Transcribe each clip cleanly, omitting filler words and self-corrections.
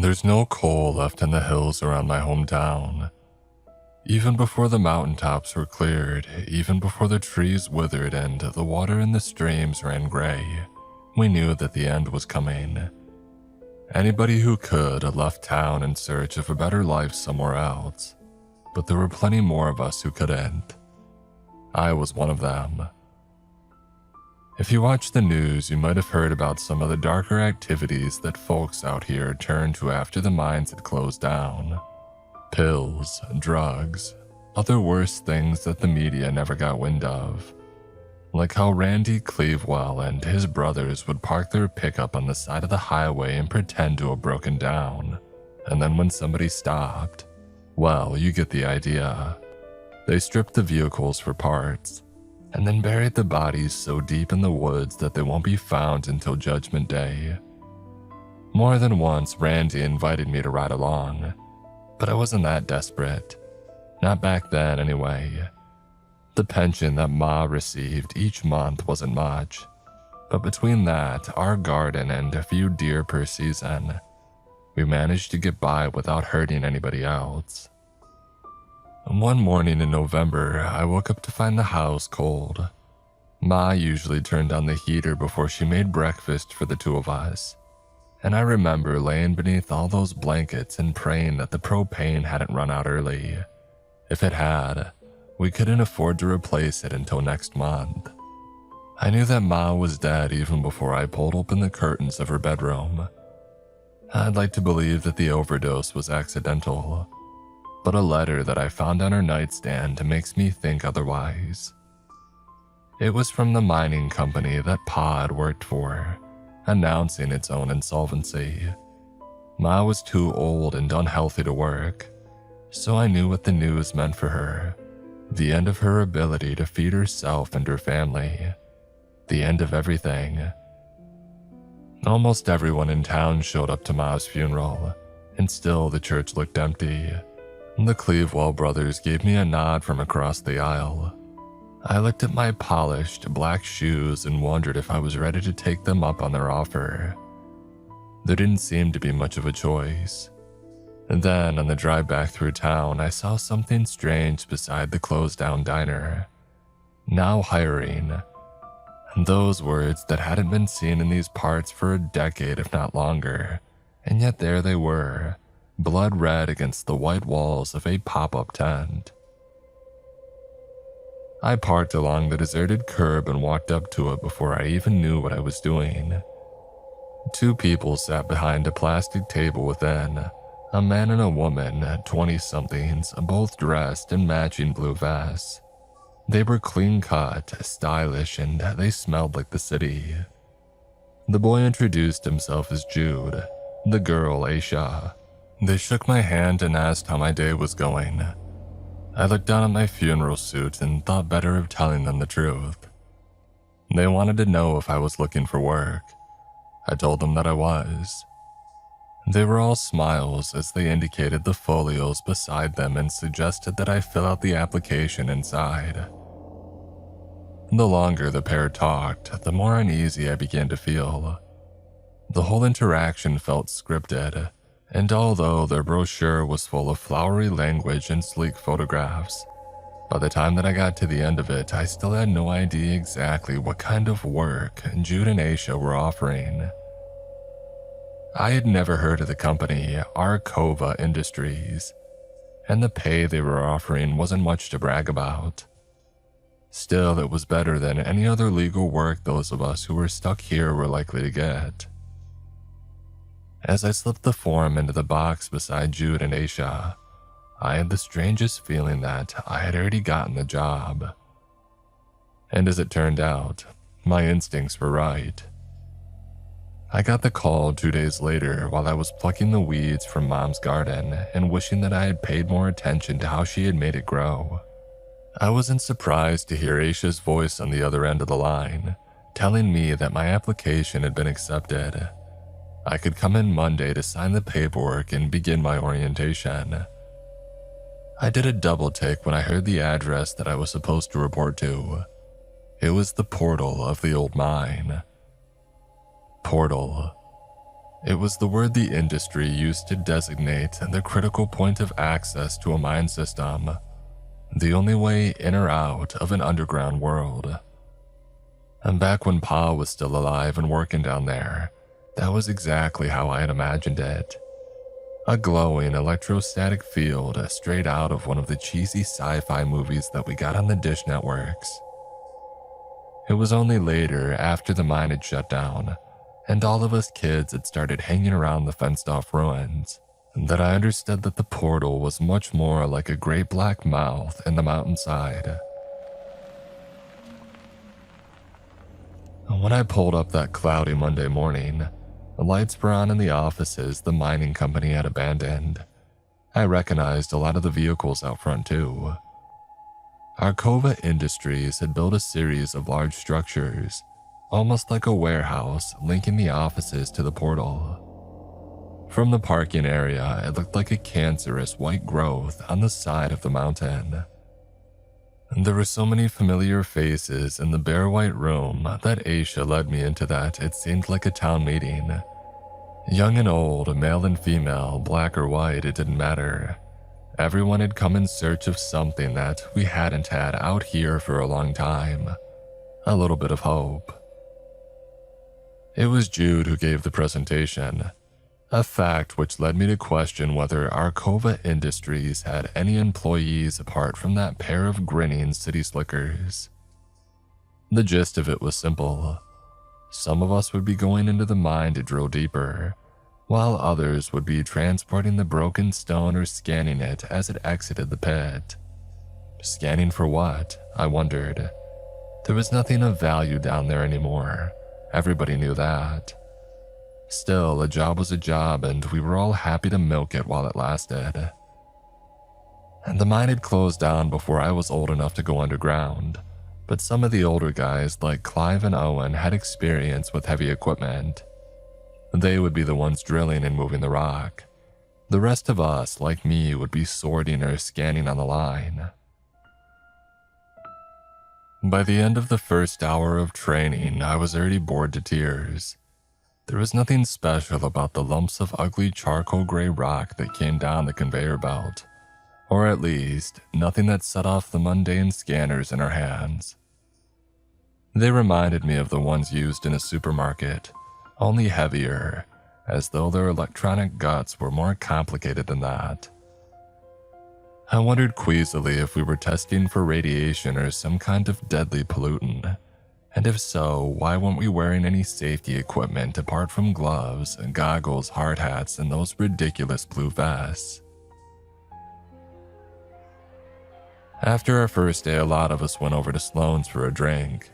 There's no coal left in the hills around my hometown. Even before the mountaintops were cleared, even before the trees withered and the water in the streams ran gray, we knew that the end was coming. Anybody who could had left town in search of a better life somewhere else, but there were plenty more of us who couldn't. I was one of them. If you watch the news, you might have heard about some of the darker activities that folks out here turned to after the mines had closed down. Pills, drugs, other worse things that the media never got wind of. Like how Randy Clevewell and his brothers would park their pickup on the side of the highway and pretend to have broken down. And then when somebody stopped, well, you get the idea. They stripped the vehicles for parts, and then buried the bodies so deep in the woods that they won't be found until Judgment Day. More than once, Randy invited me to ride along, but I wasn't that desperate. Not back then, anyway. The pension that Ma received each month wasn't much, but between that, our garden, and a few deer per season, we managed to get by without hurting anybody else. One morning in November, I woke up to find the house cold. Ma usually turned on the heater before she made breakfast for the two of us, and I remember laying beneath all those blankets and praying that the propane hadn't run out early. If it had, we couldn't afford to replace it until next month. I knew that Ma was dead even before I pulled open the curtains of her bedroom. I'd like to believe that the overdose was accidental, but a letter that I found on her nightstand makes me think otherwise. It was from the mining company that Pa had worked for, announcing its own insolvency. Ma was too old and unhealthy to work, so I knew what the news meant for her. The end of her ability to feed herself and her family. The end of everything. Almost everyone in town showed up to Ma's funeral, and still the church looked empty. The Clevewell brothers gave me a nod from across the aisle. I looked at my polished black shoes and wondered if I was ready to take them up on their offer. There didn't seem to be much of a choice. And then, on the drive back through town, I saw something strange beside the closed-down diner. Now hiring. And those words that hadn't been seen in these parts for a decade, if not longer. And yet there they were, blood red against the white walls of a pop-up tent. I parked along the deserted curb and walked up to it before I even knew what I was doing. Two people sat behind a plastic table within, a man and a woman, 20-somethings, both dressed in matching blue vests. They were clean-cut, stylish, and they smelled like the city. The boy introduced himself as Jude, the girl Aisha. They shook my hand and asked how my day was going. I looked down at my funeral suit and thought better of telling them the truth. They wanted to know if I was looking for work. I told them that I was. They were all smiles as they indicated the folios beside them and suggested that I fill out the application inside. The longer the pair talked, the more uneasy I began to feel. The whole interaction felt scripted, and although their brochure was full of flowery language and sleek photographs, by the time that I got to the end of it, I still had no idea exactly what kind of work Jude and Aisha were offering. I had never heard of the company, Arcova Industries, and the pay they were offering wasn't much to brag about. Still, it was better than any other legal work those of us who were stuck here were likely to get. As I slipped the form into the box beside Jude and Aisha, I had the strangest feeling that I had already gotten the job. And as it turned out, my instincts were right. I got the call 2 days later while I was plucking the weeds from Mom's garden and wishing that I had paid more attention to how she had made it grow. I wasn't surprised to hear Aisha's voice on the other end of the line, telling me that my application had been accepted. I could come in Monday to sign the paperwork and begin my orientation. I did a double take when I heard the address that I was supposed to report to. It was the portal of the old mine. Portal. It was the word the industry used to designate the critical point of access to a mine system, the only way in or out of an underground world. And back when Pa was still alive and working down there, that was exactly how I had imagined it. A glowing electrostatic field straight out of one of the cheesy sci-fi movies that we got on the dish networks. It was only later, after the mine had shut down, and all of us kids had started hanging around the fenced-off ruins, that I understood that the portal was much more like a great black mouth in the mountainside. When I pulled up that cloudy Monday morning, the lights were on in the offices the mining company had abandoned. I recognized a lot of the vehicles out front too. Arcova Industries had built a series of large structures, almost like a warehouse linking the offices to the portal. From the parking area, it looked like a cancerous white growth on the side of the mountain. There were so many familiar faces in the bare white room that Aisha led me into that it seemed like a town meeting. Young and old, male and female, black or white, it didn't matter. Everyone had come in search of something that we hadn't had out here for a long time. A little bit of hope. It was Jude who gave the presentation, a fact which led me to question whether Arcova Industries had any employees apart from that pair of grinning city slickers. The gist of it was simple. Some of us would be going into the mine to drill deeper, while others would be transporting the broken stone or scanning it as it exited the pit. Scanning for what? I wondered. There was nothing of value down there anymore. Everybody knew that. Still, a job was a job, and we were all happy to milk it while it lasted. And the mine had closed down before I was old enough to go underground, but some of the older guys like Clive and Owen had experience with heavy equipment. They would be the ones drilling and moving the rock. The rest of us, like me, would be sorting or scanning on the line. By the end of the first hour of training, I was already bored to tears. There was nothing special about the lumps of ugly charcoal gray rock that came down the conveyor belt, or at least, nothing that set off the mundane scanners in our hands. They reminded me of the ones used in a supermarket, only heavier, as though their electronic guts were more complicated than that. I wondered queasily if we were testing for radiation or some kind of deadly pollutant. And if so, why weren't we wearing any safety equipment apart from gloves, goggles, hard hats, and those ridiculous blue vests? After our first day, a lot of us went over to Sloan's for a drink.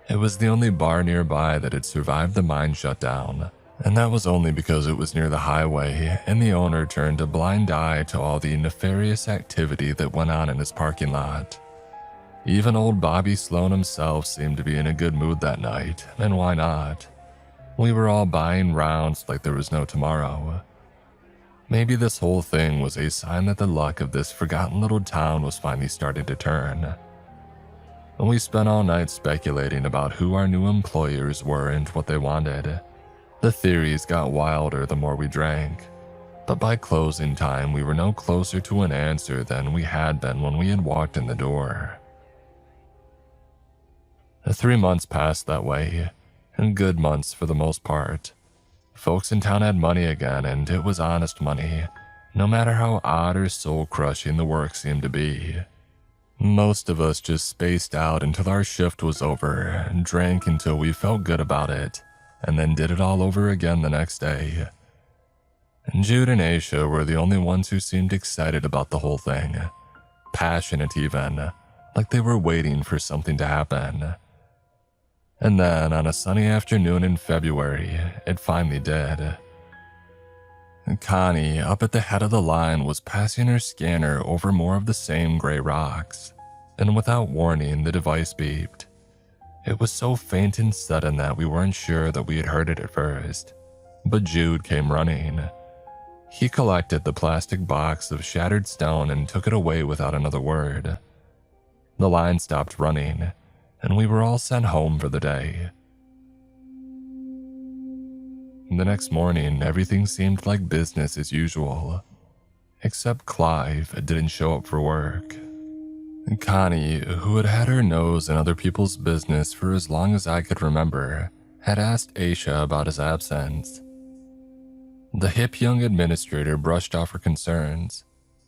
It was the only bar nearby that had survived the mine shutdown, and that was only because it was near the highway and the owner turned a blind eye to all the nefarious activity that went on in his parking lot. Even old Bobby Sloan himself seemed to be in a good mood that night, and why not? We were all buying rounds like there was no tomorrow. Maybe this whole thing was a sign that the luck of this forgotten little town was finally starting to turn. We spent all night speculating about who our new employers were and what they wanted. The theories got wilder the more we drank, but by closing time we were no closer to an answer than we had been when we had walked in the door. 3 months passed that way, and good months for the most part. Folks in town had money again, and it was honest money, no matter how odd or soul-crushing the work seemed to be. Most of us just spaced out until our shift was over, drank until we felt good about it, and then did it all over again the next day. Jude and Aisha were the only ones who seemed excited about the whole thing, passionate even, like they were waiting for something to happen. And then, on a sunny afternoon in February, it finally did. Connie, up at the head of the line, was passing her scanner over more of the same gray rocks, and without warning, the device beeped. It was so faint and sudden that we weren't sure that we had heard it at first, but Jude came running. He collected the plastic box of shattered stone and took it away without another word. The line stopped running, and we were all sent home for the day. The next morning, everything seemed like business as usual, except Clive didn't show up for work. Connie, who had had her nose in other people's business for as long as I could remember, had asked Aisha about his absence. The hip young administrator brushed off her concerns.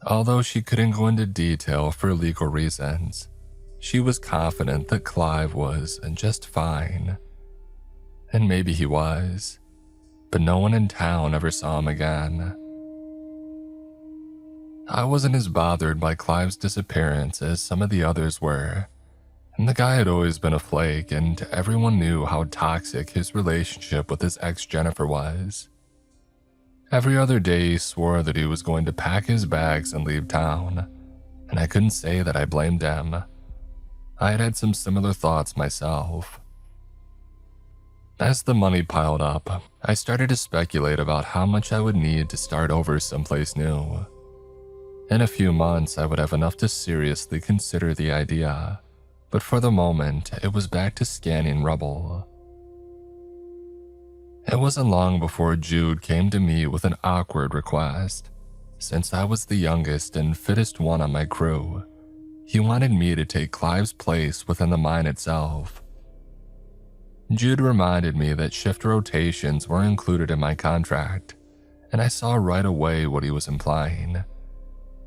Although she couldn't go into detail for legal reasons, she was confident that Clive was just fine. And maybe he was, but no one in town ever saw him again. I wasn't as bothered by Clive's disappearance as some of the others were, and the guy had always been a flake, and everyone knew how toxic his relationship with his ex Jennifer was. Every other day he swore that he was going to pack his bags and leave town, and I couldn't say that I blamed him. I had had some similar thoughts myself. As the money piled up, I started to speculate about how much I would need to start over someplace new. In a few months, I would have enough to seriously consider the idea, but for the moment, it was back to scanning rubble. It wasn't long before Jude came to me with an awkward request. Since I was the youngest and fittest one on my crew, he wanted me to take Clive's place within the mine itself. Jude reminded me that shift rotations were included in my contract, and I saw right away what he was implying.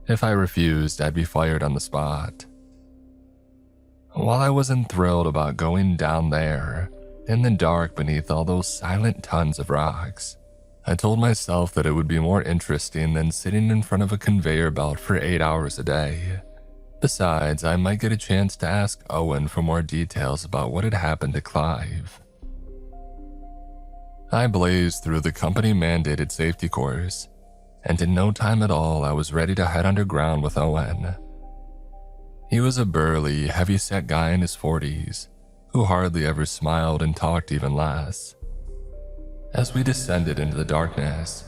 If I refused, I'd be fired on the spot. While I wasn't thrilled about going down there, in the dark beneath all those silent tons of rocks, I told myself that it would be more interesting than sitting in front of a conveyor belt for 8 hours a day. Besides, I might get a chance to ask Owen for more details about what had happened to Clive. I blazed through the company-mandated safety course, and in no time at all I was ready to head underground with Owen. He was a burly, heavy-set guy in his 40s, who hardly ever smiled and talked even less. As we descended into the darkness,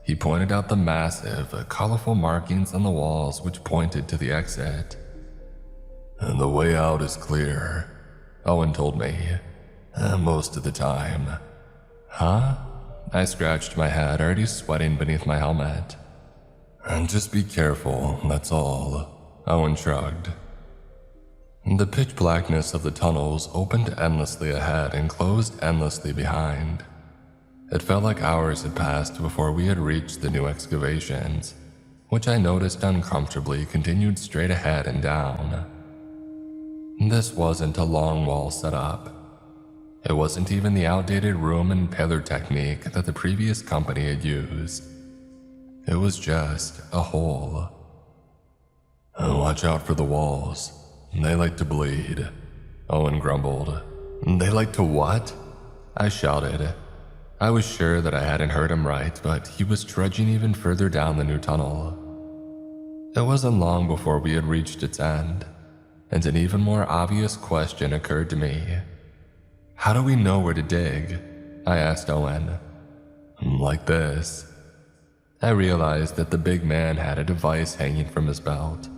he pointed out the massive, colorful markings on the walls which pointed to the exit. "And the way out is clear," Owen told me. "Most of the time." "Huh?" I scratched my head, already sweating beneath my helmet. "And just be careful, that's all," Owen shrugged. The pitch blackness of the tunnels opened endlessly ahead and closed endlessly behind. It felt like hours had passed before we had reached the new excavations, which I noticed uncomfortably continued straight ahead and down. This wasn't a long wall setup. It wasn't even the outdated room and pillar technique that the previous company had used. It was just a hole. "Watch out for the walls. They like to bleed," Owen grumbled. "They like to what?" I shouted. I was sure that I hadn't heard him right, but he was trudging even further down the new tunnel. It wasn't long before we had reached its end, and an even more obvious question occurred to me. "How do we know where to dig?" I asked Owen. "Like this." I realized that the big man had a device hanging from his belt,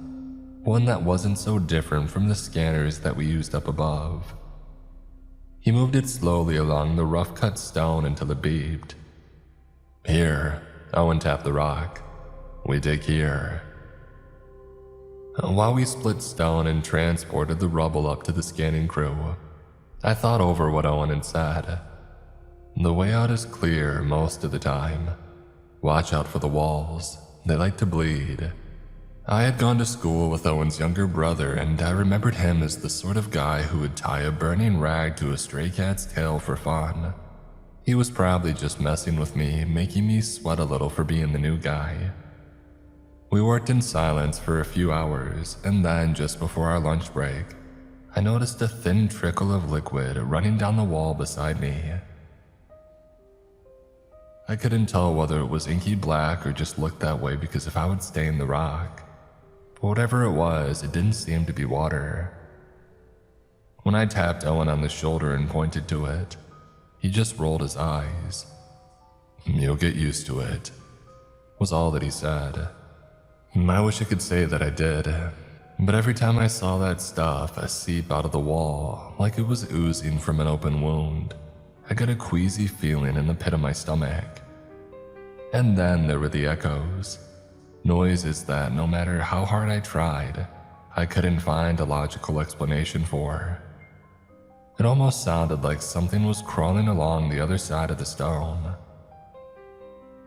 one that wasn't so different from the scanners that we used up above. He moved it slowly along the rough-cut stone until it beeped. "Here," Owen tapped the rock. "We dig here." While we split stone and transported the rubble up to the scanning crew, I thought over what Owen had said. The way out is clear most of the time. Watch out for the walls. They like to bleed. I had gone to school with Owen's younger brother, and I remembered him as the sort of guy who would tie a burning rag to a stray cat's tail for fun. He was probably just messing with me, making me sweat a little for being the new guy. We worked in silence for a few hours, and then, just before our lunch break, I noticed a thin trickle of liquid running down the wall beside me. I couldn't tell whether it was inky black or just looked that way because of how it stained the rock. But whatever it was, it didn't seem to be water. When I tapped Owen on the shoulder and pointed to it, he just rolled his eyes. "You'll get used to it," was all that he said. I wish I could say that I did, but every time I saw that stuff seep out of the wall like it was oozing from an open wound, I got a queasy feeling in the pit of my stomach. And then there were the echoes. Noises that, no matter how hard I tried, I couldn't find a logical explanation for. It almost sounded like something was crawling along the other side of the stone.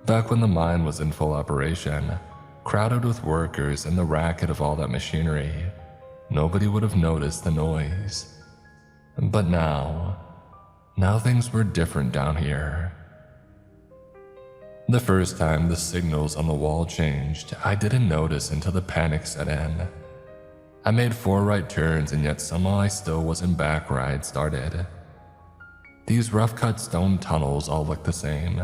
Back when the mine was in full operation, crowded with workers and the racket of all that machinery, nobody would have noticed the noise. But now things were different down here. The first time the signals on the wall changed, I didn't notice until the panic set in. I made 4 right turns, and yet somehow I still wasn't back where I had started. These rough-cut stone tunnels all looked the same,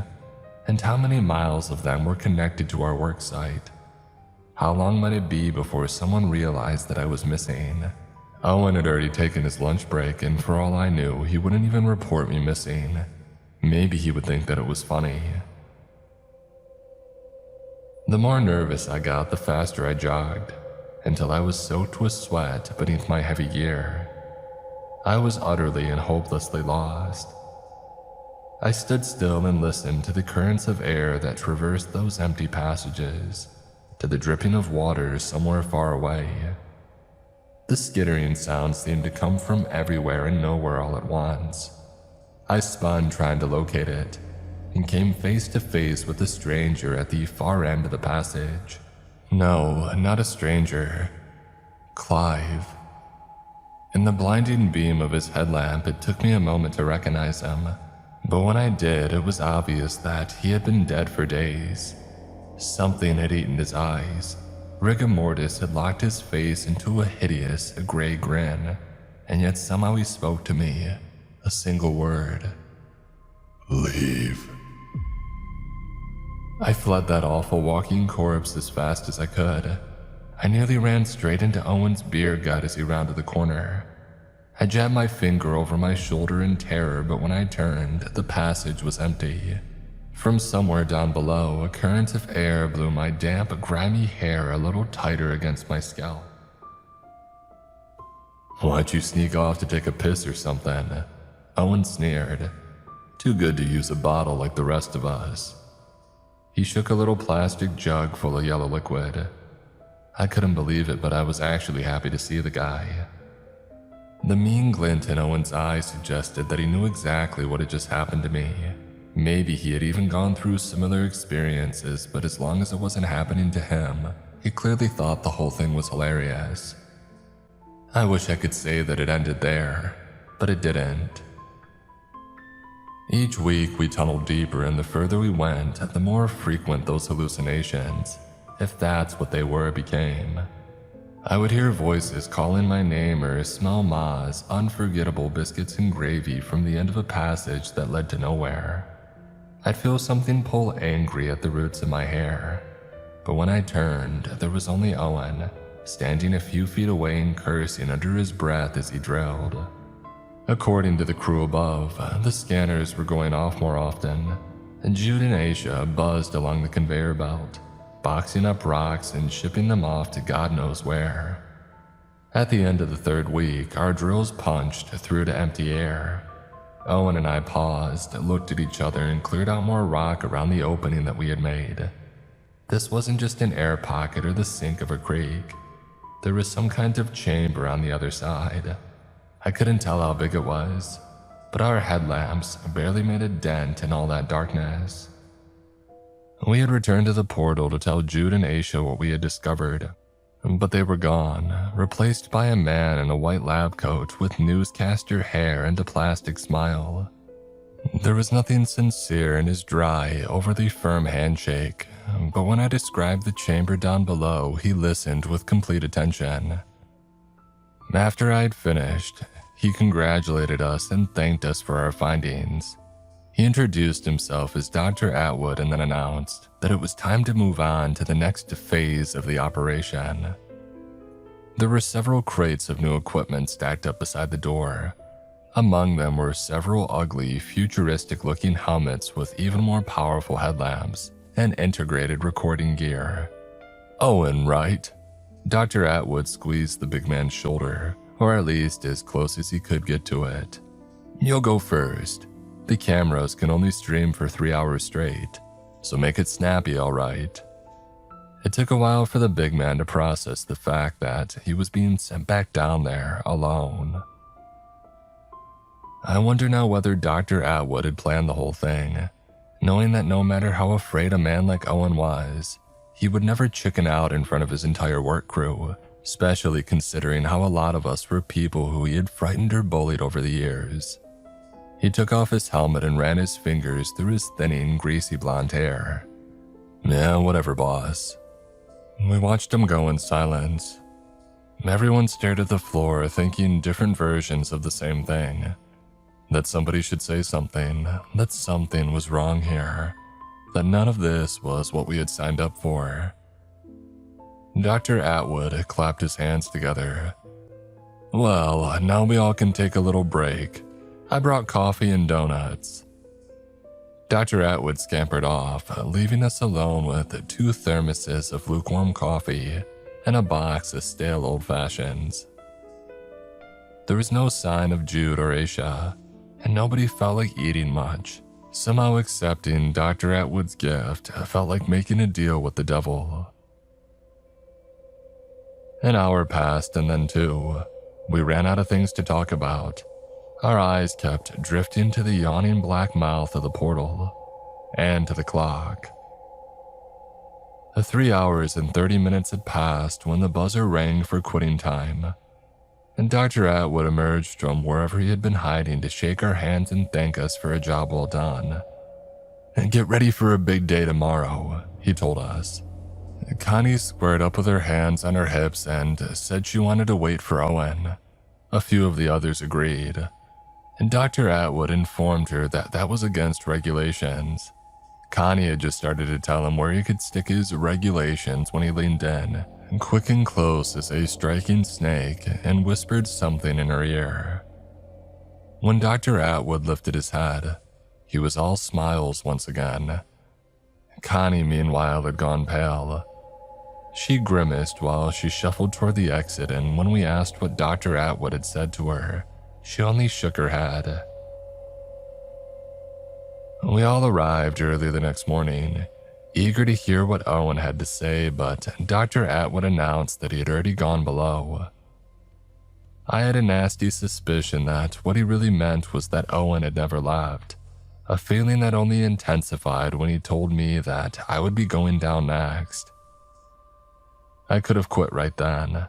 and how many miles of them were connected to our work site? How long might it be before someone realized that I was missing? Owen had already taken his lunch break, and for all I knew, he wouldn't even report me missing. Maybe he would think that it was funny. The more nervous I got, the faster I jogged, until I was soaked with sweat beneath my heavy gear. I was utterly and hopelessly lost. I stood still and listened to the currents of air that traversed those empty passages, to the dripping of water somewhere far away. The skittering sound seemed to come from everywhere and nowhere all at once. I spun trying to locate it, and came face to face with a stranger at the far end of the passage. No, not a stranger. Clive. In the blinding beam of his headlamp, it took me a moment to recognize him. But when I did, it was obvious that he had been dead for days. Something had eaten his eyes. Rigor mortis had locked his face into a hideous, gray grin, and yet somehow he spoke to me. A single word. Leave. I fled that awful walking corpse as fast as I could. I nearly ran straight into Owen's beer gut as he rounded the corner. I jabbed my finger over my shoulder in terror, but when I turned, the passage was empty. From somewhere down below, a current of air blew my damp, grimy hair a little tighter against my scalp. Why'd you sneak off to take a piss or something? Owen sneered. Too good to use a bottle like the rest of us. He shook a little plastic jug full of yellow liquid. I couldn't believe it, but I was actually happy to see the guy. The mean glint in Owen's eye suggested that he knew exactly what had just happened to me. Maybe he had even gone through similar experiences, but as long as it wasn't happening to him, he clearly thought the whole thing was hilarious. I wish I could say that it ended there, but it didn't. Each week we tunneled deeper, and the further we went, the more frequent those hallucinations, if that's what they were, became. I would hear voices calling my name or smell Ma's unforgettable biscuits and gravy from the end of a passage that led to nowhere. I'd feel something pull angry at the roots of my hair, but when I turned, there was only Owen, standing a few feet away and cursing under his breath as he drilled. According to the crew above, the scanners were going off more often, and Jude and Aisha buzzed along the conveyor belt, boxing up rocks and shipping them off to God knows where. At the end of the 3rd week, our drills punched through to empty air. Owen and I paused, looked at each other, and cleared out more rock around the opening that we had made. This wasn't just an air pocket or the sink of a creek. There was some kind of chamber on the other side. I couldn't tell how big it was, but our headlamps barely made a dent in all that darkness. We had returned to the portal to tell Jude and Aisha what we had discovered, but they were gone, replaced by a man in a white lab coat with newscaster hair and a plastic smile. There was nothing sincere in his dry, overly firm handshake, but when I described the chamber down below, he listened with complete attention. After I had finished, he congratulated us and thanked us for our findings. He introduced himself as Dr. Atwood and then announced that it was time to move on to the next phase of the operation. There were several crates of new equipment stacked up beside the door. Among them were several ugly, futuristic-looking helmets with even more powerful headlamps and integrated recording gear. Owen, right? Dr. Atwood squeezed the big man's shoulder, or at least as close as he could get to it. You'll go first. The cameras can only stream for 3 hours straight, so make it snappy, alright. It took a while for the big man to process the fact that he was being sent back down there alone. I wonder now whether Dr. Atwood had planned the whole thing, knowing that no matter how afraid a man like Owen was, he would never chicken out in front of his entire work crew, especially considering how a lot of us were people who he had frightened or bullied over the years. He took off his helmet and ran his fingers through his thinning, greasy blonde hair. Yeah, whatever, boss. We watched him go in silence. Everyone stared at the floor, thinking different versions of the same thing. That somebody should say something, that something was wrong here, that none of this was what we had signed up for. Dr. Atwood clapped his hands together. Well, now we all can take a little break. I brought coffee and donuts. Dr. Atwood scampered off, leaving us alone with 2 thermoses of lukewarm coffee and a box of stale old-fashions. There was no sign of Jude or Aisha, and nobody felt like eating much. Somehow accepting Dr. Atwood's gift felt like making a deal with the devil. An hour passed and then 2. We ran out of things to talk about. Our eyes kept drifting to the yawning black mouth of the portal, and to the clock. 3 hours and 30 minutes had passed when the buzzer rang for quitting time, and Dr. Atwood emerged from wherever he had been hiding to shake our hands and thank us for a job well done. And get ready for a big day tomorrow, he told us. Connie squared up with her hands on her hips and said she wanted to wait for Owen. A few of the others agreed, and Dr. Atwood informed her that that was against regulations. Connie had just started to tell him where he could stick his regulations when he leaned in, quick and close as a striking snake, and whispered something in her ear. When Dr. Atwood lifted his head, he was all smiles once again. Connie, meanwhile, had gone pale. She grimaced while she shuffled toward the exit, and when we asked what Dr. Atwood had said to her, she only shook her head. We all arrived early the next morning, eager to hear what Owen had to say, but Dr. Atwood announced that he had already gone below. I had a nasty suspicion that what he really meant was that Owen had never left, a feeling that only intensified when he told me that I would be going down next. I could have quit right then.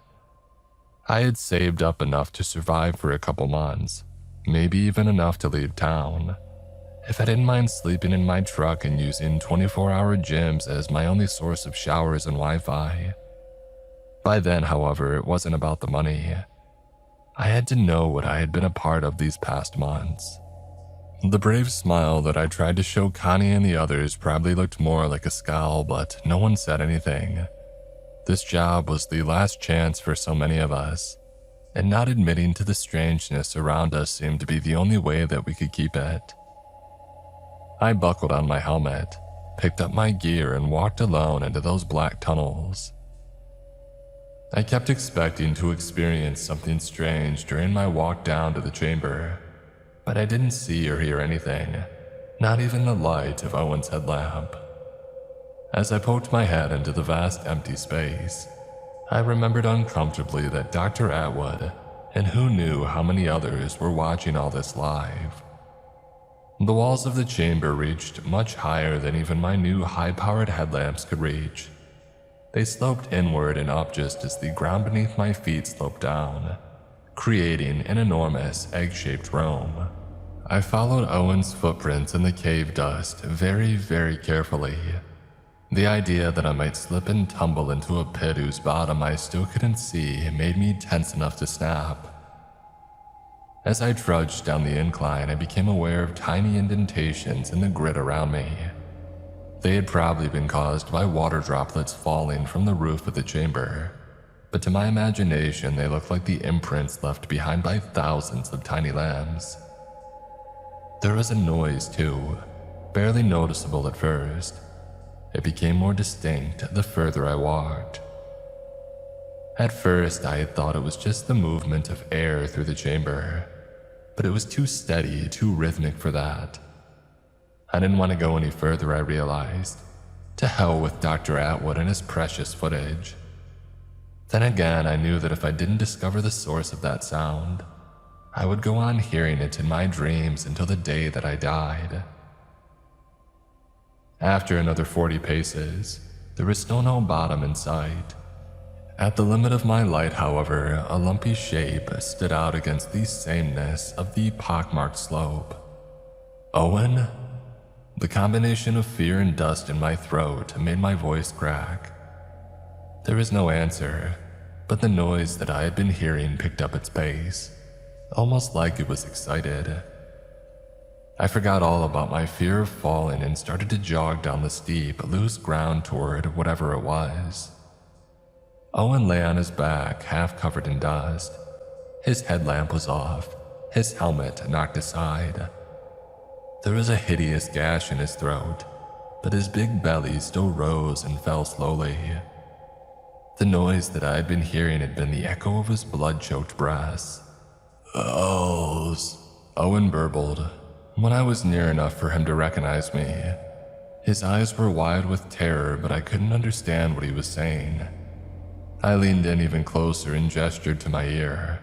I had saved up enough to survive for a couple months, maybe even enough to leave town, if I didn't mind sleeping in my truck and using 24-hour gyms as my only source of showers and Wi-Fi. By then, however, it wasn't about the money. I had to know what I had been a part of these past months. The brave smile that I tried to show Connie and the others probably looked more like a scowl, but no one said anything. This job was the last chance for so many of us, and not admitting to the strangeness around us seemed to be the only way that we could keep it. I buckled on my helmet, picked up my gear, and walked alone into those black tunnels. I kept expecting to experience something strange during my walk down to the chamber, but I didn't see or hear anything, not even the light of Owen's headlamp. As I poked my head into the vast empty space, I remembered uncomfortably that Dr. Atwood, and who knew how many others, were watching all this live. The walls of the chamber reached much higher than even my new high-powered headlamps could reach. They sloped inward and up just as the ground beneath my feet sloped down, creating an enormous egg-shaped room. I followed Owen's footprints in the cave dust very, very carefully. The idea that I might slip and tumble into a pit whose bottom I still couldn't see made me tense enough to snap. As I trudged down the incline, I became aware of tiny indentations in the grit around me. They had probably been caused by water droplets falling from the roof of the chamber, but to my imagination they looked like the imprints left behind by thousands of tiny lambs. There was a noise too, barely noticeable at first. It became more distinct the further I walked. At first, I had thought it was just the movement of air through the chamber, but it was too steady, too rhythmic for that. I didn't want to go any further, I realized. To hell with Dr. Atwood and his precious footage. Then again, I knew that if I didn't discover the source of that sound, I would go on hearing it in my dreams until the day that I died. After another 40 paces, there was still no bottom in sight. At the limit of my light, however, a lumpy shape stood out against the sameness of the pockmarked slope. Owen? The combination of fear and dust in my throat made my voice crack. There was no answer, but the noise that I had been hearing picked up its pace, almost like it was excited. I forgot all about my fear of falling and started to jog down the steep, loose ground toward whatever it was. Owen lay on his back, half covered in dust. His headlamp was off, his helmet knocked aside. There was a hideous gash in his throat, but his big belly still rose and fell slowly. The noise that I had been hearing had been the echo of his blood-choked breaths. "Owls," Owen burbled, when I was near enough for him to recognize me. His eyes were wide with terror, but I couldn't understand what he was saying. I leaned in even closer and gestured to my ear.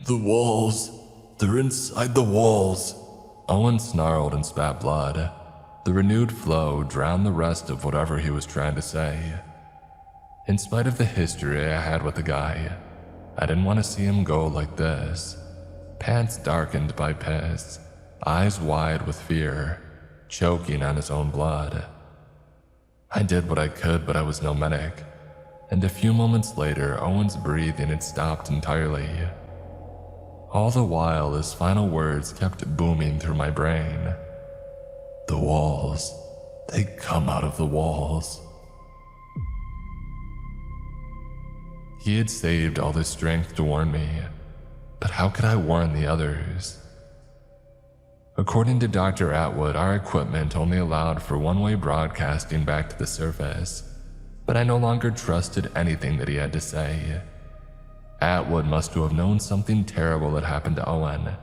"The walls! They're inside the walls!" Owen snarled and spat blood. The renewed flow drowned the rest of whatever he was trying to say. In spite of the history I had with the guy, I didn't want to see him go like this. Pants darkened by piss, eyes wide with fear, choking on his own blood. I did what I could, but I was no medic, and a few moments later, Owen's breathing had stopped entirely. All the while, his final words kept booming through my brain. "The walls, they come out of the walls." He had saved all his strength to warn me, but how could I warn the others? According to Dr. Atwood, our equipment only allowed for one-way broadcasting back to the surface, but I no longer trusted anything that he had to say. Atwood must have known something terrible had happened to Owen,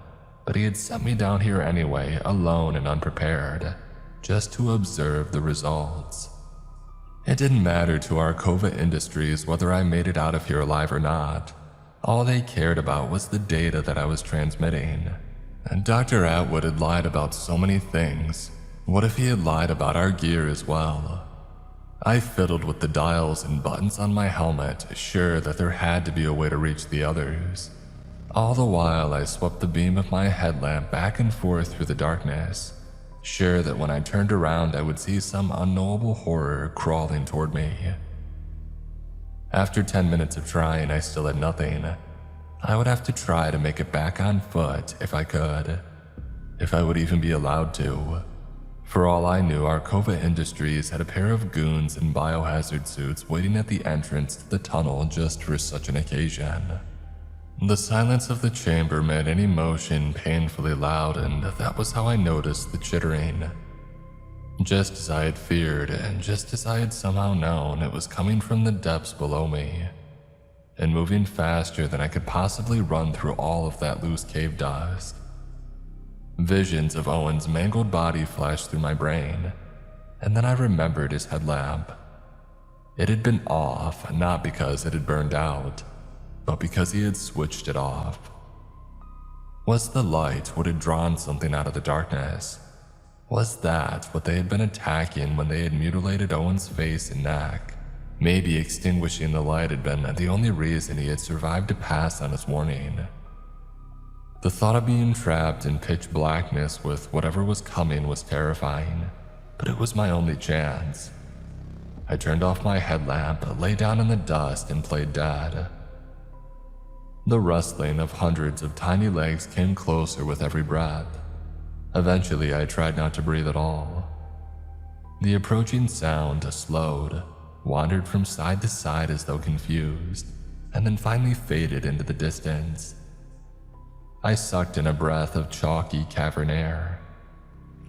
but he had sent me down here anyway, alone and unprepared, just to observe the results. It didn't matter to Arcova Industries whether I made it out of here alive or not. All they cared about was the data that I was transmitting. And Dr. Atwood had lied about so many things. What if he had lied about our gear as well? I fiddled with the dials and buttons on my helmet, sure that there had to be a way to reach the others. All the while, I swept the beam of my headlamp back and forth through the darkness, sure that when I turned around I would see some unknowable horror crawling toward me. After 10 minutes of trying, I still had nothing. I would have to try to make it back on foot if I could. If I would even be allowed to. For all I knew, Arcova Industries had a pair of goons in biohazard suits waiting at the entrance to the tunnel just for such an occasion. The silence of the chamber made any motion painfully loud, and that was how I noticed the chittering. Just as I had feared, and just as I had somehow known, it was coming from the depths below me, and moving faster than I could possibly run through all of that loose cave dust. Visions of Owen's mangled body flashed through my brain, and then I remembered his headlamp. It had been off, not because it had burned out, but because he had switched it off. Was the light what had drawn something out of the darkness? Was that what they had been attacking when they had mutilated Owen's face and neck? Maybe extinguishing the light had been the only reason he had survived to pass on his warning. The thought of being trapped in pitch blackness with whatever was coming was terrifying, but it was my only chance. I turned off my headlamp, lay down in the dust, and played dead. The rustling of hundreds of tiny legs came closer with every breath. Eventually, I tried not to breathe at all. The approaching sound slowed, wandered from side to side as though confused, and then finally faded into the distance. I sucked in a breath of chalky cavern air.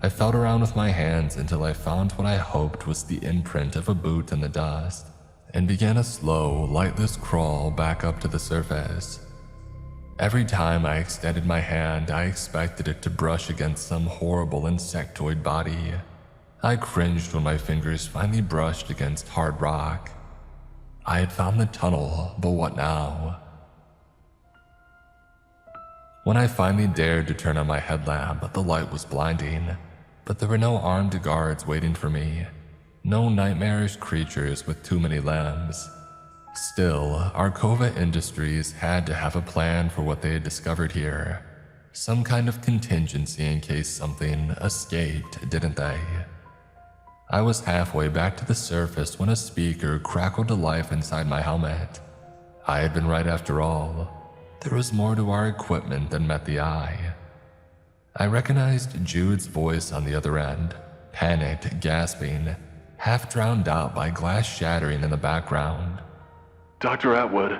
I felt around with my hands until I found what I hoped was the imprint of a boot in the dust, and began a slow, lightless crawl back up to the surface. Every time I extended my hand, I expected it to brush against some horrible insectoid body, I cringed when my fingers finally brushed against hard rock. I had found the tunnel, but what now? When I finally dared to turn on my headlamp, the light was blinding, but there were no armed guards waiting for me. No nightmarish creatures with too many limbs. Still, Arcova Industries had to have a plan for what they had discovered here. Some kind of contingency in case something escaped, didn't they? I was halfway back to the surface when a speaker crackled to life inside my helmet. I had been right after all. There was more to our equipment than met the eye. I recognized Jude's voice on the other end, panicked, gasping, half drowned out by glass shattering in the background. Dr. Atwood.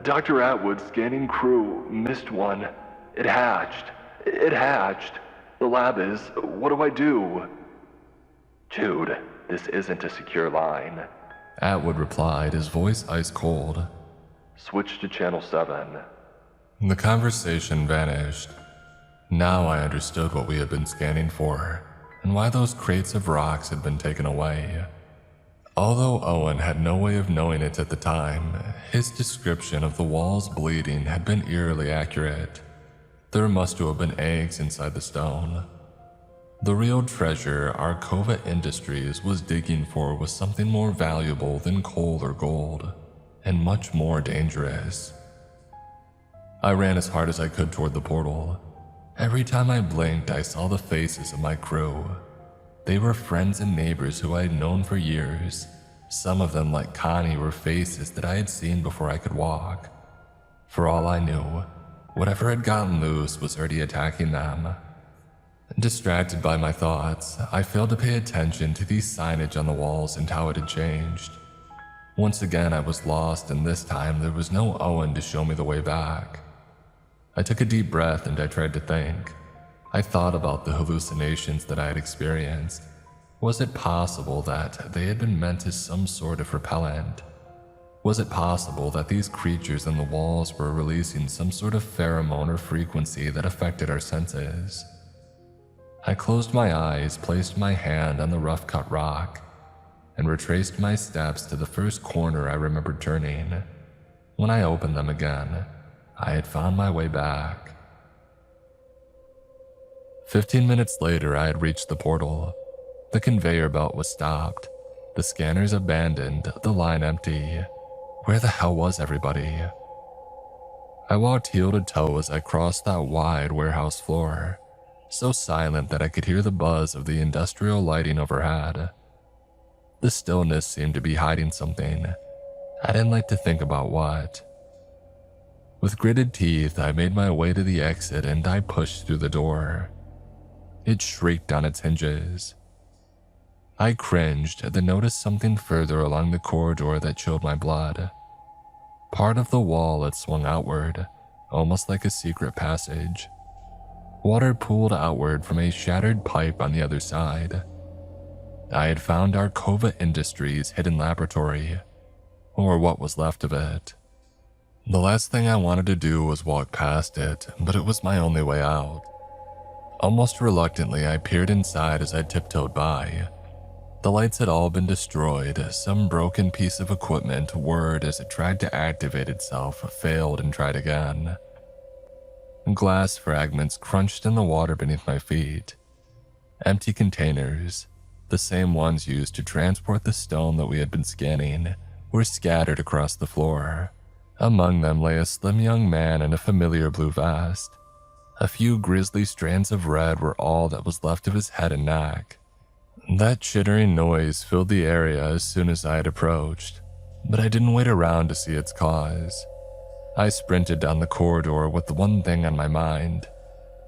Dr. Atwood, scanning crew, missed one. It hatched. The lab is. What do I do? Jude, this isn't a secure line. Atwood replied, his voice ice cold. Switch to channel 7. The conversation vanished. Now I understood what we had been scanning for, and why those crates of rocks had been taken away. Although Owen had no way of knowing it at the time, his description of the walls bleeding had been eerily accurate. There must have been eggs inside the stone. The real treasure Arcova Industries was digging for was something more valuable than coal or gold, and much more dangerous. I ran as hard as I could toward the portal. Every time I blinked, I saw the faces of my crew. They were friends and neighbors who I had known for years. Some of them, like Connie, were faces that I had seen before I could walk. For all I knew, whatever had gotten loose was already attacking them. Distracted by my thoughts, I failed to pay attention to the signage on the walls and how it had changed. Once again, I was lost, and this time there was no Owen to show me the way back. I took a deep breath and I tried to think. I thought about the hallucinations that I had experienced. Was it possible that they had been meant as some sort of repellent? Was it possible that these creatures in the walls were releasing some sort of pheromone or frequency that affected our senses? I closed my eyes, placed my hand on the rough-cut rock, and retraced my steps to the first corner I remembered turning. When I opened them again, I had found my way back. 15 minutes later, I had reached the portal. The conveyor belt was stopped, the scanners abandoned, the line empty. Where the hell was everybody? I walked heel to toe as I crossed that wide warehouse floor, so silent that I could hear the buzz of the industrial lighting overhead. The stillness seemed to be hiding something. I didn't like to think about what. With gritted teeth, I made my way to the exit and I pushed through the door. It shrieked on its hinges. I cringed, then noticed something further along the corridor that chilled my blood. Part of the wall had swung outward, almost like a secret passage. Water pooled outward from a shattered pipe on the other side. I had found Arcova Industries' hidden laboratory, or what was left of it. The last thing I wanted to do was walk past it, but it was my only way out. Almost reluctantly, I peered inside as I tiptoed by. The lights had all been destroyed. Some broken piece of equipment whirred as it tried to activate itself, failed, and tried again. Glass fragments crunched in the water beneath my feet. Empty containers, the same ones used to transport the stone that we had been scanning, were scattered across the floor. Among them lay a slim young man in a familiar blue vest. A few grisly strands of red were all that was left of his head and neck. That chittering noise filled the area as soon as I had approached, but I didn't wait around to see its cause. I sprinted down the corridor with the one thing on my mind.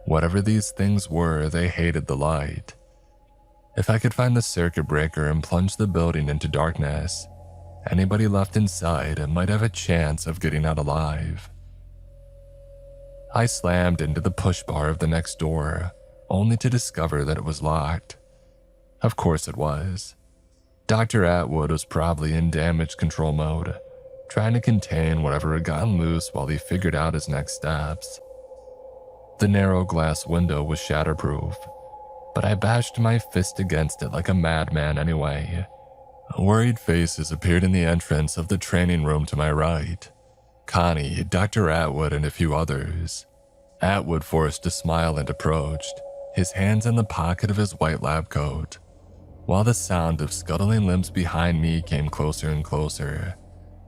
Whatever these things were, they hated the light. If I could find the circuit breaker and plunge the building into darkness, anybody left inside might have a chance of getting out alive. I slammed into the push bar of the next door, only to discover that it was locked. Of course it was. Dr. Atwood was probably in damage control mode, trying to contain whatever had gotten loose while he figured out his next steps. The narrow glass window was shatterproof, but I bashed my fist against it like a madman anyway. Worried faces appeared in the entrance of the training room to my right. Connie, Dr. Atwood, and a few others. Atwood forced a smile and approached, his hands in the pocket of his white lab coat, while the sound of scuttling limbs behind me came closer and closer.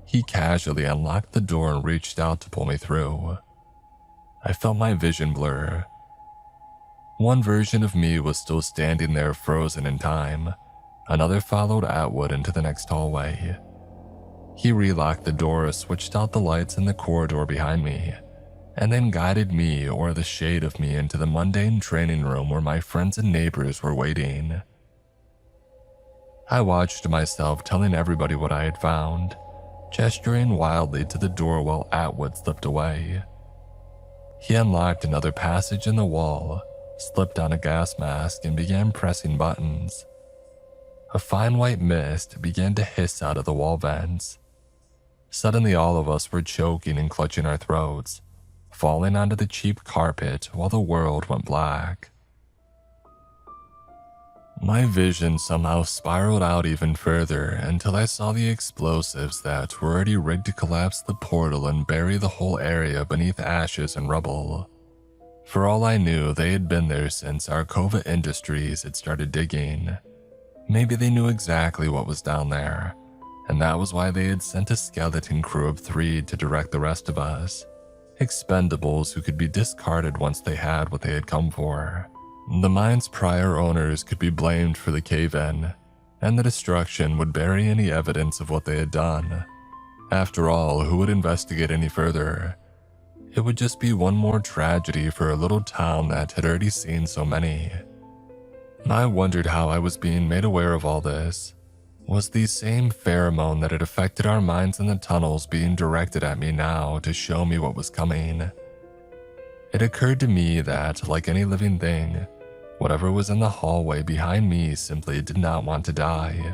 He casually unlocked the door and reached out to pull me through. I felt my vision blur. One version of me was still standing there frozen in time. Another followed Atwood into the next hallway. He relocked the door, switched out the lights in the corridor behind me, and then guided me or the shade of me into the mundane training room where my friends and neighbors were waiting. I watched myself telling everybody what I had found, gesturing wildly to the door while Atwood slipped away. He unlocked another passage in the wall, slipped on a gas mask, and began pressing buttons. A fine white mist began to hiss out of the wall vents. Suddenly all of us were choking and clutching our throats, falling onto the cheap carpet while the world went black. My vision somehow spiraled out even further until I saw the explosives that were already rigged to collapse the portal and bury the whole area beneath ashes and rubble. For all I knew, they had been there since Arcova Industries had started digging. Maybe they knew exactly what was down there, and that was why they had sent a skeleton crew of 3 to direct the rest of us. Expendables who could be discarded once they had what they had come for. The mine's prior owners could be blamed for the cave-in, and the destruction would bury any evidence of what they had done. After all, who would investigate any further? It would just be one more tragedy for a little town that had already seen so many. I wondered how I was being made aware of all this. Was the same pheromone that had affected our minds in the tunnels being directed at me now to show me what was coming? It occurred to me that, like any living thing, whatever was in the hallway behind me simply did not want to die.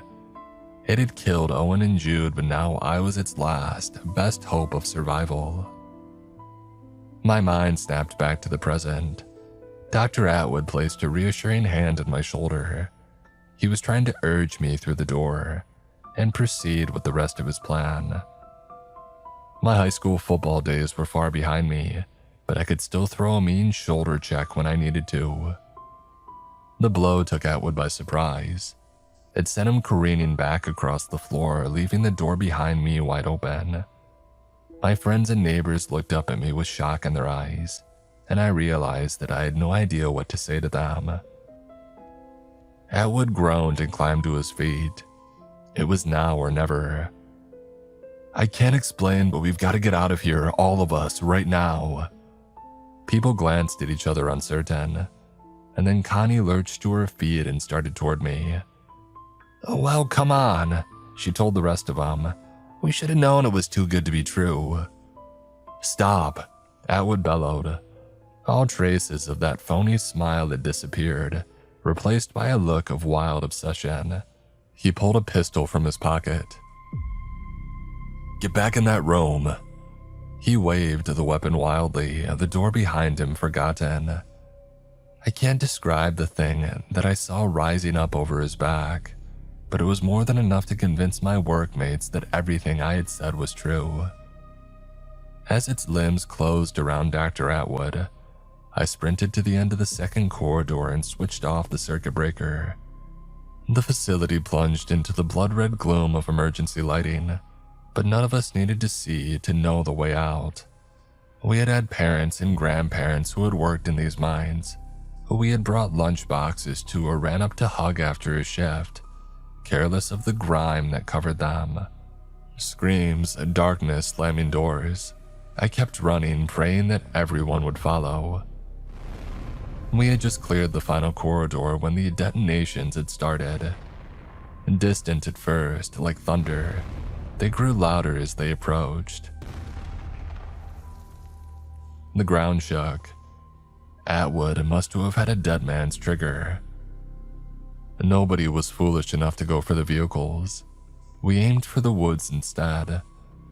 It had killed Owen and Jude, but now I was its last, best hope of survival. My mind snapped back to the present. Dr. Atwood placed a reassuring hand on my shoulder. He was trying to urge me through the door and proceed with the rest of his plan. My high school football days were far behind me, but I could still throw a mean shoulder check when I needed to. The blow took Atwood by surprise. It sent him careening back across the floor, leaving the door behind me wide open. My friends and neighbors looked up at me with shock in their eyes, and I realized that I had no idea what to say to them. Atwood groaned and climbed to his feet. It was now or never. "I can't explain, but we've got to get out of here, all of us, right now." People glanced at each other uncertain, and then Connie lurched to her feet and started toward me. "Well, come on," she told the rest of them. "We should have known it was too good to be true." "Stop," Atwood bellowed. All traces of that phony smile had disappeared, replaced by a look of wild obsession. He pulled a pistol from his pocket. "Get back in that room." He waved the weapon wildly, the door behind him forgotten. I can't describe the thing that I saw rising up over his back, but it was more than enough to convince my workmates that everything I had said was true. As its limbs closed around Dr. Atwood, I sprinted to the end of the second corridor and switched off the circuit breaker. The facility plunged into the blood-red gloom of emergency lighting, but none of us needed to see to know the way out. We had had parents and grandparents who had worked in these mines, who we had brought lunch boxes to or ran up to hug after a shift, careless of the grime that covered them. Screams, darkness, slamming doors. I kept running, praying that everyone would follow. We had just cleared the final corridor when the detonations had started. Distant at first, like thunder, they grew louder as they approached. The ground shook. Atwood must have had a dead man's trigger. Nobody was foolish enough to go for the vehicles. We aimed for the woods instead,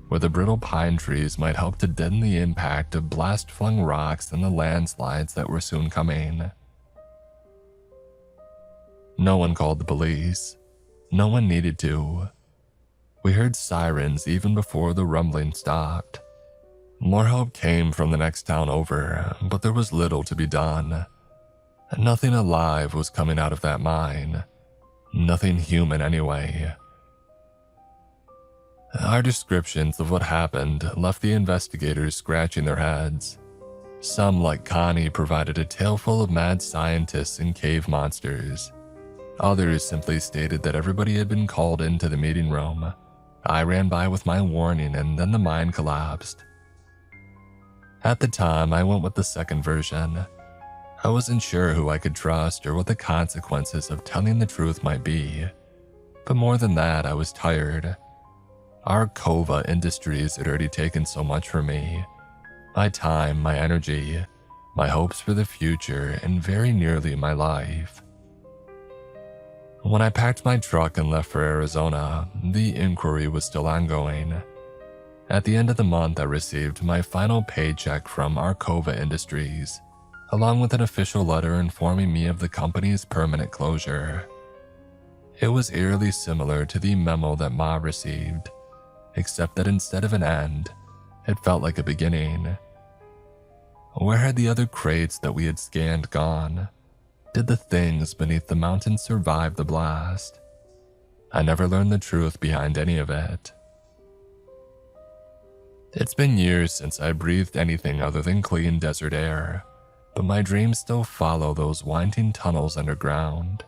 where the brittle pine trees might help to deaden the impact of blast-flung rocks and the landslides that were soon coming. No one called the police. No one needed to. We heard sirens even before the rumbling stopped. More help came from the next town over, but there was little to be done. Nothing alive was coming out of that mine. Nothing human anyway. Our descriptions of what happened left the investigators scratching their heads. Some, like Connie, provided a tale full of mad scientists and cave monsters. Others simply stated that everybody had been called into the meeting room. I ran by with my warning and then the mine collapsed. At the time, I went with the second version. I wasn't sure who I could trust or what the consequences of telling the truth might be. But more than that, I was tired. Arkova Industries had already taken so much from me. My time, my energy, my hopes for the future, and very nearly my life. When I packed my truck and left for Arizona, the inquiry was still ongoing. At the end of the month, I received my final paycheck from Arkova Industries, along with an official letter informing me of the company's permanent closure. It was eerily similar to the memo that Ma received, except that instead of an end, it felt like a beginning. Where had the other crates that we had scanned gone? Did the things beneath the mountain survive the blast? I never learned the truth behind any of it. It's been years since I breathed anything other than clean desert air, but my dreams still follow those winding tunnels underground.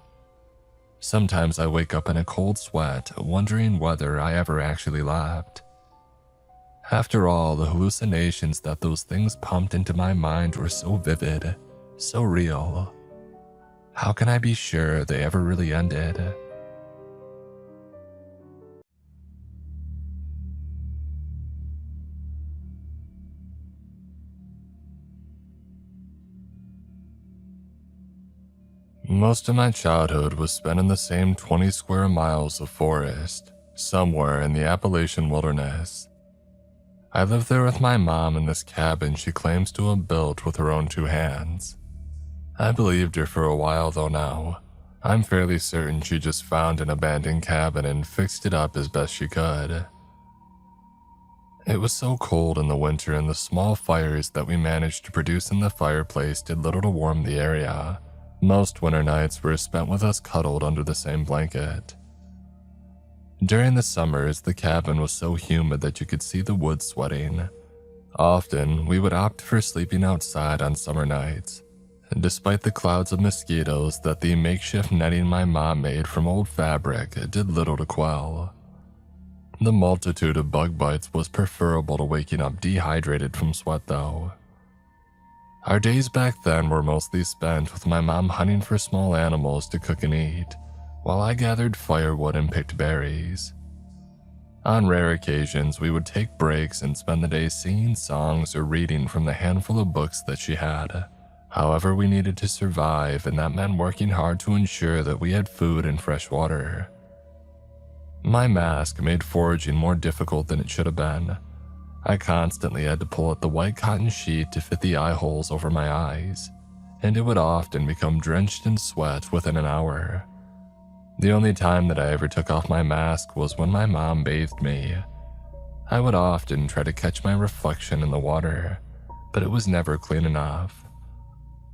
Sometimes I wake up in a cold sweat, wondering whether I ever actually left. After all, the hallucinations that those things pumped into my mind were so vivid, so real. How can I be sure they ever really ended? Most of my childhood was spent in the same 20 square miles of forest, somewhere in the Appalachian wilderness. I lived there with my mom in this cabin she claims to have built with her own two hands. I believed her for a while though now. I'm fairly certain she just found an abandoned cabin and fixed it up as best she could. It was so cold in the winter and the small fires that we managed to produce in the fireplace did little to warm the area. Most winter nights were spent with us cuddled under the same blanket. During the summers, the cabin was so humid that you could see the wood sweating. Often, we would opt for sleeping outside on summer nights, despite the clouds of mosquitoes that the makeshift netting my mom made from old fabric did little to quell. The multitude of bug bites was preferable to waking up dehydrated from sweat though. Our days back then were mostly spent with my mom hunting for small animals to cook and eat, while I gathered firewood and picked berries. On rare occasions, we would take breaks and spend the day singing songs or reading from the handful of books that she had. However, we needed to survive, and that meant working hard to ensure that we had food and fresh water. My mask made foraging more difficult than it should have been. I constantly had to pull at the white cotton sheet to fit the eye holes over my eyes, and it would often become drenched in sweat within an hour. The only time that I ever took off my mask was when my mom bathed me. I would often try to catch my reflection in the water, but it was never clean enough.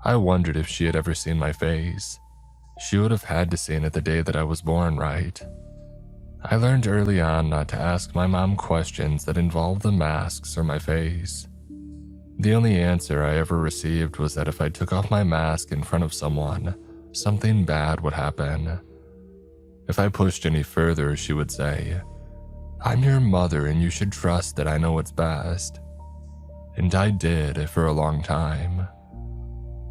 I wondered if she had ever seen my face. She would have had to seen it the day that I was born, right? I learned early on not to ask my mom questions that involved the masks or my face. The only answer I ever received was that if I took off my mask in front of someone, something bad would happen. If I pushed any further, she would say, "I'm your mother and you should trust that I know what's best." And I did for a long time.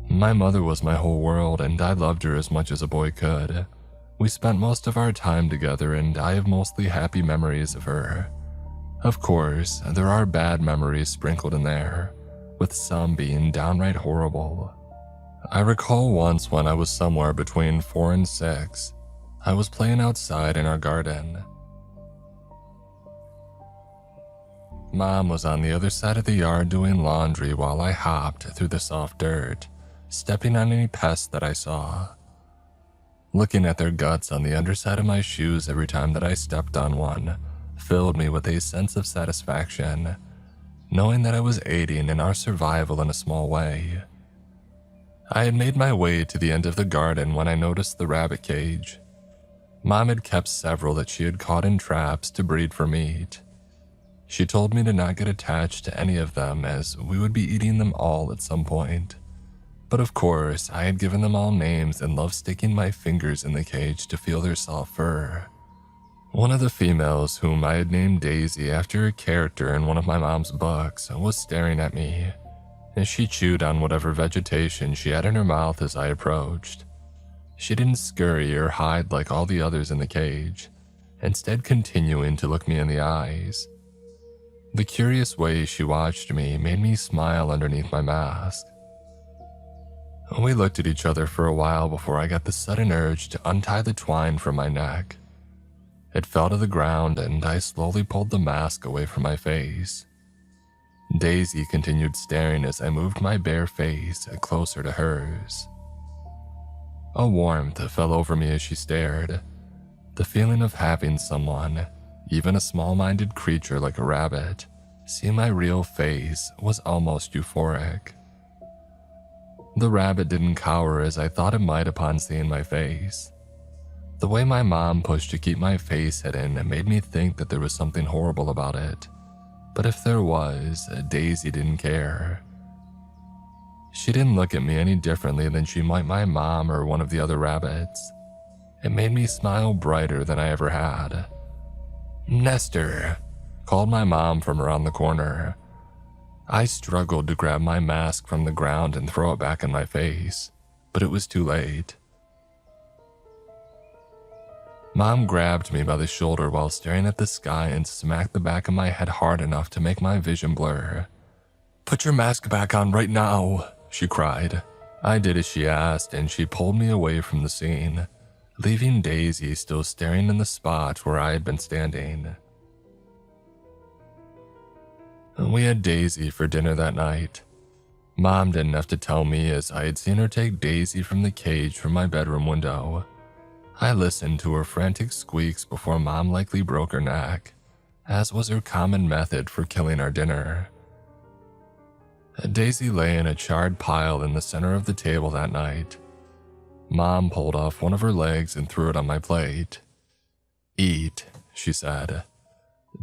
My mother was my whole world and I loved her as much as a boy could. We spent most of our time together and I have mostly happy memories of her. Of course, there are bad memories sprinkled in there, with some being downright horrible. I recall once when I was somewhere between 4 and 6, I was playing outside in our garden. Mom was on the other side of the yard doing laundry while I hopped through the soft dirt, stepping on any pests that I saw. Looking at their guts on the underside of my shoes every time that I stepped on one filled me with a sense of satisfaction, knowing that I was aiding in our survival in a small way. I had made my way to the end of the garden when I noticed the rabbit cage. Mom had kept several that she had caught in traps to breed for meat. She told me to not get attached to any of them as we would be eating them all at some point. But of course, I had given them all names and loved sticking my fingers in the cage to feel their soft fur. One of the females, whom I had named Daisy after a character in one of my mom's books, was staring at me as she chewed on whatever vegetation she had in her mouth as I approached. She didn't scurry or hide like all the others in the cage, instead continuing to look me in the eyes. The curious way she watched me made me smile underneath my mask. We looked at each other for a while before I got the sudden urge to untie the twine from my neck. It fell to the ground and I slowly pulled the mask away from my face. Daisy continued staring as I moved my bare face closer to hers. A warmth fell over me as she stared. The feeling of having someone, even a small-minded creature like a rabbit, see my real face was almost euphoric. The rabbit didn't cower as I thought it might upon seeing my face. The way my mom pushed to keep my face hidden made me think that there was something horrible about it. But if there was, Daisy didn't care. She didn't look at me any differently than she might my mom or one of the other rabbits. It made me smile brighter than I ever had. "Nestor," called my mom from around the corner. I struggled to grab my mask from the ground and throw it back in my face, but it was too late. Mom grabbed me by the shoulder while staring at the sky and smacked the back of my head hard enough to make my vision blur. "Put your mask back on right now," she cried. I did as she asked, and she pulled me away from the scene, leaving Daisy still staring in the spot where I had been standing. We had Daisy for dinner that night. Mom didn't have to tell me as I had seen her take Daisy from the cage from my bedroom window. I listened to her frantic squeaks before Mom likely broke her neck, as was her common method for killing our dinner. Daisy lay in a charred pile in the center of the table that night. Mom pulled off one of her legs and threw it on my plate. "Eat," she said.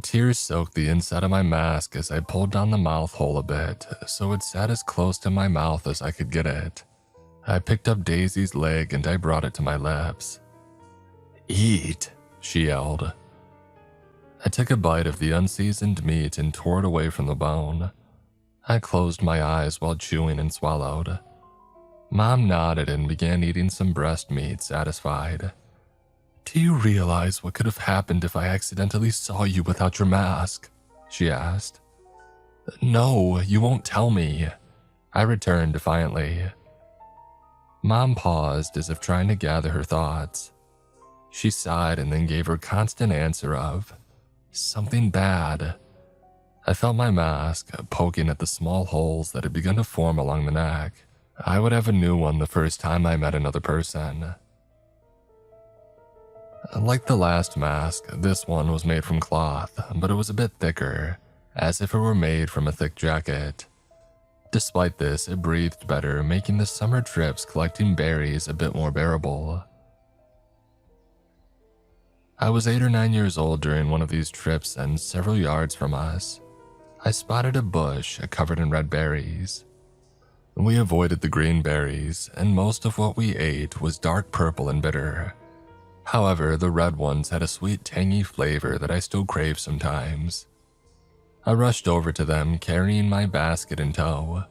Tears soaked the inside of my mask as I pulled down the mouth hole a bit, so it sat as close to my mouth as I could get it. I picked up Daisy's leg and I brought it to my lips. "Eat," she yelled. I took a bite of the unseasoned meat and tore it away from the bone. I closed my eyes while chewing and swallowed. Mom nodded and began eating some breast meat, satisfied. "Do you realize what could have happened if I accidentally saw you without your mask?" she asked. "No, you won't tell me," I returned defiantly. Mom paused as if trying to gather her thoughts. She sighed and then gave her constant answer of, "Something bad." I felt my mask poking at the small holes that had begun to form along the neck. I would have a new one the first time I met another person. Like the last mask, this one was made from cloth, but it was a bit thicker, as if it were made from a thick jacket. Despite this, it breathed better, making the summer trips collecting berries a bit more bearable. I was 8 or 9 years old during one of these trips, and several yards from us, I spotted a bush covered in red berries. We avoided the green berries, and most of what we ate was dark purple and bitter. However, the red ones had a sweet, tangy flavor that I still crave sometimes. I rushed over to them, carrying my basket in tow.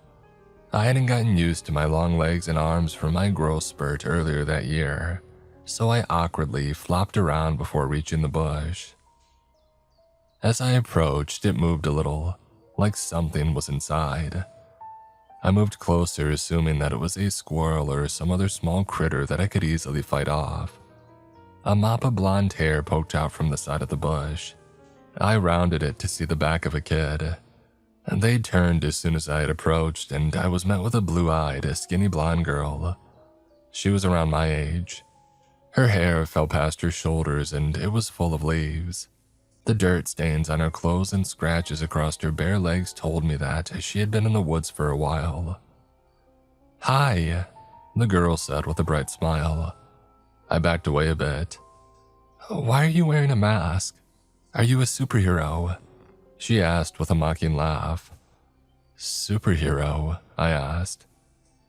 I hadn't gotten used to my long legs and arms from my growth spurt earlier that year, so I awkwardly flopped around before reaching the bush. As I approached, it moved a little, like something was inside. I moved closer, assuming that it was a squirrel or some other small critter that I could easily fight off. A mop of blonde hair poked out from the side of the bush. I rounded it to see the back of a kid. They turned as soon as I had approached, and I was met with a blue-eyed, skinny blonde girl. She was around my age. Her hair fell past her shoulders and it was full of leaves. The dirt stains on her clothes and scratches across her bare legs told me that she had been in the woods for a while. "Hi," the girl said with a bright smile. I backed away a bit. "Why are you wearing a mask? Are you a superhero?" she asked with a mocking laugh. "Superhero?" I asked.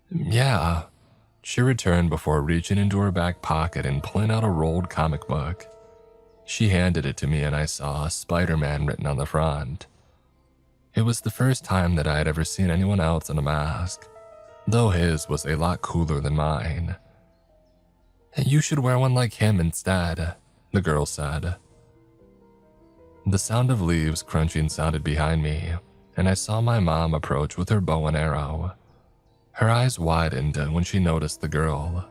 "Yeah," she returned before reaching into her back pocket and pulling out a rolled comic book. She handed it to me and I saw Spider-Man written on the front. It was the first time that I had ever seen anyone else in a mask, though his was a lot cooler than mine. "You should wear one like him instead," the girl said. The sound of leaves crunching sounded behind me, and I saw my mom approach with her bow and arrow. Her eyes widened when she noticed the girl.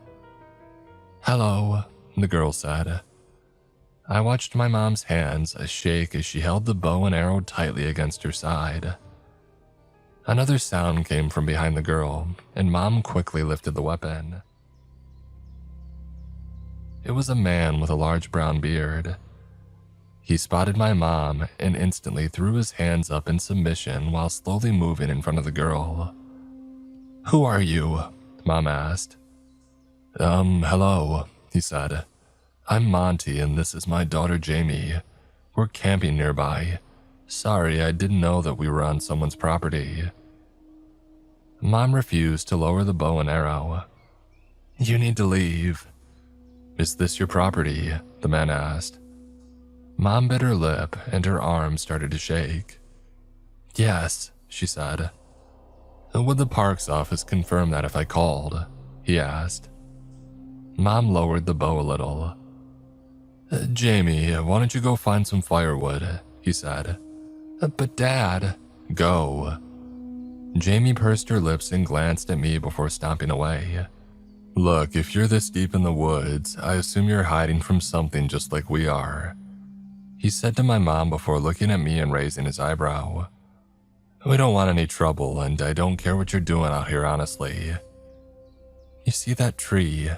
"Hello," the girl said. I watched my mom's hands shake as she held the bow and arrow tightly against her side. Another sound came from behind the girl, and Mom quickly lifted the weapon. It was a man with a large brown beard. He spotted my mom and instantly threw his hands up in submission while slowly moving in front of the girl. "Who are you?" Mom asked. Hello," he said. "I'm Monty and this is my daughter Jamie. We're camping nearby. Sorry, I didn't know that we were on someone's property." Mom refused to lower the bow and arrow. "You need to leave." "Is this your property?" the man asked. Mom bit her lip and her arm started to shake. "Yes," she said. "Would the parks office confirm that if I called?" he asked. Mom lowered the bow a little. "Jamie, why don't you go find some firewood?" he said. "But Dad..." "Go." Jamie pursed her lips and glanced at me before stomping away. "Look, if you're this deep in the woods, I assume you're hiding from something just like we are," he said to my mom before looking at me and raising his eyebrow. "We don't want any trouble, and I don't care what you're doing out here, honestly." "You see that tree?"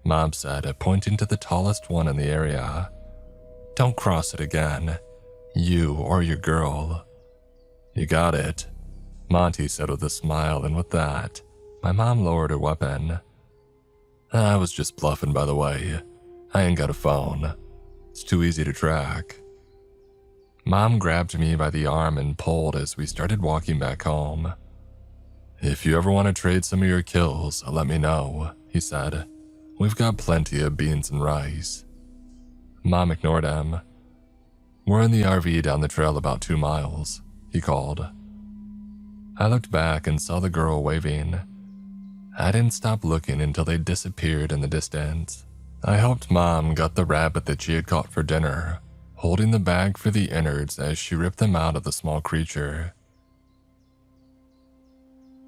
Mom said, pointing to the tallest one in the area. "Don't cross it again. You or your girl." "You got it," Monty said with a smile, and with that, my mom lowered her weapon. "I was just bluffing, by the way. I ain't got a phone. It's too easy to track." Mom grabbed me by the arm and pulled as we started walking back home. "If you ever want to trade some of your kills, let me know," he said. "We've got plenty of beans and rice." Mom ignored him. "We're in the RV down the trail about 2 miles, he called. I looked back and saw the girl waving. I didn't stop looking until they disappeared in the distance. I helped Mom gut the rabbit that she had caught for dinner, holding the bag for the innards as she ripped them out of the small creature.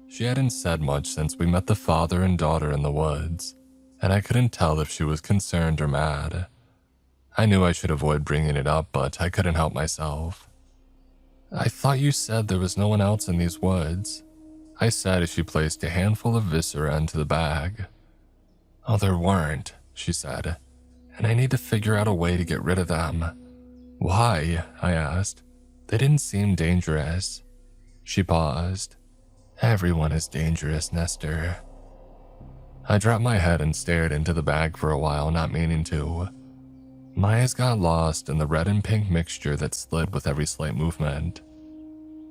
She hadn't said much since we met the father and daughter in the woods, and I couldn't tell if she was concerned or mad. I knew I should avoid bringing it up, but I couldn't help myself. "I thought you said there was no one else in these woods," I said as she placed a handful of viscera into the bag. "Oh, there weren't," she said, "and I need to figure out a way to get rid of them." "Why?" I asked. "They didn't seem dangerous." She paused. "Everyone is dangerous, Nestor." I dropped my head and stared into the bag for a while, not meaning to. My eyes got lost in the red and pink mixture that slid with every slight movement.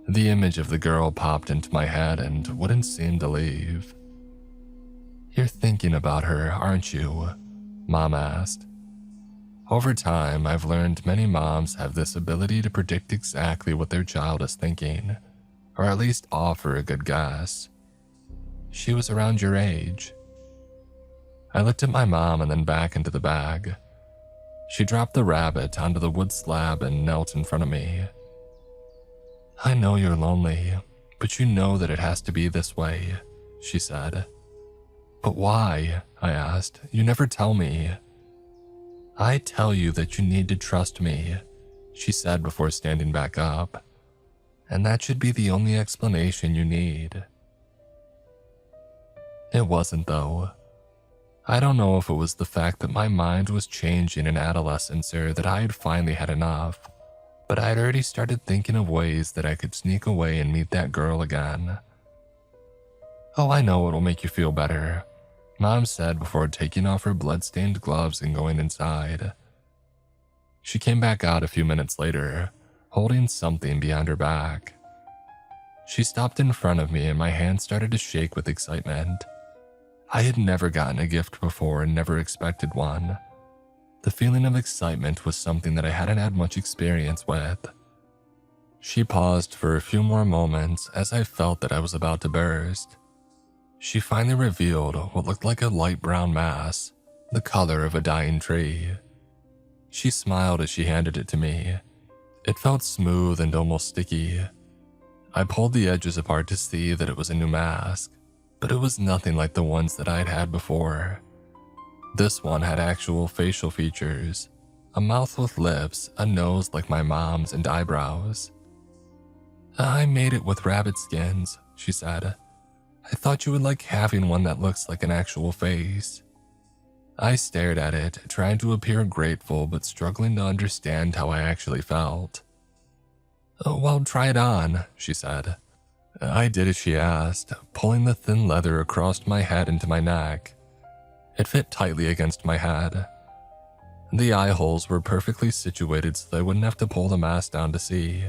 The image of the girl popped into my head and wouldn't seem to leave. "You're thinking about her, aren't you?" Mom asked. Over time, I've learned many moms have this ability to predict exactly what their child is thinking, or at least offer a good guess. She was around your age. I looked at my mom and then back into the bag. She dropped the rabbit onto the wood slab and knelt in front of me. "I know you're lonely, but you know that it has to be this way," she said. "But why?" I asked. "You never tell me." "I tell you that you need to trust me," she said before standing back up. "And that should be the only explanation you need." It wasn't, though. I don't know if it was the fact that my mind was changing in adolescence or that I had finally had enough, but I had already started thinking of ways that I could sneak away and meet that girl again. "Oh, I know it'll make you feel better," Mom said before taking off her blood-stained gloves and going inside. She came back out a few minutes later, holding something behind her back. She stopped in front of me and my hand started to shake with excitement. I had never gotten a gift before and never expected one. The feeling of excitement was something that I hadn't had much experience with. She paused for a few more moments as I felt that I was about to burst. She finally revealed what looked like a light brown mass, the color of a dying tree. She smiled as she handed it to me. It felt smooth and almost sticky. I pulled the edges apart to see that it was a new mask, but it was nothing like the ones that I had had before. This one had actual facial features, a mouth with lips, a nose like my mom's, and eyebrows. "I made it with rabbit skins," she said. "I thought you would like having one that looks like an actual face." I stared at it, trying to appear grateful but struggling to understand how I actually felt. "Oh, well, try it on," she said. I did as she asked, pulling the thin leather across my head into my neck. It fit tightly against my head. The eye holes were perfectly situated so I wouldn't have to pull the mask down to see.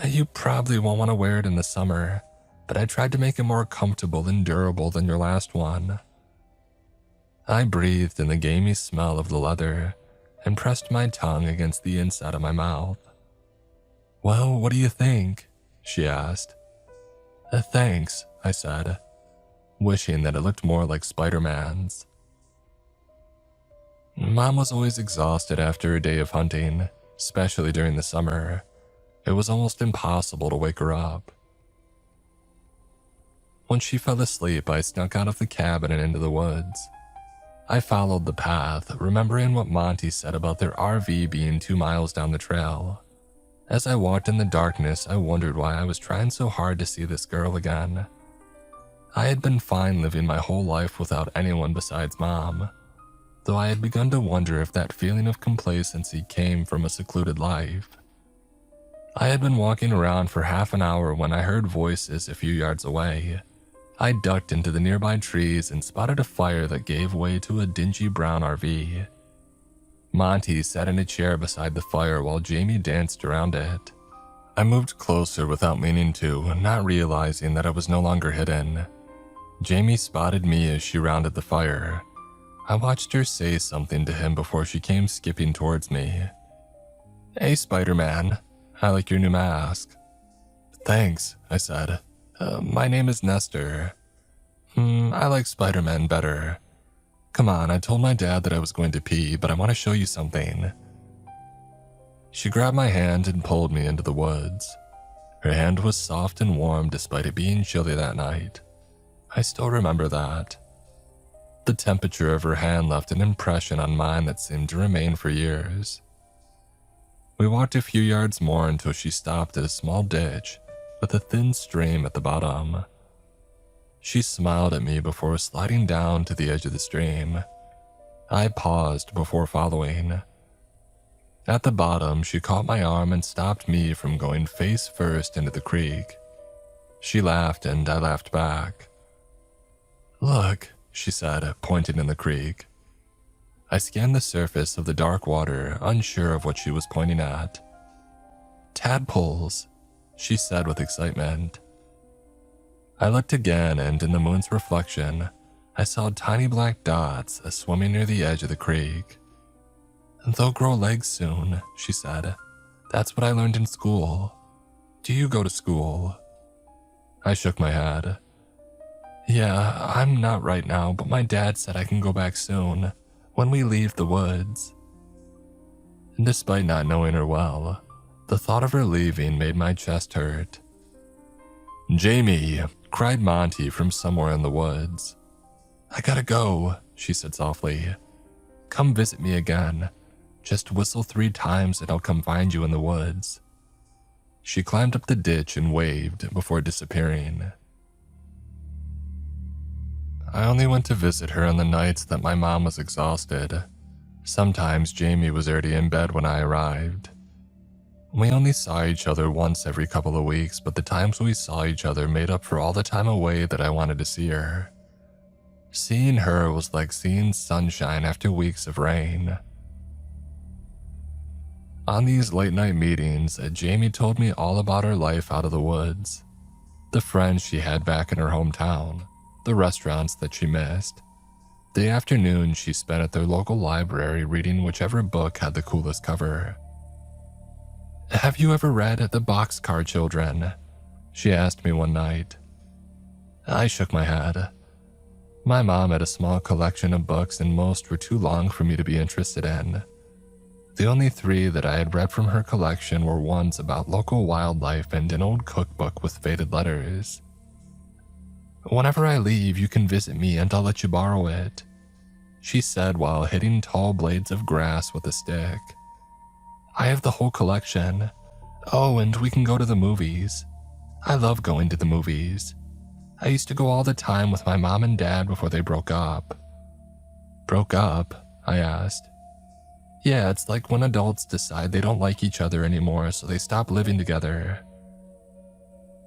"You probably won't want to wear it in the summer, but I tried to make it more comfortable and durable than your last one." I breathed in the gamey smell of the leather and pressed my tongue against the inside of my mouth. "Well, what do you think?" she asked. Thanks," I said, wishing that it looked more like Spider-Man's. Mom was always exhausted after a day of hunting, especially during the summer. It was almost impossible to wake her up. When she fell asleep, I snuck out of the cabin and into the woods. I followed the path, remembering what Monty said about their RV being 2 miles down the trail. As I walked in the darkness, I wondered why I was trying so hard to see this girl again. I had been fine living my whole life without anyone besides Mom, though I had begun to wonder if that feeling of complacency came from a secluded life. I had been walking around for half an hour when I heard voices a few yards away. I ducked into the nearby trees and spotted a fire that gave way to a dingy brown RV. Monty sat in a chair beside the fire while Jamie danced around it. I moved closer without meaning to, not realizing that I was no longer hidden. Jamie spotted me as she rounded the fire. I watched her say something to him before she came skipping towards me. "Hey, Spider-Man, I like your new mask." "Thanks," I said. My name is Nestor." I like Spider-Man better. Come on, I told my dad that I was going to pee, but I want to show you something." She grabbed my hand and pulled me into the woods. Her hand was soft and warm despite it being chilly that night. I still remember that. The temperature of her hand left an impression on mine that seemed to remain for years. We walked a few yards more until she stopped at a small ditch with a thin stream at the bottom. She smiled at me before sliding down to the edge of the stream. I paused before following. At the bottom, she caught my arm and stopped me from going face first into the creek. She laughed and I laughed back. "Look," she said, pointing in the creek. I scanned the surface of the dark water, unsure of what she was pointing at. "Tadpoles," she said with excitement. I looked again, and in the moon's reflection, I saw tiny black dots swimming near the edge of the creek. "They'll grow legs soon," she said. "That's what I learned in school. Do you go to school?" I shook my head. "Yeah, I'm not right now, but my dad said I can go back soon, when we leave the woods." Despite not knowing her well, the thought of her leaving made my chest hurt. "Jamie!" cried Monty from somewhere in the woods. "I gotta go," she said softly. "Come visit me again. Just whistle 3 times and I'll come find you in the woods." She climbed up the ditch and waved before disappearing. I only went to visit her on the nights that my mom was exhausted. Sometimes Jamie was already in bed when I arrived. We only saw each other once every couple of weeks, but the times we saw each other made up for all the time away that I wanted to see her. Seeing her was like seeing sunshine after weeks of rain. On these late-night meetings, Jamie told me all about her life out of the woods, the friends she had back in her hometown, the restaurants that she missed, the afternoons she spent at their local library reading whichever book had the coolest cover. "Have you ever read The Boxcar Children?" she asked me one night. I shook my head. My mom had a small collection of books and most were too long for me to be interested in. The only 3 that I had read from her collection were ones about local wildlife and an old cookbook with faded letters. "Whenever I leave, you can visit me and I'll let you borrow it," she said while hitting tall blades of grass with a stick. "I have the whole collection. Oh, and we can go to the movies. I love going to the movies. I used to go all the time with my mom and dad before they broke up." "Broke up?" I asked. "Yeah, it's like when adults decide they don't like each other anymore, so they stop living together."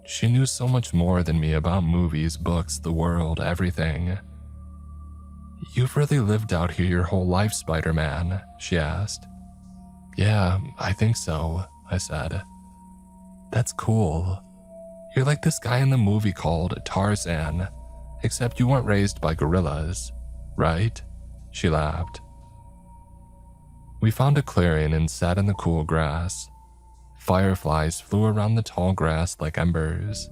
She knew so much more than me about movies, books, the world, everything. "You've really lived out here your whole life, Spider-Man?" she asked. "Yeah, I think so," I said. "That's cool. You're like this guy in the movie called Tarzan, except you weren't raised by gorillas, right?" She laughed. We found a clearing and sat in the cool grass. Fireflies flew around the tall grass like embers.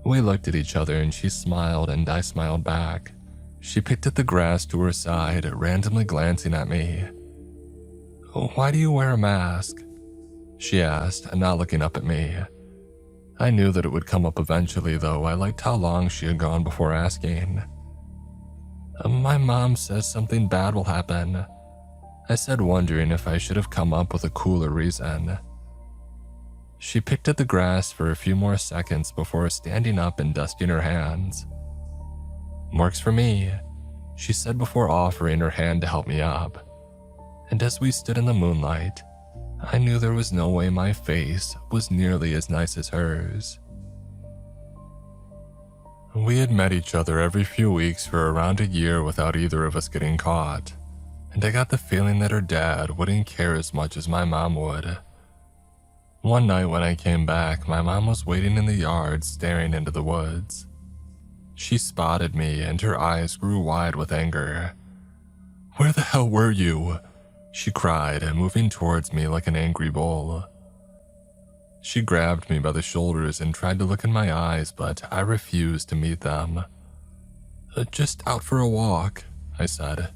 We looked at each other and she smiled and I smiled back. She picked at the grass to her side, randomly glancing at me. "Why do you wear a mask?" she asked, not looking up at me. I knew that it would come up eventually, though I liked how long she had gone before asking. "My mom says something bad will happen," I said, wondering if I should have come up with a cooler reason. She picked at the grass for a few more seconds before standing up and dusting her hands. "Works for me," she said before offering her hand to help me up. And as we stood in the moonlight, I knew there was no way my face was nearly as nice as hers. We had met each other every few weeks for around a year without either of us getting caught, and I got the feeling that her dad wouldn't care as much as my mom would. One night when I came back, my mom was waiting in the yard staring into the woods. She spotted me and her eyes grew wide with anger. "Where the hell were you?" she cried, moving towards me like an angry bull. She grabbed me by the shoulders and tried to look in my eyes, but I refused to meet them. "Just out for a walk," I said.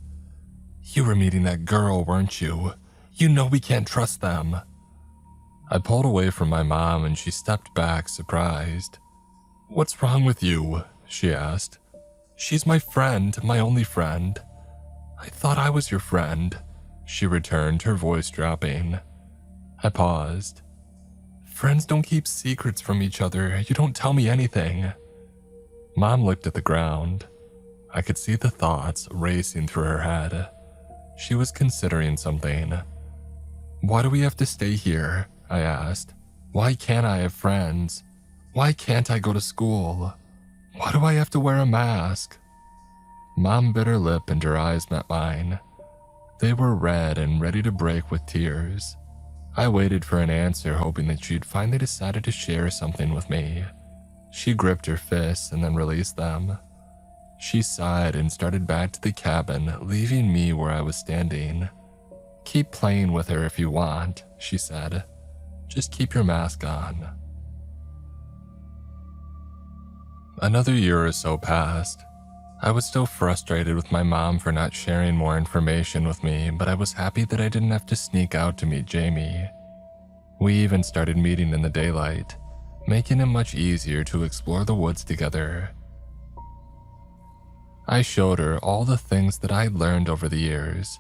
"You were meeting that girl, weren't you? You know we can't trust them." I pulled away from my mom and she stepped back, surprised. "What's wrong with you?" she asked. "She's my friend, my only friend." "I thought I was your friend," she returned, her voice dropping. I paused. "Friends don't keep secrets from each other. You don't tell me anything." Mom looked at the ground. I could see the thoughts racing through her head. She was considering something. "Why do we have to stay here?" I asked. "Why can't I have friends? Why can't I go to school? Why do I have to wear a mask?" Mom bit her lip and her eyes met mine. They were red and ready to break with tears. I waited for an answer, hoping that she'd finally decided to share something with me. She gripped her fists and then released them. She sighed and started back to the cabin, leaving me where I was standing. "Keep playing with her if you want," she said. "Just keep your mask on." Another year or so passed. I was still frustrated with my mom for not sharing more information with me, but I was happy that I didn't have to sneak out to meet Jamie. We even started meeting in the daylight, making it much easier to explore the woods together. I showed her all the things that I'd learned over the years,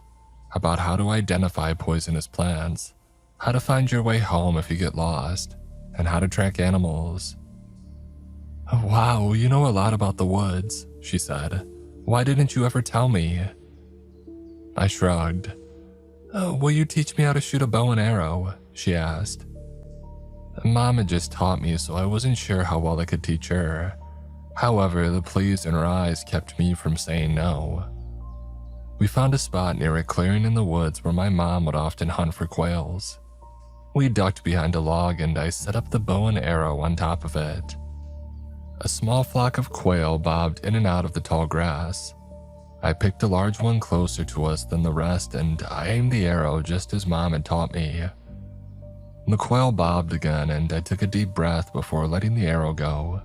about how to identify poisonous plants, how to find your way home if you get lost, and how to track animals. "Wow, you know a lot about the woods," she said. Why didn't you ever tell me?" I shrugged. "Will you teach me how to shoot a bow and arrow?" she asked. Mom had just taught me, so I wasn't sure how well I could teach her. However, the pleas in her eyes kept me from saying no. We found a spot near a clearing in the woods where my mom would often hunt for quails. We ducked behind a log and I set up the bow and arrow on top of it. A small flock of quail bobbed in and out of the tall grass. I picked a large one closer to us than the rest and I aimed the arrow just as Mom had taught me. The quail bobbed again and I took a deep breath before letting the arrow go.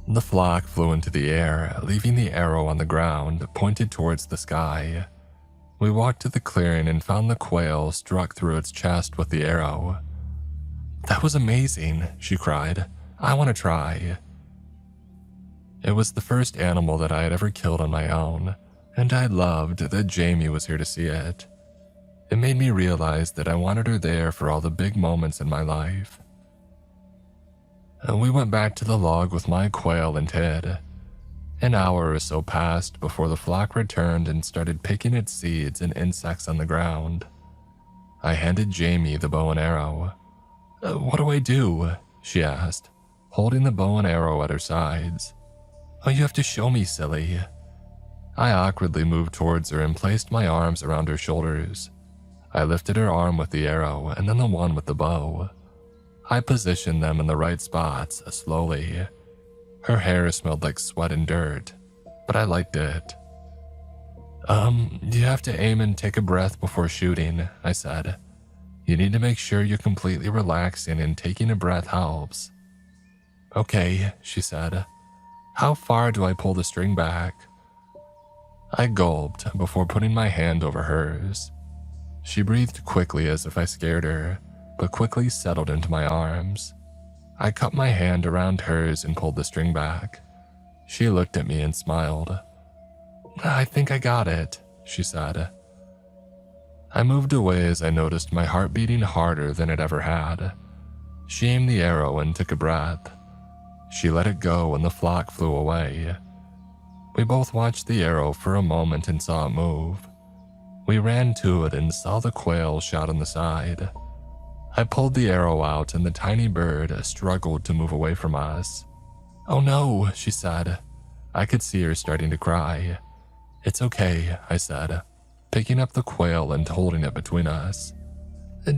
The flock flew into the air, leaving the arrow on the ground, pointed towards the sky. We walked to the clearing and found the quail struck through its chest with the arrow. "That was amazing," she cried. "I want to try." It was the first animal that I had ever killed on my own, and I loved that Jamie was here to see it. It made me realize that I wanted her there for all the big moments in my life. We went back to the log with my quail and hid. An hour or so passed before the flock returned and started picking at seeds and insects on the ground. I handed Jamie the bow and arrow. "What do I do?" she asked, holding the bow and arrow at her sides. "Oh, you have to show me, silly." I awkwardly moved towards her and placed my arms around her shoulders. I lifted her arm with the arrow and then the one with the bow. I positioned them in the right spots, slowly. Her hair smelled like sweat and dirt, but I liked it. You have to aim and take a breath before shooting," I said. "You need to make sure you're completely relaxing and taking a breath helps." "Okay," she said. "How far do I pull the string back?" I gulped before putting my hand over hers. She breathed quickly as if I scared her, but quickly settled into my arms. I cupped my hand around hers and pulled the string back. She looked at me and smiled. "I think I got it," she said. I moved away as I noticed my heart beating harder than it ever had. She aimed the arrow and took a breath. She let it go and the flock flew away. We both watched the arrow for a moment and saw it move. We ran to it and saw the quail shot on the side. I pulled the arrow out and the tiny bird struggled to move away from us. "Oh no," she said. I could see her starting to cry. "It's okay," I said, picking up the quail and holding it between us.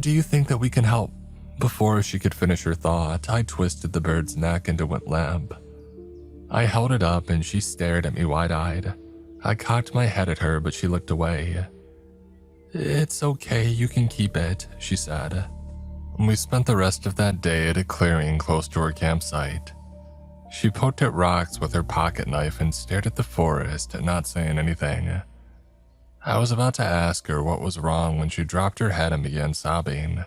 "Do you think that we can help?" Before she could finish her thought, I twisted the bird's neck and it went limp. I held it up and she stared at me wide-eyed. I cocked my head at her, but she looked away. "It's okay, you can keep it," she said. We spent the rest of that day at a clearing close to our campsite. She poked at rocks with her pocket knife and stared at the forest, not saying anything. I was about to ask her what was wrong when she dropped her head and began sobbing.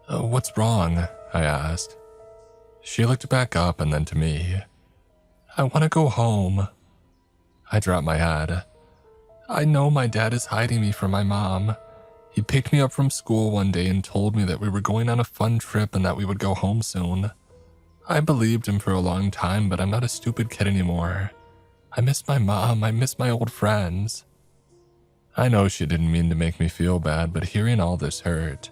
"What's wrong?" I asked. She looked back up and then to me. "I want to go home." I dropped my head. "I know my dad is hiding me from my mom. He picked me up from school one day and told me that we were going on a fun trip and that we would go home soon. I believed him for a long time, but I'm not a stupid kid anymore. I miss my mom, I miss my old friends." I know she didn't mean to make me feel bad, but hearing all this hurt.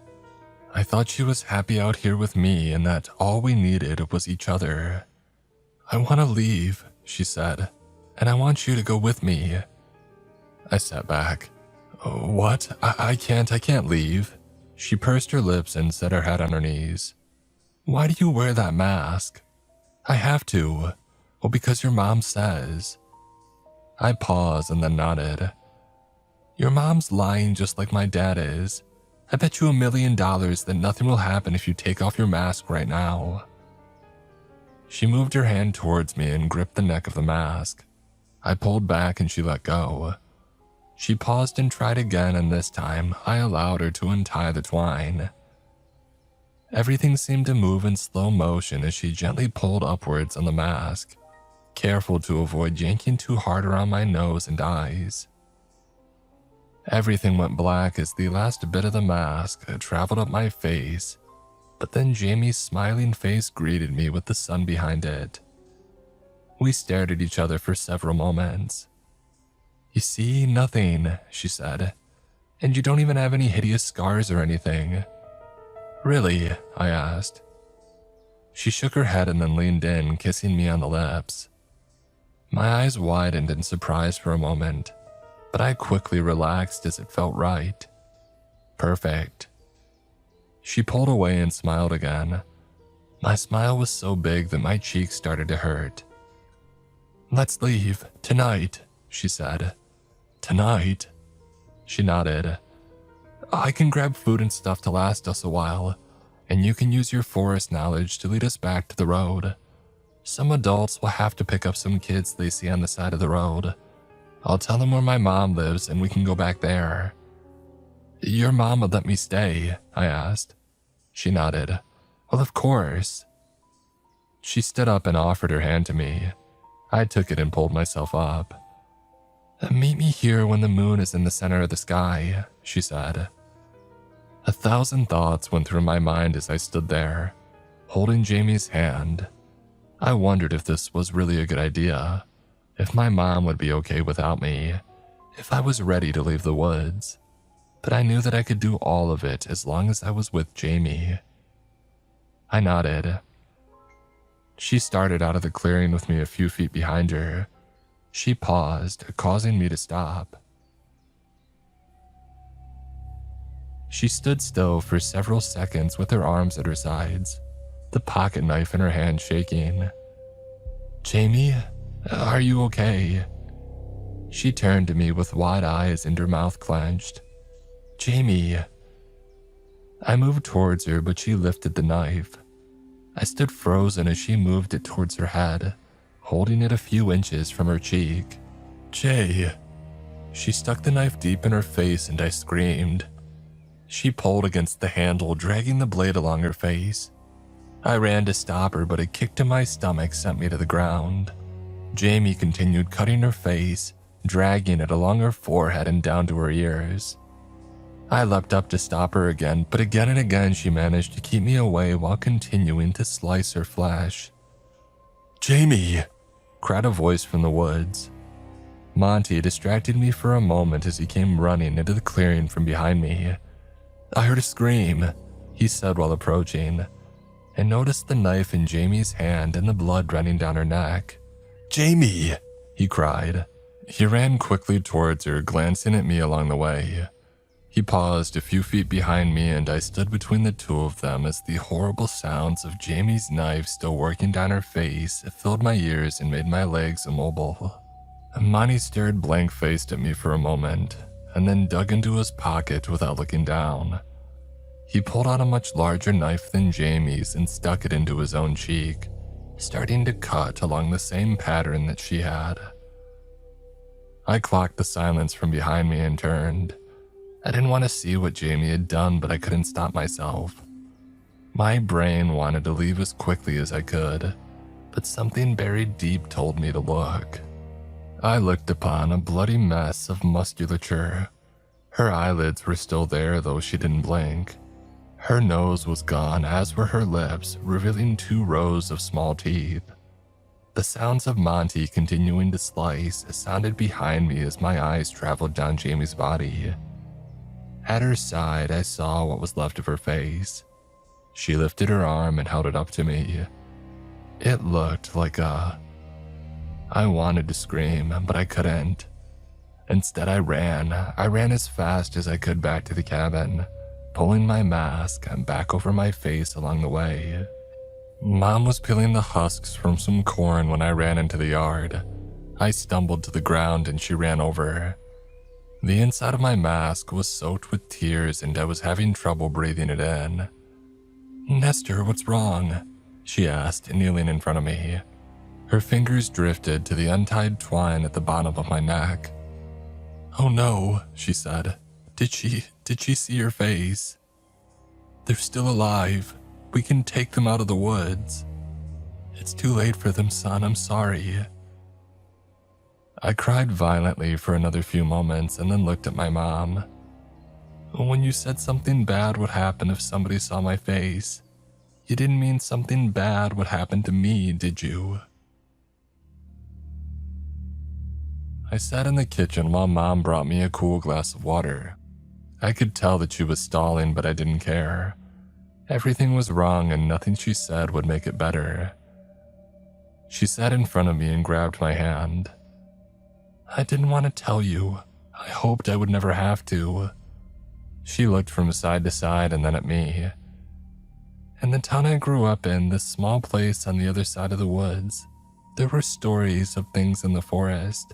I thought she was happy out here with me and that all we needed was each other. "I want to leave," she said, "and I want you to go with me." I sat back. "What? I can't leave." She pursed her lips and set her head on her knees. "Why do you wear that mask?" "I have to." "Well, because your mom says." I paused and then nodded. "Your mom's lying just like my dad is. I bet you $1 million that nothing will happen if you take off your mask right now." She moved her hand towards me and gripped the neck of the mask. I pulled back and she let go. She paused and tried again, and this time I allowed her to untie the twine. Everything seemed to move in slow motion as she gently pulled upwards on the mask, careful to avoid yanking too hard around my nose and eyes. Everything went black as the last bit of the mask traveled up my face, but then Jamie's smiling face greeted me with the sun behind it. We stared at each other for several moments. "You see, nothing," she said. "And you don't even have any hideous scars or anything." "Really?" I asked. She shook her head and then leaned in, kissing me on the lips. My eyes widened in surprise for a moment, but I quickly relaxed as it felt right. Perfect. She pulled away and smiled again. My smile was so big that my cheeks started to hurt. "Let's leave, tonight," she said. "Tonight?" She nodded. "I can grab food and stuff to last us a while, and you can use your forest knowledge to lead us back to the road. Some adults will have to pick up some kids they see on the side of the road. I'll tell them where my mom lives and we can go back there." "Your mom would let me stay?" I asked. She nodded. "Well, of course." She stood up and offered her hand to me. I took it and pulled myself up. "Meet me here when the moon is in the center of the sky," she said. 1,000 thoughts went through my mind as I stood there, holding Jamie's hand. I wondered if this was really a good idea, if my mom would be okay without me, if I was ready to leave the woods. But I knew that I could do all of it as long as I was with Jamie. I nodded. She started out of the clearing with me a few feet behind her. She paused, causing me to stop. She stood still for several seconds with her arms at her sides, the pocket knife in her hand shaking. "Jamie, are you okay?" She turned to me with wide eyes and her mouth clenched. "Jamie." I moved towards her, but she lifted the knife. I stood frozen as she moved it towards her head, holding it a few inches from her cheek. "Jay." She stuck the knife deep in her face and I screamed. She pulled against the handle, dragging the blade along her face. I ran to stop her, but a kick to my stomach sent me to the ground. Jamie continued cutting her face, dragging it along her forehead and down to her ears. I leapt up to stop her again, but again and again she managed to keep me away while continuing to slice her flesh. "Jamie!" cried a voice from the woods. Monty distracted me for a moment as he came running into the clearing from behind me. "I heard a scream," he said while approaching, and noticed the knife in Jamie's hand and the blood running down her neck. "Jamie!" he cried. He ran quickly towards her, glancing at me along the way. He paused a few feet behind me and I stood between the two of them as the horrible sounds of Jamie's knife still working down her face filled my ears and made my legs immobile. Monty stared blank-faced at me for a moment and then dug into his pocket without looking down. He pulled out a much larger knife than Jamie's and stuck it into his own cheek, starting to cut along the same pattern that she had. I clocked the silence from behind me and turned. I didn't want to see what Jamie had done, but I couldn't stop myself. My brain wanted to leave as quickly as I could, but something buried deep told me to look. I looked upon a bloody mess of musculature. Her eyelids were still there, though she didn't blink. Her nose was gone, as were her lips, revealing 2 rows of small teeth. The sounds of Monty continuing to slice sounded behind me as my eyes traveled down Jamie's body. At her side, I saw what was left of her face. She lifted her arm and held it up to me. It looked like a... I wanted to scream, but I couldn't. Instead, I ran as fast as I could back to the cabin, pulling my mask back over my face along the way. Mom was peeling the husks from some corn when I ran into the yard. I stumbled to the ground and she ran over. The inside of my mask was soaked with tears and I was having trouble breathing it in. "Nestor, what's wrong?" she asked, kneeling in front of me. Her fingers drifted to the untied twine at the bottom of my neck. "Oh no," she said. Did she see your face?" "They're still alive. We can take them out of the woods." "It's too late for them, son. I'm sorry." I cried violently for another few moments and then looked at my mom. "When you said something bad would happen if somebody saw my face, you didn't mean something bad would happen to me, did you?" I sat in the kitchen while Mom brought me a cool glass of water. I could tell that she was stalling, but I didn't care. Everything was wrong and nothing she said would make it better. She sat in front of me and grabbed my hand. I didn't want to tell you. I hoped I would never have to. She looked from side to side and then at me. In the town I grew up in, this small place on the other side of the woods, there were stories of things in the forest,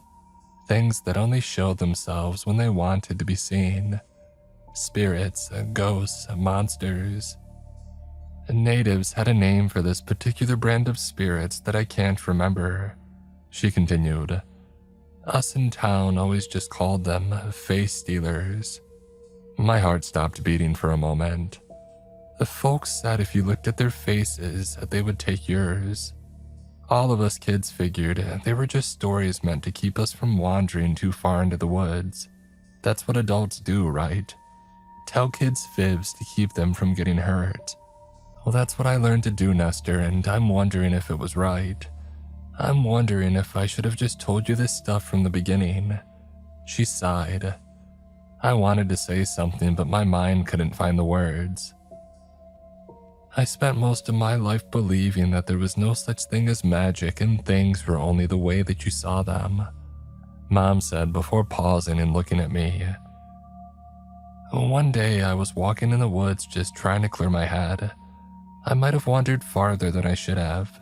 things that only showed themselves when they wanted to be seen. Spirits, ghosts, monsters. Natives had a name for this particular brand of spirits that I can't remember. She continued. Us in town always just called them face stealers. My heart stopped beating for a moment. The folks said if you looked at their faces, they would take yours. All of us kids figured they were just stories meant to keep us from wandering too far into the woods. That's what adults do, right? Tell kids fibs to keep them from getting hurt. Well, that's what I learned to do, Nestor, and I'm wondering if it was right. I'm wondering if I should have just told you this stuff from the beginning. She sighed. I wanted to say something, but my mind couldn't find the words. I spent most of my life believing that there was no such thing as magic and things were only the way that you saw them, Mom said before pausing and looking at me. One day I was walking in the woods just trying to clear my head. I might have wandered farther than I should have,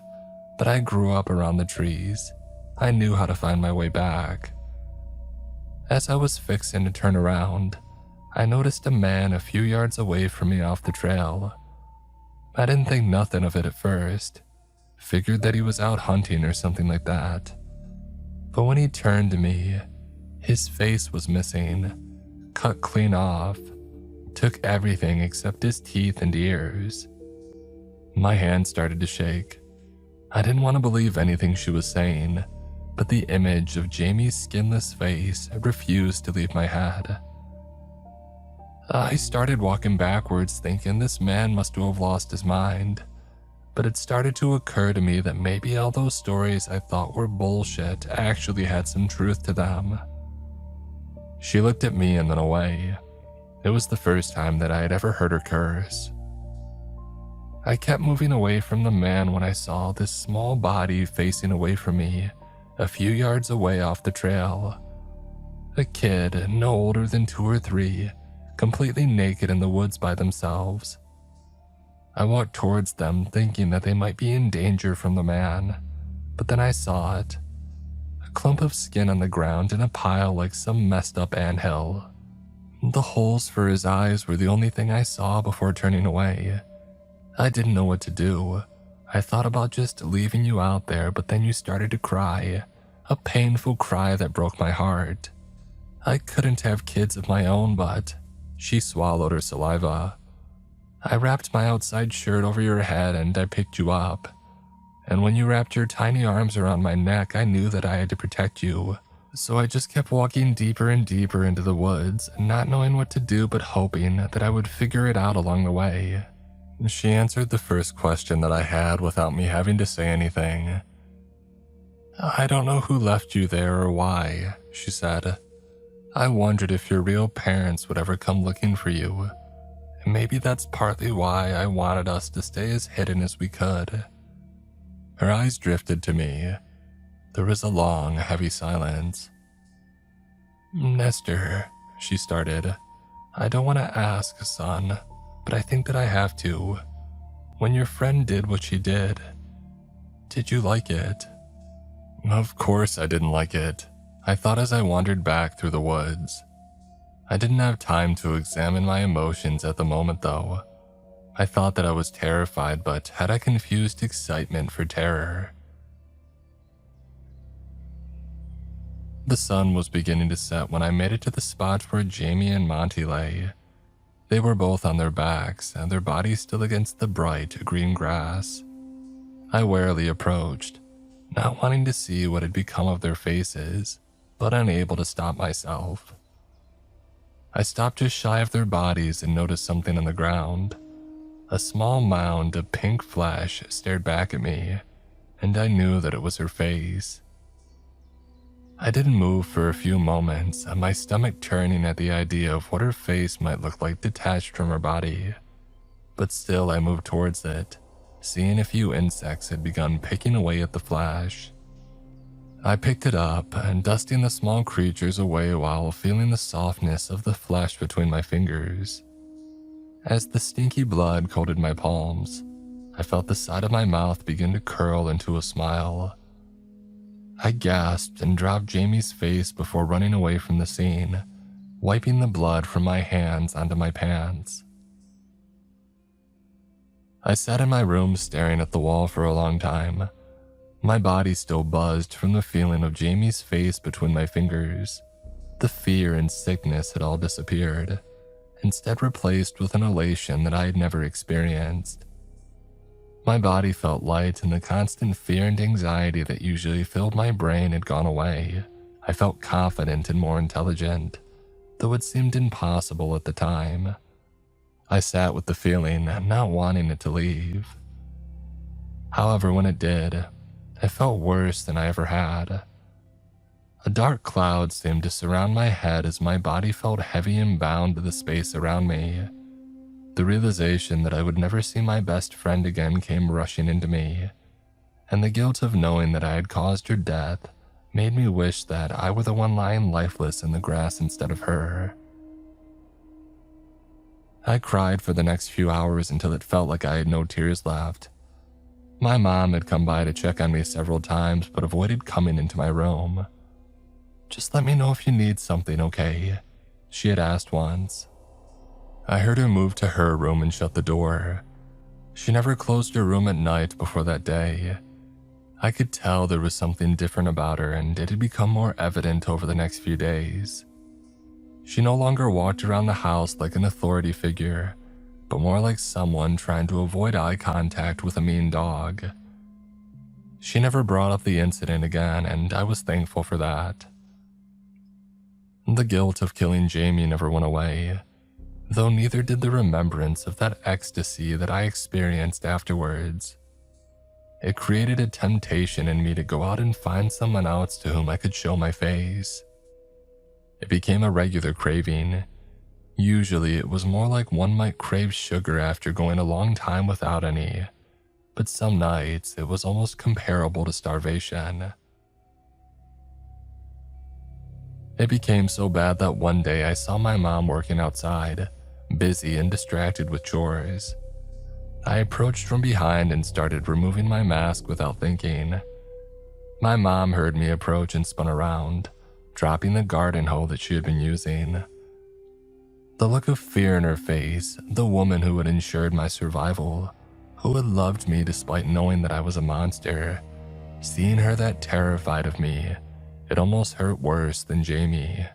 but I grew up around the trees. I knew how to find my way back. As I was fixing to turn around, I noticed a man a few yards away from me off the trail. I didn't think nothing of it at first, figured that he was out hunting or something like that. But when he turned to me, his face was missing, cut clean off, took everything except his teeth and ears. My hand started to shake. I didn't want to believe anything she was saying, but the image of Jamie's skinless face refused to leave my head. I started walking backwards thinking this man must have lost his mind, but it started to occur to me that maybe all those stories I thought were bullshit actually had some truth to them. She looked at me and then away. It was the first time that I had ever heard her curse. I kept moving away from the man when I saw this small body facing away from me, a few yards away off the trail. A kid, no older than 2 or 3, completely naked in the woods by themselves. I walked towards them thinking that they might be in danger from the man, but then I saw it. A clump of skin on the ground in a pile like some messed up anthill. The holes for his eyes were the only thing I saw before turning away. I didn't know what to do. I thought about just leaving you out there, but then you started to cry, a painful cry that broke my heart. I couldn't have kids of my own, but she swallowed her saliva. I wrapped my outside shirt over your head and I picked you up. And when you wrapped your tiny arms around my neck, I knew that I had to protect you. So I just kept walking deeper and deeper into the woods, not knowing what to do but hoping that I would figure it out along the way. She answered the first question that I had without me having to say anything. I don't know who left you there or why, she said. I wondered if your real parents would ever come looking for you. And maybe that's partly why I wanted us to stay as hidden as we could. Her eyes drifted to me. There was a long, heavy silence. Nestor, she started. I don't want to ask, son, but I think that I have to. When your friend did what she did you like it? Of course I didn't like it, I thought as I wandered back through the woods. I didn't have time to examine my emotions at the moment though. I thought that I was terrified, but had I confused excitement for terror? The sun was beginning to set when I made it to the spot where Jamie and Monty lay. They were both on their backs, and their bodies still against the bright green grass. I warily approached, not wanting to see what had become of their faces, but unable to stop myself. I stopped just shy of their bodies and noticed something on the ground. A small mound of pink flesh stared back at me, and I knew that it was her face. I didn't move for a few moments, my stomach turning at the idea of what her face might look like detached from her body. But still I moved towards it, seeing a few insects had begun picking away at the flesh. I picked it up and dusting the small creatures away while feeling the softness of the flesh between my fingers. As the stinky blood coated my palms, I felt the side of my mouth begin to curl into a smile. I gasped and dropped Jamie's face before running away from the scene, wiping the blood from my hands onto my pants. I sat in my room staring at the wall for a long time. My body still buzzed from the feeling of Jamie's face between my fingers. The fear and sickness had all disappeared, instead replaced with an elation that I had never experienced. My body felt light and the constant fear and anxiety that usually filled my brain had gone away. I felt confident and more intelligent, though it seemed impossible at the time. I sat with the feeling, not wanting it to leave. However, when it did, I felt worse than I ever had. A dark cloud seemed to surround my head as my body felt heavy and bound to the space around me. The realization that I would never see my best friend again came rushing into me, and the guilt of knowing that I had caused her death made me wish that I were the one lying lifeless in the grass instead of her. I cried for the next few hours until it felt like I had no tears left. My mom had come by to check on me several times but avoided coming into my room. "Just let me know if you need something, okay?" she had asked once. I heard her move to her room and shut the door. She never closed her room at night before that day. I could tell there was something different about her, and it had become more evident over the next few days. She no longer walked around the house like an authority figure, but more like someone trying to avoid eye contact with a mean dog. She never brought up the incident again, and I was thankful for that. The guilt of killing Jamie never went away, though neither did the remembrance of that ecstasy that I experienced afterwards. It created a temptation in me to go out and find someone else to whom I could show my face. It became a regular craving. Usually it was more like one might crave sugar after going a long time without any, but some nights it was almost comparable to starvation. It became so bad that one day I saw my mom working outside, busy and distracted with chores. I approached from behind and started removing my mask without thinking. My mom heard me approach and spun around, dropping the garden hoe that she had been using. The look of fear in her face, the woman who had ensured my survival, who had loved me despite knowing that I was a monster, seeing her that terrified of me, it almost hurt worse than Jamie.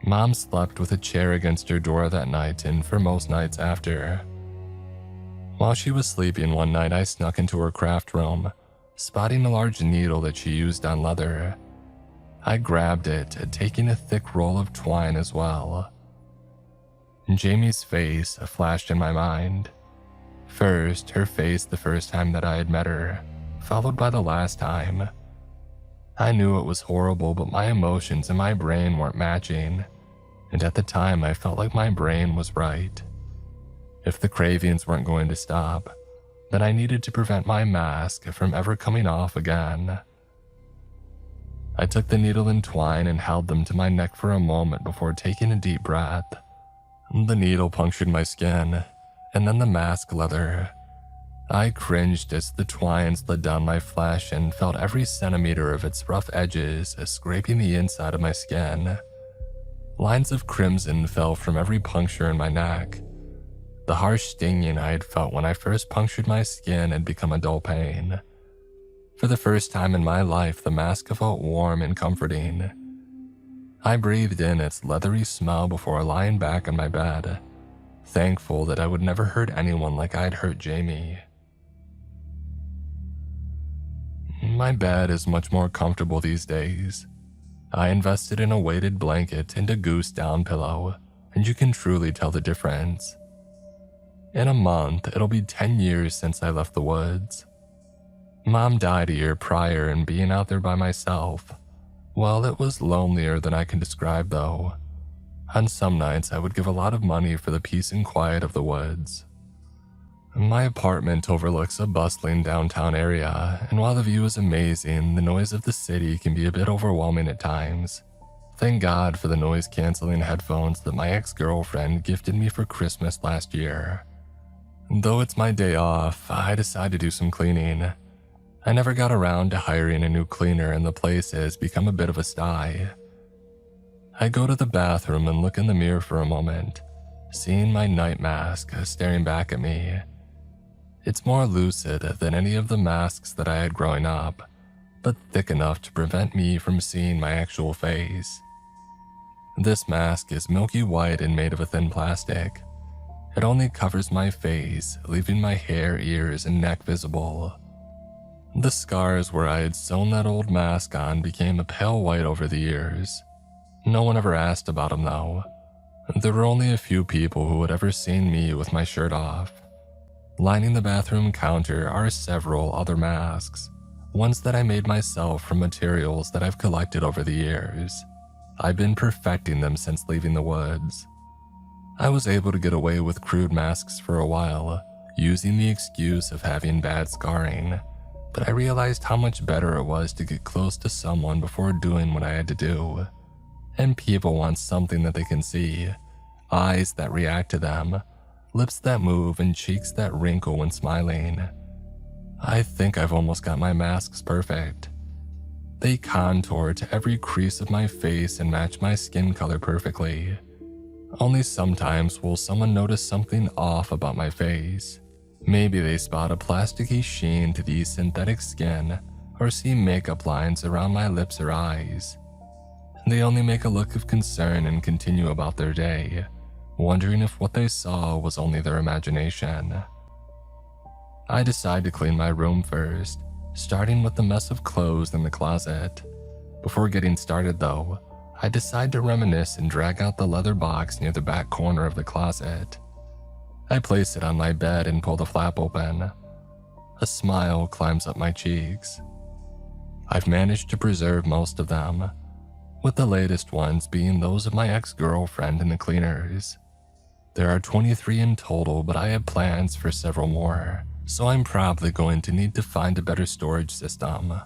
Mom slept with a chair against her door that night and for most nights after. While she was sleeping one night, I snuck into her craft room, spotting a large needle that she used on leather. I grabbed it, taking a thick roll of twine as well. Jamie's face flashed in my mind. First, her face the first time that I had met her, followed by the last time. I knew it was horrible, but my emotions and my brain weren't matching, and at the time I felt like my brain was right. If the cravings weren't going to stop, then I needed to prevent my mask from ever coming off again. I took the needle and twine and held them to my neck for a moment before taking a deep breath. The needle punctured my skin, and then the mask leather. I cringed as the twine slid down my flesh and felt every centimeter of its rough edges scraping the inside of my skin. Lines of crimson fell from every puncture in my neck. The harsh stinging I had felt when I first punctured my skin had become a dull pain. For the first time in my life, the mask felt warm and comforting. I breathed in its leathery smell before lying back on my bed, thankful that I would never hurt anyone like I'd hurt Jamie. My bed is much more comfortable these days. I invested in a weighted blanket and a goose down pillow, and you can truly tell the difference. In a month, it'll be 10 years since I left the woods. Mom died a year prior, and being out there by myself, well, it was lonelier than I can describe though. On some nights, I would give a lot of money for the peace and quiet of the woods. My apartment overlooks a bustling downtown area, and while the view is amazing, the noise of the city can be a bit overwhelming at times. Thank God for the noise-canceling headphones that my ex-girlfriend gifted me for Christmas last year. Though it's my day off, I decided to do some cleaning. I never got around to hiring a new cleaner, and the place has become a bit of a sty. I go to the bathroom and look in the mirror for a moment, seeing my night mask staring back at me. It's more lucid than any of the masks that I had growing up, but thick enough to prevent me from seeing my actual face. This mask is milky white and made of a thin plastic. It only covers my face, leaving my hair, ears, and neck visible. The scars where I had sewn that old mask on became a pale white over the years. No one ever asked about them though. There were only a few people who had ever seen me with my shirt off. Lining the bathroom counter are several other masks, ones that I made myself from materials that I've collected over the years. I've been perfecting them since leaving the woods. I was able to get away with crude masks for a while, using the excuse of having bad scarring, but I realized how much better it was to get close to someone before doing what I had to do. And people want something that they can see, eyes that react to them, lips that move, and cheeks that wrinkle when smiling. I think I've almost got my masks perfect. They contour to every crease of my face and match my skin color perfectly. Only sometimes will someone notice something off about my face. Maybe they spot a plasticky sheen to the synthetic skin, or see makeup lines around my lips or eyes. They only make a look of concern and continue about their day, wondering if what they saw was only their imagination. I decide to clean my room first, starting with the mess of clothes in the closet. Before getting started though, I decide to reminisce and drag out the leather box near the back corner of the closet. I place it on my bed and pull the flap open. A smile climbs up my cheeks. I've managed to preserve most of them, with the latest ones being those of my ex-girlfriend and the cleaners. There are 23 in total, but I have plans for several more, so I'm probably going to need to find a better storage system.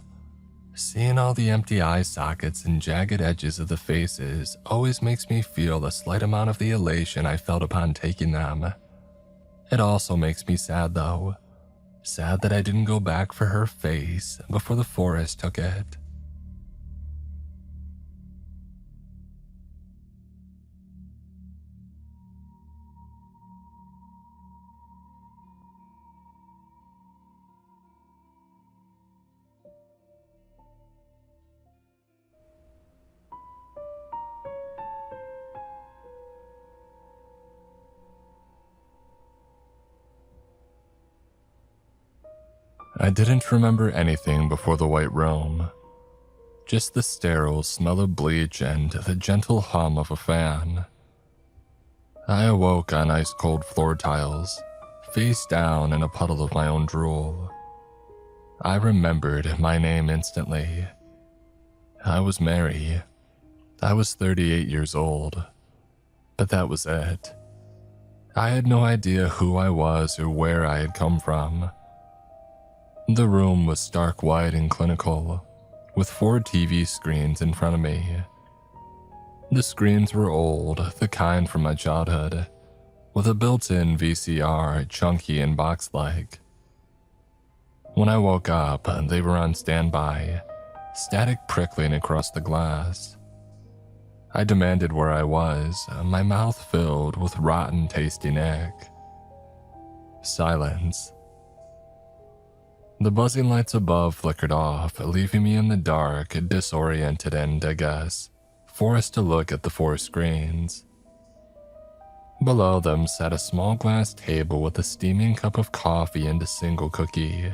Seeing all the empty eye sockets and jagged edges of the faces always makes me feel a slight amount of the elation I felt upon taking them. It also makes me sad though. Sad that I didn't go back for her face before the forest took it. I didn't remember anything before the white room. Just the sterile smell of bleach and the gentle hum of a fan. I awoke on ice-cold floor tiles, face down in a puddle of my own drool. I remembered my name instantly. I was Mary. I was 38 years old. But that was it. I had no idea who I was or where I had come from. The room was stark white and clinical, with 4 TV screens in front of me. The screens were old, the kind from my childhood, with a built-in VCR, chunky and box-like. When I woke up, they were on standby, static prickling across the glass. I demanded where I was, my mouth filled with rotten-tasting egg. Silence. The buzzing lights above flickered off, leaving me in the dark, disoriented and, I guess, forced to look at the 4 screens. Below them sat a small glass table with a steaming cup of coffee and a single cookie.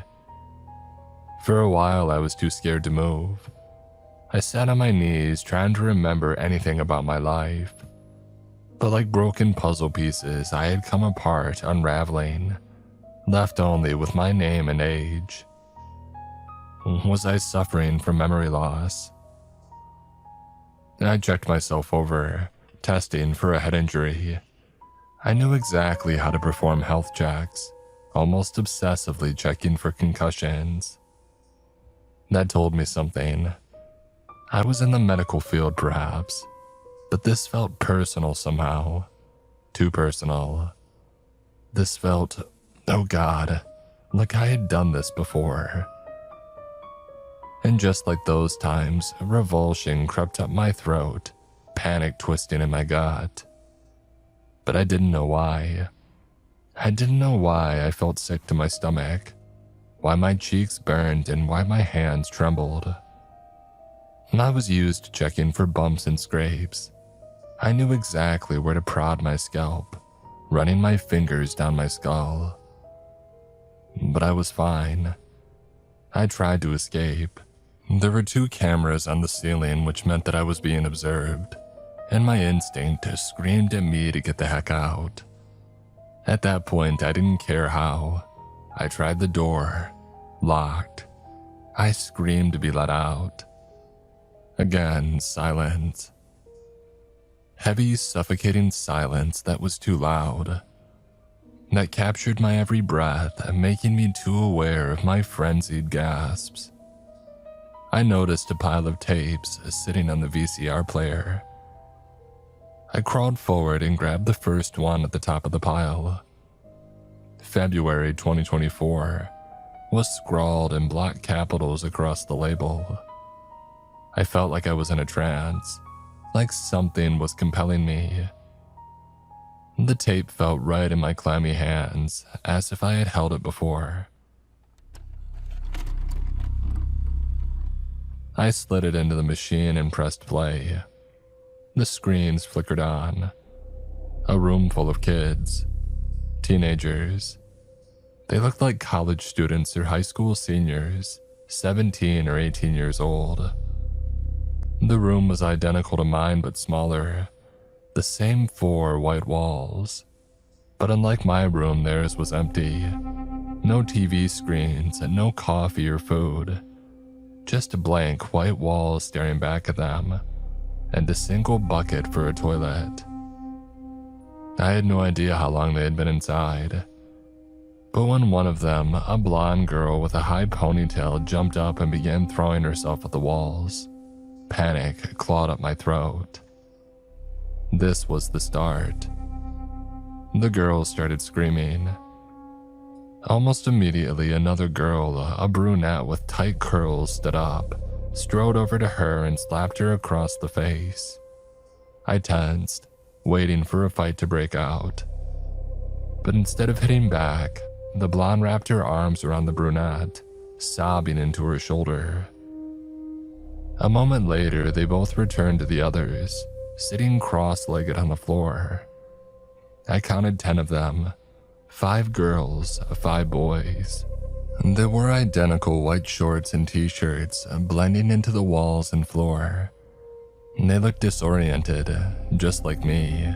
For a while, I was too scared to move. I sat on my knees trying to remember anything about my life. But like broken puzzle pieces, I had come apart, unraveling, left only with my name and age. Was I suffering from memory loss? I checked myself over, testing for a head injury. I knew exactly how to perform health checks, almost obsessively checking for concussions. That told me something. I was in the medical field perhaps, but this felt personal somehow. Too personal. This felt, oh God, like I had done this before. And just like those times, revulsion crept up my throat, panic twisting in my gut. But I didn't know why. I didn't know why I felt sick to my stomach, why my cheeks burned and why my hands trembled. And I was used to checking for bumps and scrapes. I knew exactly where to prod my scalp, running my fingers down my skull. But I was fine. I tried to escape. There were 2 cameras on the ceiling, which meant that I was being observed, and my instinct screamed at me to get the heck out. At that point, I didn't care how. I tried the door. Locked. I screamed to be let out. Again, silence. Heavy, suffocating silence that was too loud. That captured my every breath, making me too aware of my frenzied gasps. I noticed a pile of tapes sitting on the VCR player. I crawled forward and grabbed the first one at the top of the pile. February 2024 was scrawled in block capitals across the label. I felt like I was in a trance, like something was compelling me. The tape felt right in my clammy hands, as if I had held it before. I slid it into the machine and pressed play. The screens flickered on. A room full of kids. Teenagers. They looked like college students or high school seniors, 17 or 18 years old. The room was identical to mine but smaller. The same 4 white walls. But unlike my room, theirs was empty. No TV screens and no coffee or food. Just blank white walls staring back at them, and a single bucket for a toilet. I had no idea how long they had been inside. But when one of them, a blonde girl with a high ponytail, jumped up and began throwing herself at the walls, panic clawed up my throat. This was the start. The girls started screaming. Almost immediately, another girl, a brunette with tight curls, stood up, strode over to her and slapped her across the face. I tensed, waiting for a fight to break out. But instead of hitting back, the blonde wrapped her arms around the brunette, sobbing into her shoulder. A moment later, they both returned to the others, sitting cross-legged on the floor. I counted 10 of them. 5 girls, 5 boys. They wore identical white shorts and t-shirts, blending into the walls and floor. They looked disoriented, just like me.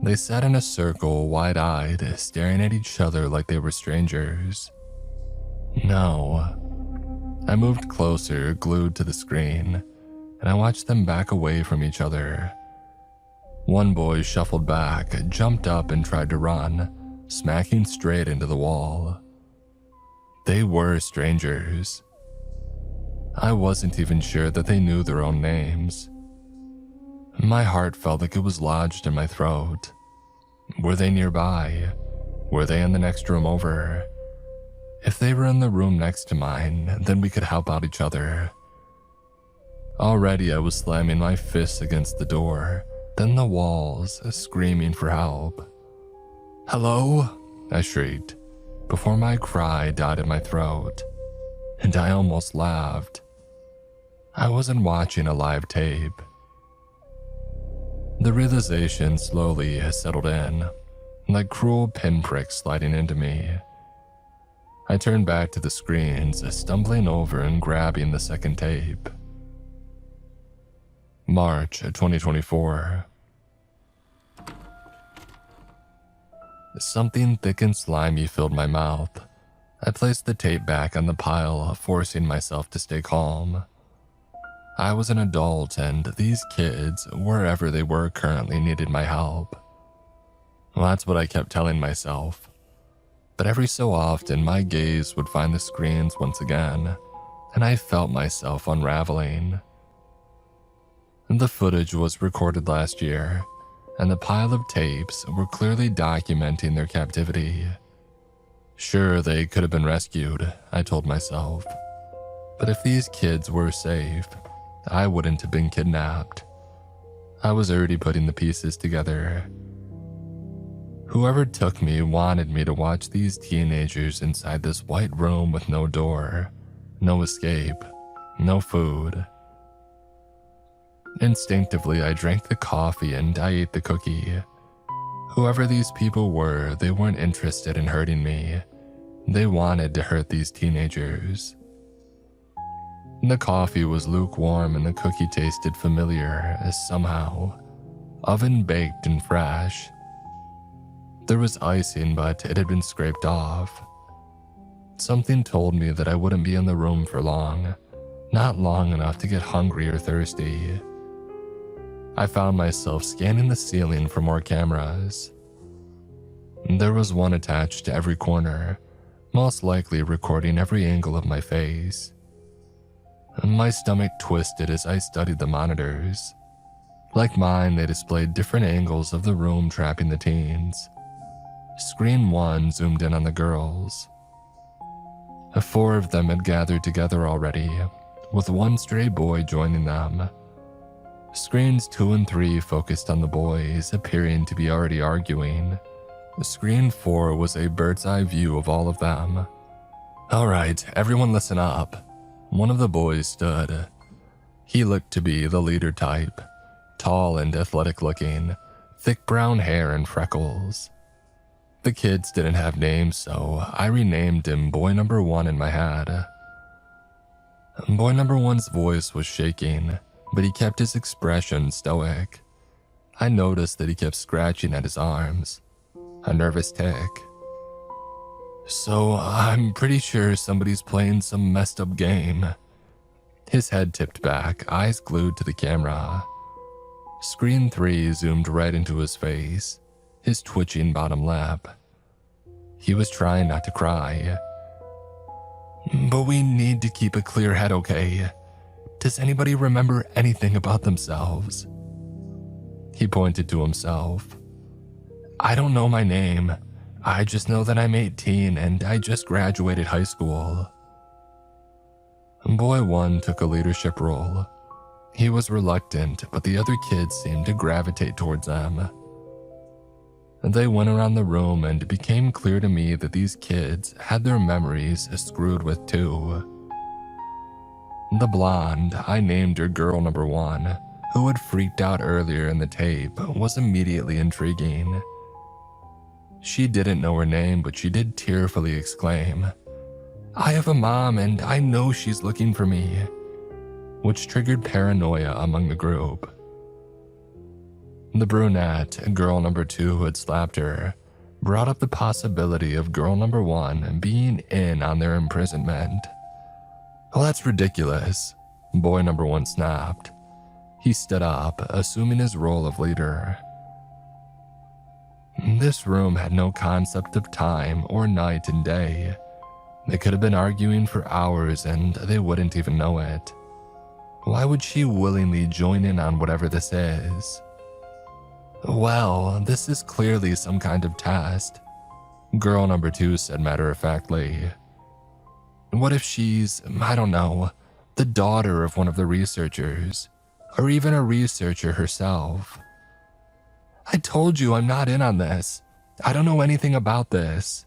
They sat in a circle, wide-eyed, staring at each other like they were strangers. No. I moved closer, glued to the screen, and I watched them back away from each other. One boy shuffled back, jumped up and tried to run, smacking straight into the wall. They were strangers. I wasn't even sure that they knew their own names. My heart felt like it was lodged in my throat. Were they nearby? Were they in the next room over? If they were in the room next to mine, then we could help out each other. Already I was slamming my fists against the door, then the walls, screaming for help. "Hello?" I shrieked, before my cry died in my throat, and I almost laughed. I wasn't watching a live tape. The realization slowly settled in, like cruel pinpricks sliding into me. I turned back to the screens, stumbling over and grabbing the second tape. March 2024. Something thick and slimy filled my mouth. I placed the tape back on the pile, forcing myself to stay calm. I was an adult, and these kids, wherever they were currently, needed my help. Well, that's what I kept telling myself. But every so often, my gaze would find the screens once again, and I felt myself unraveling. The footage was recorded last year, and the pile of tapes were clearly documenting their captivity. Sure, they could have been rescued, I told myself. But if these kids were safe, I wouldn't have been kidnapped. I was already putting the pieces together. Whoever took me wanted me to watch these teenagers inside this white room with no door, no escape, no food. Instinctively, I drank the coffee and I ate the cookie. Whoever these people were, they weren't interested in hurting me. They wanted to hurt these teenagers. The coffee was lukewarm and the cookie tasted familiar as somehow oven-baked and fresh. There was icing, but it had been scraped off. Something told me that I wouldn't be in the room for long, not long enough to get hungry or thirsty. I found myself scanning the ceiling for more cameras. There was one attached to every corner, most likely recording every angle of my face. My stomach twisted as I studied the monitors. Like mine, they displayed different angles of the room trapping the teens. Screen 1 zoomed in on the girls. 4 of them had gathered together already, with one stray boy joining them. Screens 2 and 3 focused on the boys, appearing to be already arguing. Screen 4 was a bird's-eye view of all of them. "All right, everyone listen up." One of the boys stood. He looked to be the leader type, tall and athletic-looking, thick brown hair and freckles. The kids didn't have names, so I renamed him Boy Number 1 in my head. Boy Number 1's voice was shaking, but he kept his expression stoic. I noticed that he kept scratching at his arms, a nervous tick. "So, I'm pretty sure somebody's playing some messed up game." His head tipped back, eyes glued to the camera. Screen 3 zoomed right into his face, his twitching bottom lip. He was trying not to cry. "But we need to keep a clear head, okay? Does anybody remember anything about themselves?" He pointed to himself. "I don't know my name. I just know that I'm 18 and I just graduated high school." Boy 1 took a leadership role. He was reluctant, but the other kids seemed to gravitate towards him. They went around the room and it became clear to me that these kids had their memories screwed with too. The blonde, I named her Girl Number 1, who had freaked out earlier in the tape, was immediately intriguing. She didn't know her name, but she did tearfully exclaim, "I have a mom and I know she's looking for me," which triggered paranoia among the group. The brunette, Girl Number 2 who had slapped her, brought up the possibility of Girl Number 1 being in on their imprisonment. "Well, that's ridiculous," Boy Number 1 snapped. He stood up, assuming his role of leader. This room had no concept of time or night and day. They could have been arguing for hours and they wouldn't even know it. Why would she willingly join in on whatever this is? "Well, this is clearly some kind of test," Girl Number 2 said matter-of-factly. "What if she's, I don't know, the daughter of one of the researchers, or even a researcher herself?" "I told you I'm not in on this. I don't know anything about this,"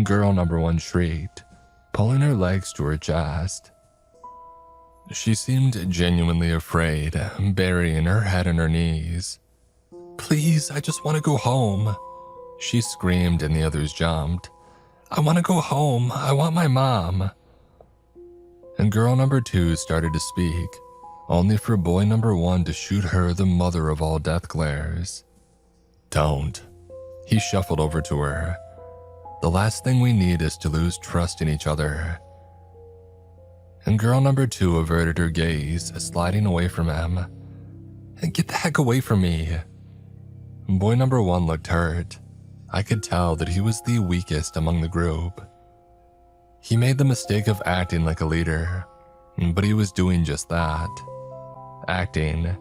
Girl Number 1 shrieked, pulling her legs to her chest. She seemed genuinely afraid, burying her head in her knees. "Please, I just want to go home," she screamed and the others jumped. "I want to go home. I want my mom." And Girl Number 2 started to speak, only for Boy Number 1 to shoot her the mother of all death glares. "Don't." He shuffled over to her. The last thing we need is to lose trust in each other. And girl number 2 averted her gaze, sliding away from him. Get the heck away from me. Boy number 1 looked hurt. I could tell that he was the weakest among the group. He made the mistake of acting like a leader, but he was doing just that. Acting.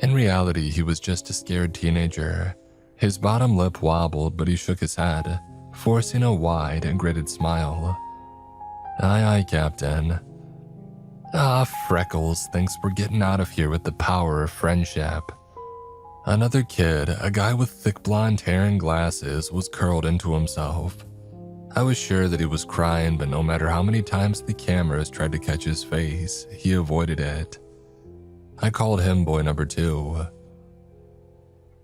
In reality, he was just a scared teenager. His bottom lip wobbled, but he shook his head, forcing a wide and gritted smile. Aye, aye, Captain. Ah, Freckles thinks we're getting out of here with the power of friendship. Another kid, a guy with thick blonde hair and glasses, was curled into himself. I was sure that he was crying, but no matter how many times the cameras tried to catch his face, he avoided it. I called him boy number 2.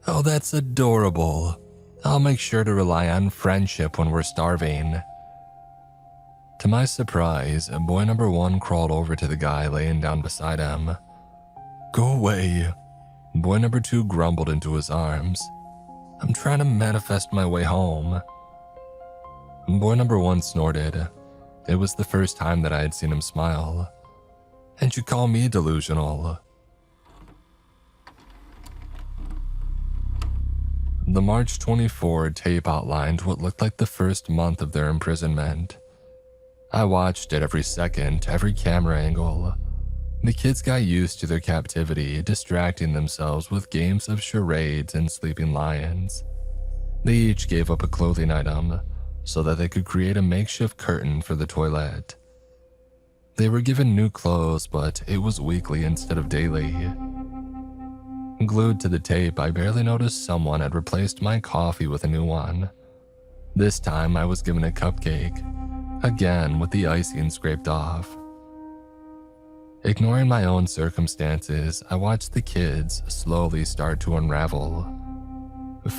Oh, that's adorable. I'll make sure to rely on friendship when we're starving. To my surprise, boy number 1 crawled over to the guy laying down beside him. Go away. Boy number 2 grumbled into his arms. I'm trying to manifest my way home. Boy number 1 snorted. It was the first time that I had seen him smile. And you call me delusional. The March 24 tape outlined what looked like the first month of their imprisonment. I watched it every second, every camera angle. The kids got used to their captivity, distracting themselves with games of charades and sleeping lions. They each gave up a clothing item so that they could create a makeshift curtain for the toilet. They were given new clothes, but it was weekly instead of daily. Glued to the tape, I barely noticed someone had replaced my coffee with a new one. This time I was given a cupcake, again with the icing scraped off. Ignoring my own circumstances, I watched the kids slowly start to unravel.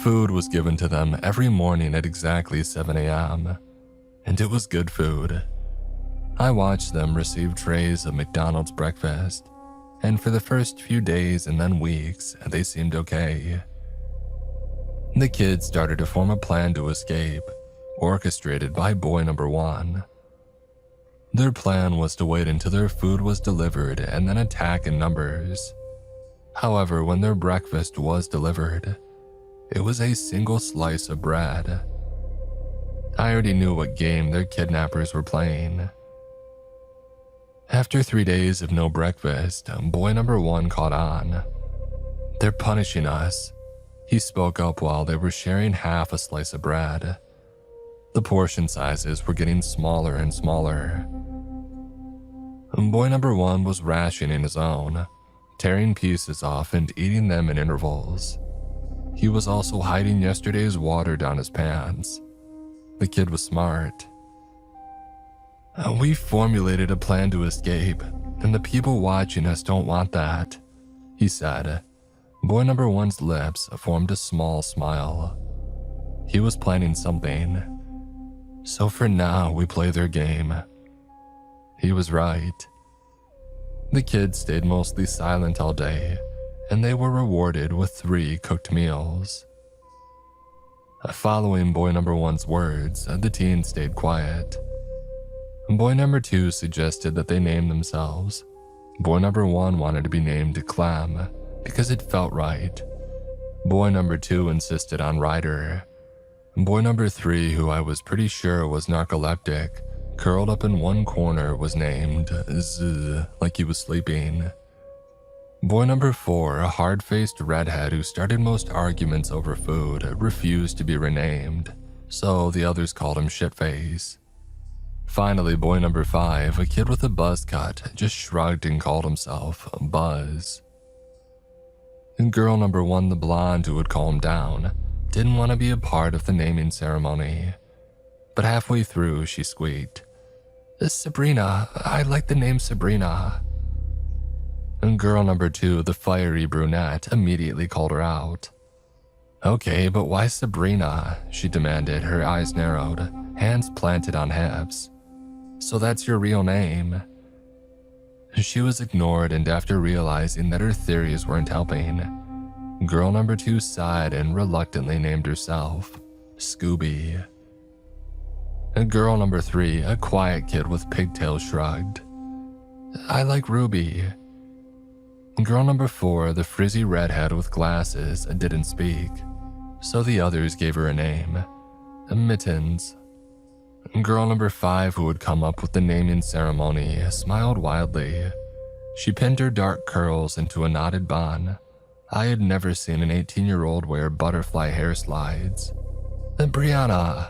Food was given to them every morning at exactly 7 a.m., and it was good food. I watched them receive trays of McDonald's breakfast, and for the first few days and then weeks, they seemed okay. The kids started to form a plan to escape, orchestrated by boy number 1. Their plan was to wait until their food was delivered and then attack in numbers. However, when their breakfast was delivered, it was a single slice of bread. I already knew what game their kidnappers were playing. After 3 days of no breakfast, boy number 1 caught on. They're punishing us. He spoke up while they were sharing half a slice of bread. The portion sizes were getting smaller and smaller. Boy number 1 was rationing his own, tearing pieces off and eating them in intervals. He was also hiding yesterday's water down his pants. The kid was smart. We formulated a plan to escape, and the people watching us don't want that, he said. Boy number 1's lips formed a small smile. He was planning something. So for now, we play their game. He was right. The kids stayed mostly silent all day, and they were rewarded with 3 cooked meals. Following boy number 1's words, the teens stayed quiet. Boy number 2 suggested that they name themselves. Boy number 1 wanted to be named Clem because it felt right. Boy number 2 insisted on Ryder. Boy number 3, who I was pretty sure was narcoleptic, curled up in one corner, was named Z, like he was sleeping. Boy number 4, a hard-faced redhead who started most arguments over food, refused to be renamed, so the others called him Shitface. Finally, boy number 5, a kid with a buzz cut, just shrugged and called himself Buzz. And girl number 1, the blonde who would calm down, didn't want to be a part of the naming ceremony. But halfway through, she squeaked, Sabrina, I like the name Sabrina. And girl number 2, the fiery brunette, immediately called her out. Okay, but why Sabrina? She demanded, her eyes narrowed, hands planted on hips. So that's your real name? She was ignored, and after realizing that her theories weren't helping, girl number 2 sighed and reluctantly named herself Scooby. Girl number 3, a quiet kid with pigtails, shrugged. I like Ruby. Girl number 4, the frizzy redhead with glasses, didn't speak, so the others gave her a name, Mittens. Girl number 5, who had come up with the naming ceremony, smiled wildly. She pinned her dark curls into a knotted bun. I had never seen an 18-year-old wear butterfly hair slides. Brianna.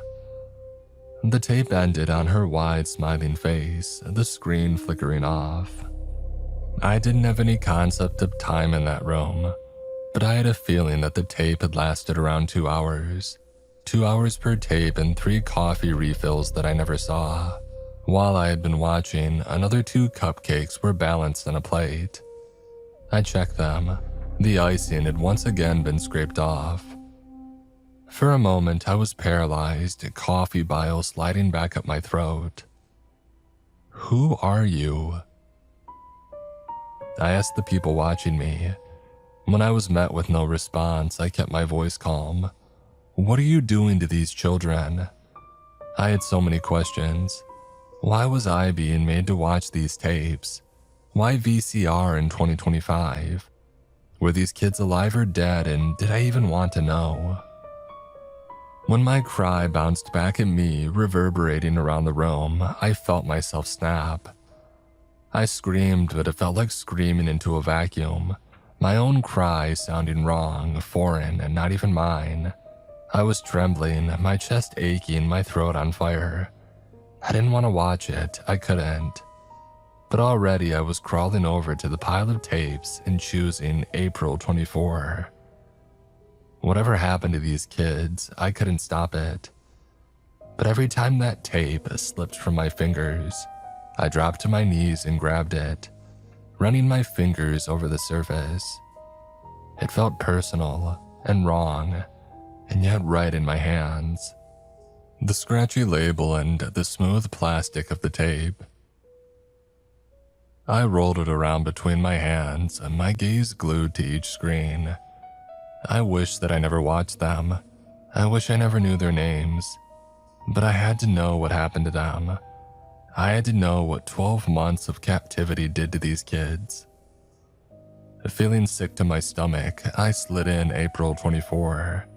The tape ended on her wide, smiling face, the screen flickering off. I didn't have any concept of time in that room, but I had a feeling that the tape had lasted around 2 hours. 2 hours per tape and 3 coffee refills that I never saw. While I had been watching, another 2 cupcakes were balanced on a plate. I checked them. The icing had once again been scraped off. For a moment, I was paralyzed, coffee bile sliding back up my throat. Who are you? I asked the people watching me. When I was met with no response, I kept my voice calm. What are you doing to these children? I had so many questions. Why was I being made to watch these tapes? Why VCR in 2025? Were these kids alive or dead, and did I even want to know? When my cry bounced back at me, reverberating around the room, I felt myself snap. I screamed, but it felt like screaming into a vacuum. My own cry sounding wrong, foreign, and not even mine. I was trembling, my chest aching, my throat on fire. I didn't want to watch it, I couldn't. But already I was crawling over to the pile of tapes and choosing April 24. Whatever happened to these kids, I couldn't stop it. But every time that tape slipped from my fingers, I dropped to my knees and grabbed it, running my fingers over the surface. It felt personal and wrong, and yet right in my hands. The scratchy label and the smooth plastic of the tape. I rolled it around between my hands, my gaze glued to each screen. I wish that I never watched them. I wish I never knew their names. But I had to know what happened to them. I had to know what 12 months of captivity did to these kids. Feeling sick to my stomach, I slid in April 24.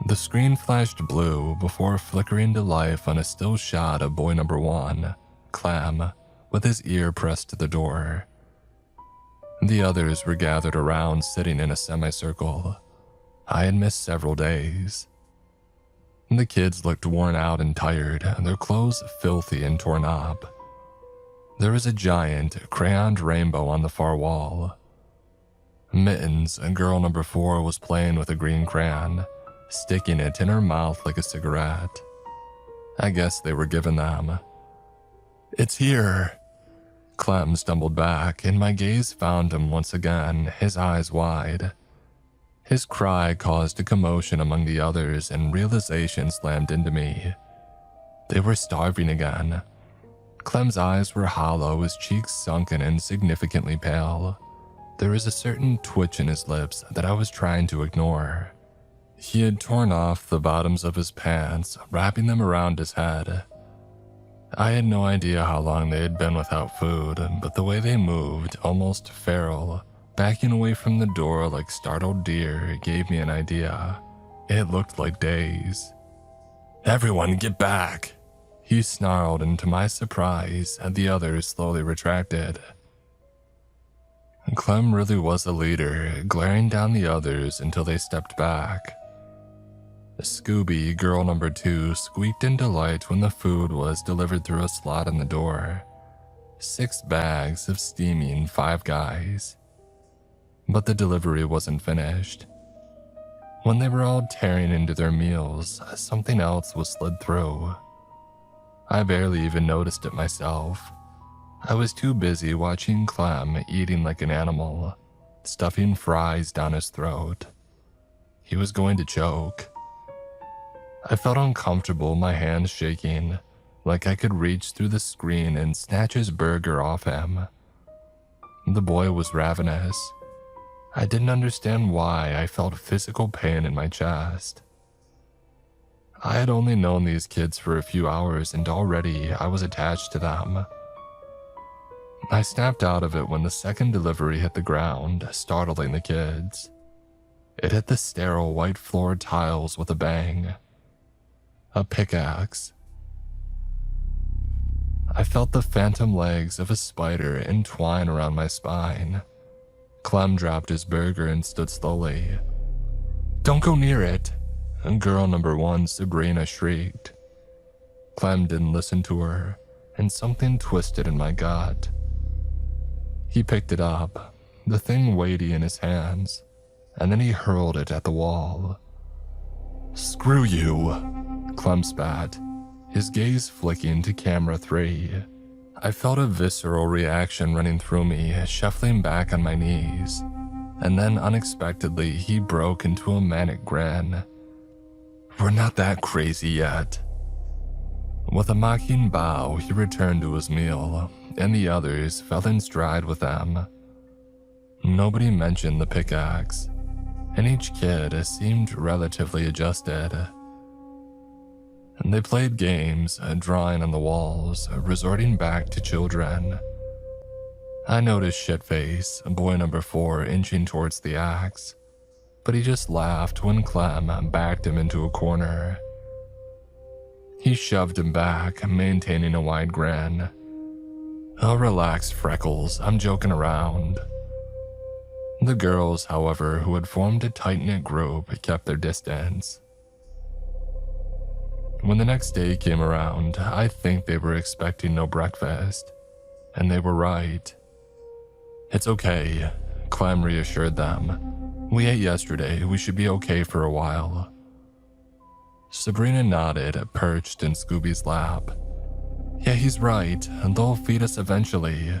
The screen flashed blue before flickering to life on a still shot of boy number 1, Clem, with his ear pressed to the door. The others were gathered around, sitting in a semicircle. I had missed several days. The kids looked worn out and tired, their clothes filthy and torn up. There was a giant, crayoned rainbow on the far wall. Mittens, girl number 4, was playing with a green crayon, sticking it in her mouth like a cigarette. I guess they were given them. It's here. Clem stumbled back, and my gaze found him once again, his eyes wide. His cry caused a commotion among the others, and realization slammed into me. They were starving again. Clem's eyes were hollow, his cheeks sunken and significantly pale. There was a certain twitch in his lips that I was trying to ignore. He had torn off the bottoms of his pants, wrapping them around his head. I had no idea how long they had been without food, but the way they moved, almost feral, backing away from the door like startled deer, gave me an idea. It looked like days. Everyone get back! He snarled, and to my surprise, the others slowly retracted. Clem really was a leader, glaring down the others until they stepped back. Scooby, girl number 2, squeaked in delight when the food was delivered through a slot in the door. 6 bags of steaming Five Guys. But the delivery wasn't finished. When they were all tearing into their meals, something else was slid through. I barely even noticed it myself. I was too busy watching Clem eating like an animal, stuffing fries down his throat. He was going to choke. I felt uncomfortable, my hands shaking, like I could reach through the screen and snatch his burger off him. The boy was ravenous. I didn't understand why I felt physical pain in my chest. I had only known these kids for a few hours and already I was attached to them. I snapped out of it when the second delivery hit the ground, startling the kids. It hit the sterile white floor tiles with a bang. A pickaxe. I felt the phantom legs of a spider entwine around my spine. Clem dropped his burger and stood slowly. "Don't go near it," girl number 1, Sabrina, shrieked. Clem didn't listen to her, and something twisted in my gut. He picked it up, the thing weighty in his hands, and then he hurled it at the wall. "Screw you," Clem spat, his gaze flicking to camera 3. I felt a visceral reaction running through me, shuffling back on my knees, and then unexpectedly he broke into a manic grin. "We're not that crazy yet." With a mocking bow, he returned to his meal, and the others fell in stride with them. Nobody mentioned the pickaxe, and each kid seemed relatively adjusted. They played games, drawing on the walls, resorting back to children. I noticed Shitface, boy number 4, inching towards the axe, but he just laughed when Clem backed him into a corner. He shoved him back, maintaining a wide grin. "Oh, relax, Freckles, I'm joking around." The girls, however, who had formed a tight-knit group, kept their distance. When the next day came around, I think they were expecting no breakfast, and they were right. "It's okay," Clem reassured them. "We ate yesterday, we should be okay for a while." Sabrina nodded, perched in Scooby's lap. "Yeah, he's right, and they'll feed us eventually."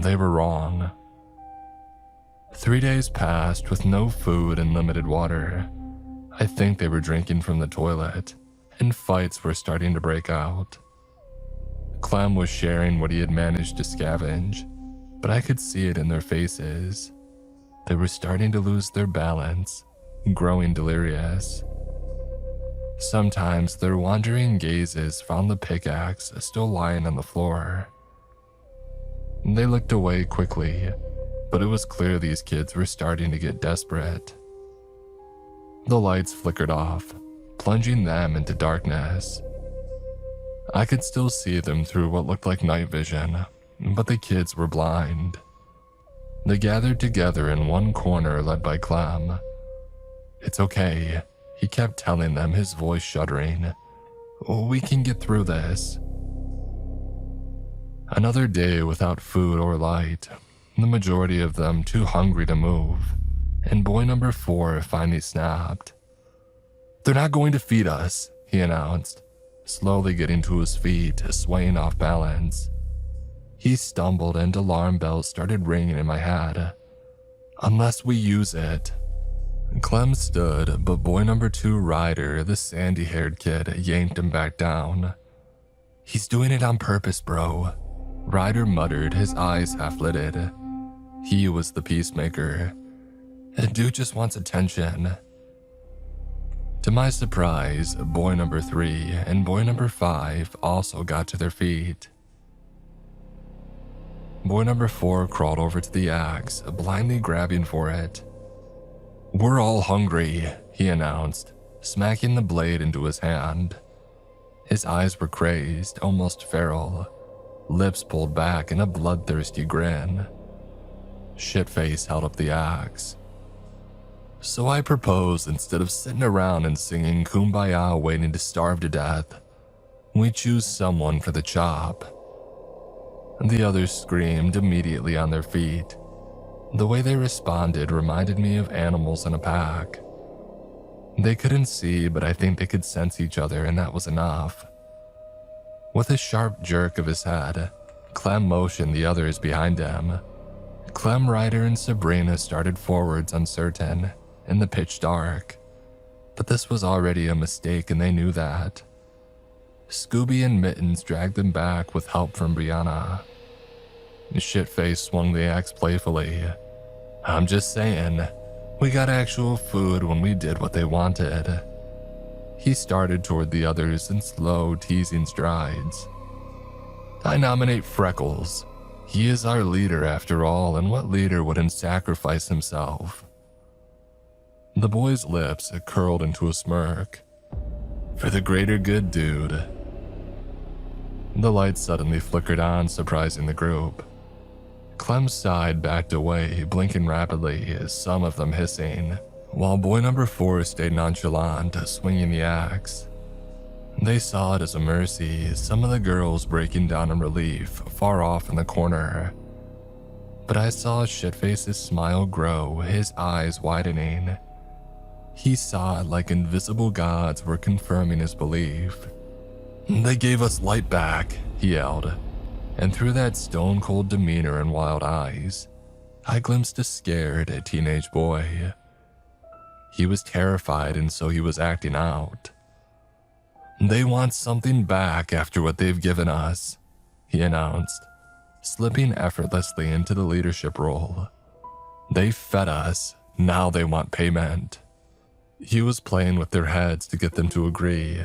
They were wrong. 3 days passed with no food and limited water. I think they were drinking from the toilet, and fights were starting to break out. Clem was sharing what he had managed to scavenge, but I could see it in their faces. They were starting to lose their balance, growing delirious. Sometimes their wandering gazes found the pickaxe still lying on the floor. They looked away quickly, but it was clear these kids were starting to get desperate. The lights flickered off, plunging them into darkness. I could still see them through what looked like night vision, but the kids were blind. They gathered together in one corner led by Clem. "It's okay," he kept telling them, his voice shuddering. "We can get through this." Another day without food or light, the majority of them too hungry to move, and boy number 4 finally snapped. "They're not going to feed us," he announced, slowly getting to his feet, swaying off balance. He stumbled and alarm bells started ringing in my head. "Unless we use it." Clem stood, but boy number 2, Ryder, the sandy-haired kid, yanked him back down. "He's doing it on purpose, bro," Ryder muttered, his eyes half-lidded. He was the peacemaker. "Dude just wants attention." To my surprise, boy number 3 and boy number 5 also got to their feet. Boy number 4 crawled over to the axe, blindly grabbing for it. "We're all hungry," he announced, smacking the blade into his hand. His eyes were crazed, almost feral, lips pulled back in a bloodthirsty grin. Shitface held up the axe. "So I propose, instead of sitting around and singing Kumbaya waiting to starve to death, we choose someone for the chop." The others screamed, immediately on their feet. The way they responded reminded me of animals in a pack. They couldn't see, but I think they could sense each other, and that was enough. With a sharp jerk of his head, Clem motioned the others behind him. Clem, Ryder, and Sabrina started forwards uncertain, in the pitch dark. But this was already a mistake, and they knew that. Scooby and Mittens dragged them back with help from Brianna. Shitface swung the axe playfully. "I'm just saying, we got actual food when we did what they wanted." He started toward the others in slow, teasing strides. I nominate Freckles. He is our leader after all, and what leader wouldn't sacrifice himself? The boy's lips curled into a smirk. For the greater good, dude. The light suddenly flickered on, surprising the group. Clem's side backed away, blinking rapidly, some of them hissing, while boy number 4 stayed nonchalant, swinging the axe. They saw it as a mercy, some of the girls breaking down in relief, far off in the corner. But I saw Shitface's smile grow, his eyes widening. He saw it like invisible gods were confirming his belief. They gave us light back, he yelled, and through that stone-cold demeanor and wild eyes, I glimpsed a scared teenage boy. He was terrified, and so he was acting out. They want something back after what they've given us, he announced, slipping effortlessly into the leadership role. They fed us, now they want payment. He was playing with their heads to get them to agree.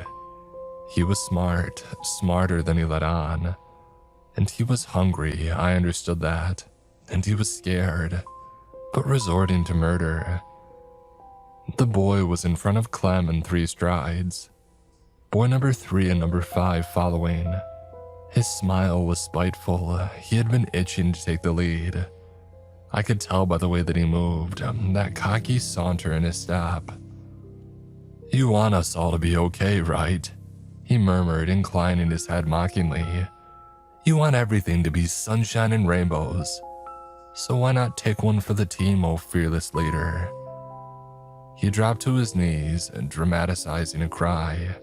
He was smart, smarter than he let on. And he was hungry, I understood that. And he was scared, but resorting to murder. The boy was in front of Clem in 3 strides. Boy number 3 and number 5 following. His smile was spiteful. He had been itching to take the lead. I could tell by the way that he moved, that cocky saunter in his step. You want us all to be okay, right? He murmured, inclining his head mockingly. You want everything to be sunshine and rainbows. So why not take one for the team, oh fearless leader? He dropped to his knees, dramatizing a cry.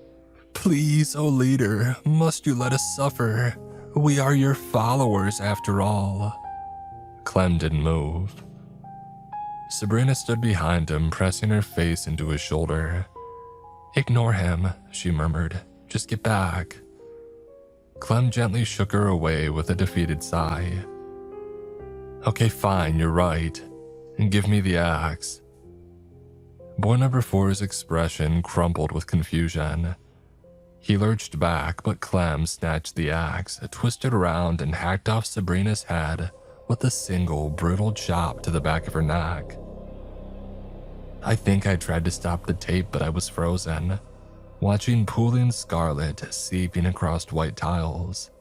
Please, oh leader, must you let us suffer? We are your followers after all. Clem didn't move. Sabrina stood behind him, pressing her face into his shoulder. Ignore him, she murmured. Just get back. Clem gently shook her away with a defeated sigh. Okay, fine, you're right. And give me the axe. Boy number 4's expression crumpled with confusion. He lurched back, but Clem snatched the axe, twisted around, and hacked off Sabrina's head with a single, brutal chop to the back of her neck. I think I tried to stop the tape, but I was frozen, watching pooling scarlet seeping across white tiles.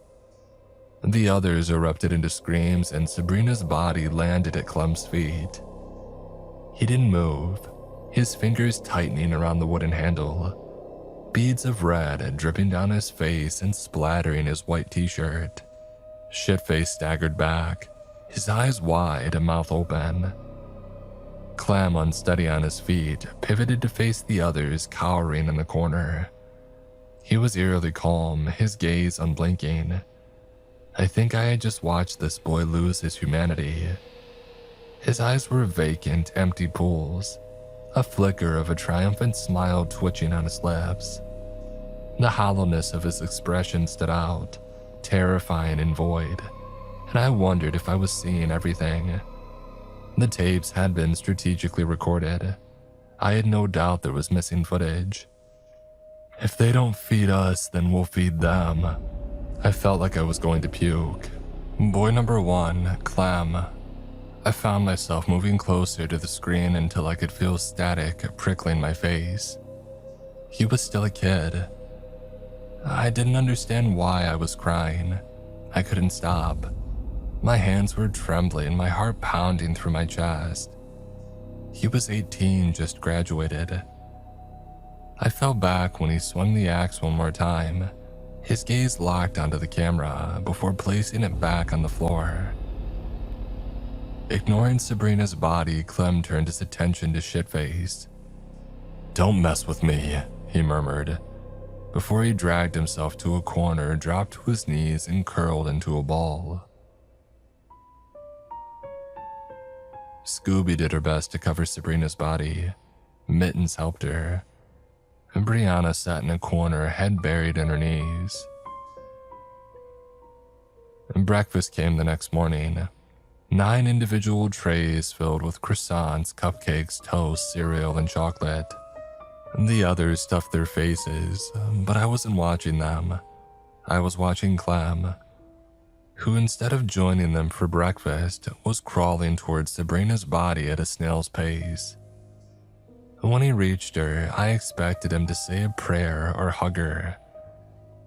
The others erupted into screams, and Sabrina's body landed at Clem's feet. He didn't move, his fingers tightening around the wooden handle, beads of red dripping down his face and splattering his white t-shirt. Shitface staggered back, his eyes wide and mouth open. Clem, unsteady on his feet, pivoted to face the others cowering in the corner. He was eerily calm, his gaze unblinking. I think I had just watched this boy lose his humanity. His eyes were vacant, empty pools, a flicker of a triumphant smile twitching on his lips. The hollowness of his expression stood out, terrifying and void, and I wondered if I was seeing everything. The tapes had been strategically recorded. I had no doubt there was missing footage. If they don't feed us, then we'll feed them. I felt like I was going to puke. Boy number 1, Clem. I found myself moving closer to the screen until I could feel static prickling my face. He was still a kid. I didn't understand why I was crying. I couldn't stop. My hands were trembling, my heart pounding through my chest. He was 18, just graduated. I fell back when he swung the axe one more time, his gaze locked onto the camera before placing it back on the floor. Ignoring Sabrina's body, Clem turned his attention to Shitface. Don't mess with me, he murmured, before he dragged himself to a corner, dropped to his knees, and curled into a ball. Scooby did her best to cover Sabrina's body. Mittens helped her. And Brianna sat in a corner, head buried in her knees. And breakfast came the next morning. 9 individual trays filled with croissants, cupcakes, toast, cereal, and chocolate. The others stuffed their faces, but I wasn't watching them. I was watching Clem, who instead of joining them for breakfast was crawling towards Sabrina's body at a snail's pace. When he reached her, I expected him to say a prayer or hug her,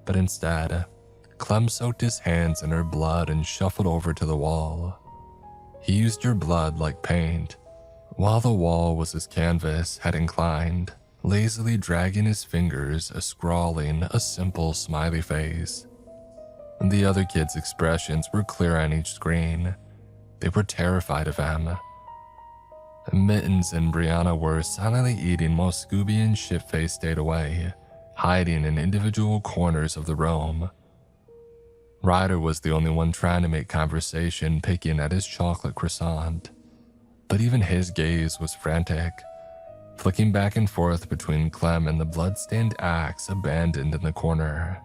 but instead, Clem soaked his hands in her blood and shuffled over to the wall. He used her blood like paint, while the wall was his canvas had inclined, lazily dragging his fingers, scrawling a simple smiley face. The other kids' expressions were clear on each screen. They were terrified of him. Mittens and Brianna were silently eating while Scooby and Shitface stayed away, hiding in individual corners of the room. Ryder was the only one trying to make conversation, picking at his chocolate croissant. But even his gaze was frantic, flicking back and forth between Clem and the blood-stained axe abandoned in the corner.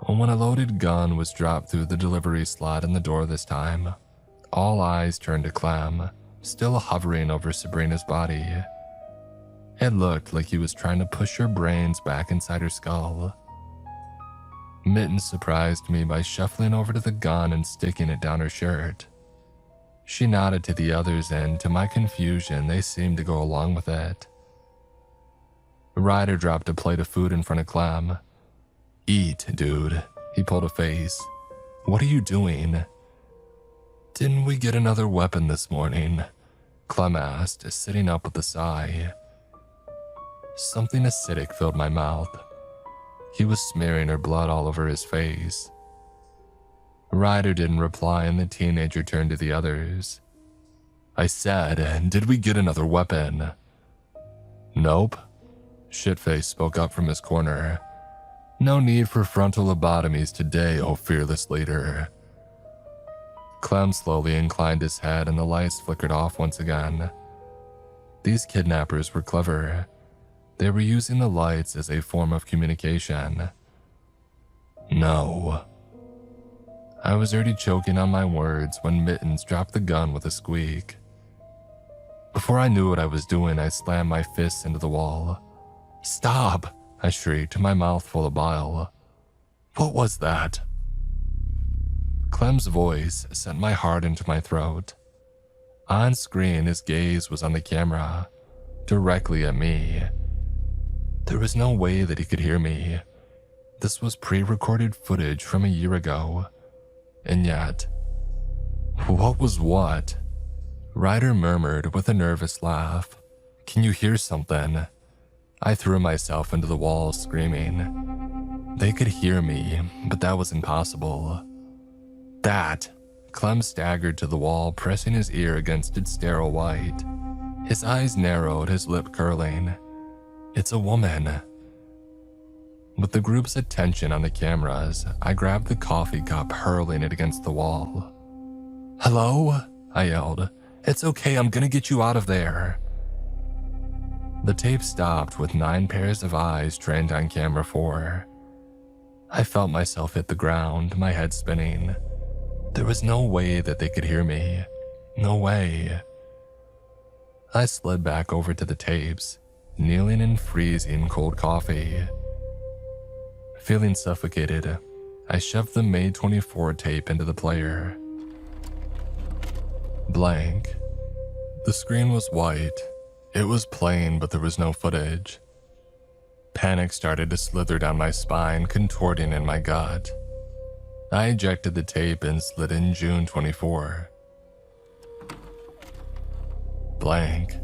When a loaded gun was dropped through the delivery slot in the door this time, all eyes turned to Clem, still hovering over Sabrina's body. It looked like he was trying to push her brains back inside her skull. Mittens surprised me by shuffling over to the gun and sticking it down her shirt. She nodded to the others, and to my confusion, they seemed to go along with it. Ryder dropped a plate of food in front of Clem. "Eat, dude." He pulled a face. "What are you doing?" "Didn't we get another weapon this morning?" Clem asked, sitting up with a sigh. Something acidic filled my mouth. He was smearing her blood all over his face. Ryder didn't reply, and the teenager turned to the others. "I said, did we get another weapon?" "Nope." Shitface spoke up from his corner. "No need for frontal lobotomies today, oh fearless leader." Clem slowly inclined his head and the lights flickered off once again. These kidnappers were clever. They were using the lights as a form of communication. "No." I was already choking on my words when Mittens dropped the gun with a squeak. Before I knew what I was doing, I slammed my fists into the wall. "Stop!" I shrieked, my mouth full of bile. "What was that?" Clem's voice sent my heart into my throat. On screen, his gaze was on the camera, directly at me. There was no way that he could hear me. This was pre-recorded footage from a year ago. And yet, what was what? Ryder murmured with a nervous laugh. "Can you hear something?" I threw myself into the wall, screaming. They could hear me, but that was impossible. "That!" Clem staggered to the wall, pressing his ear against its sterile white. His eyes narrowed, his lip curling. "It's a woman." With the group's attention on the cameras, I grabbed the coffee cup, hurling it against the wall. "Hello?" I yelled. "It's okay, I'm gonna get you out of there." The tape stopped with 9 pairs of eyes trained on camera 4. I felt myself hit the ground, my head spinning. There was no way that they could hear me. No way. I slid back over to the tapes, kneeling and freezing cold coffee. Feeling suffocated, I shoved the May 24 tape into the player. Blank. The screen was white. It was playing, but there was no footage. Panic started to slither down my spine, contorting in my gut. I ejected the tape and slid in June 24. Blank.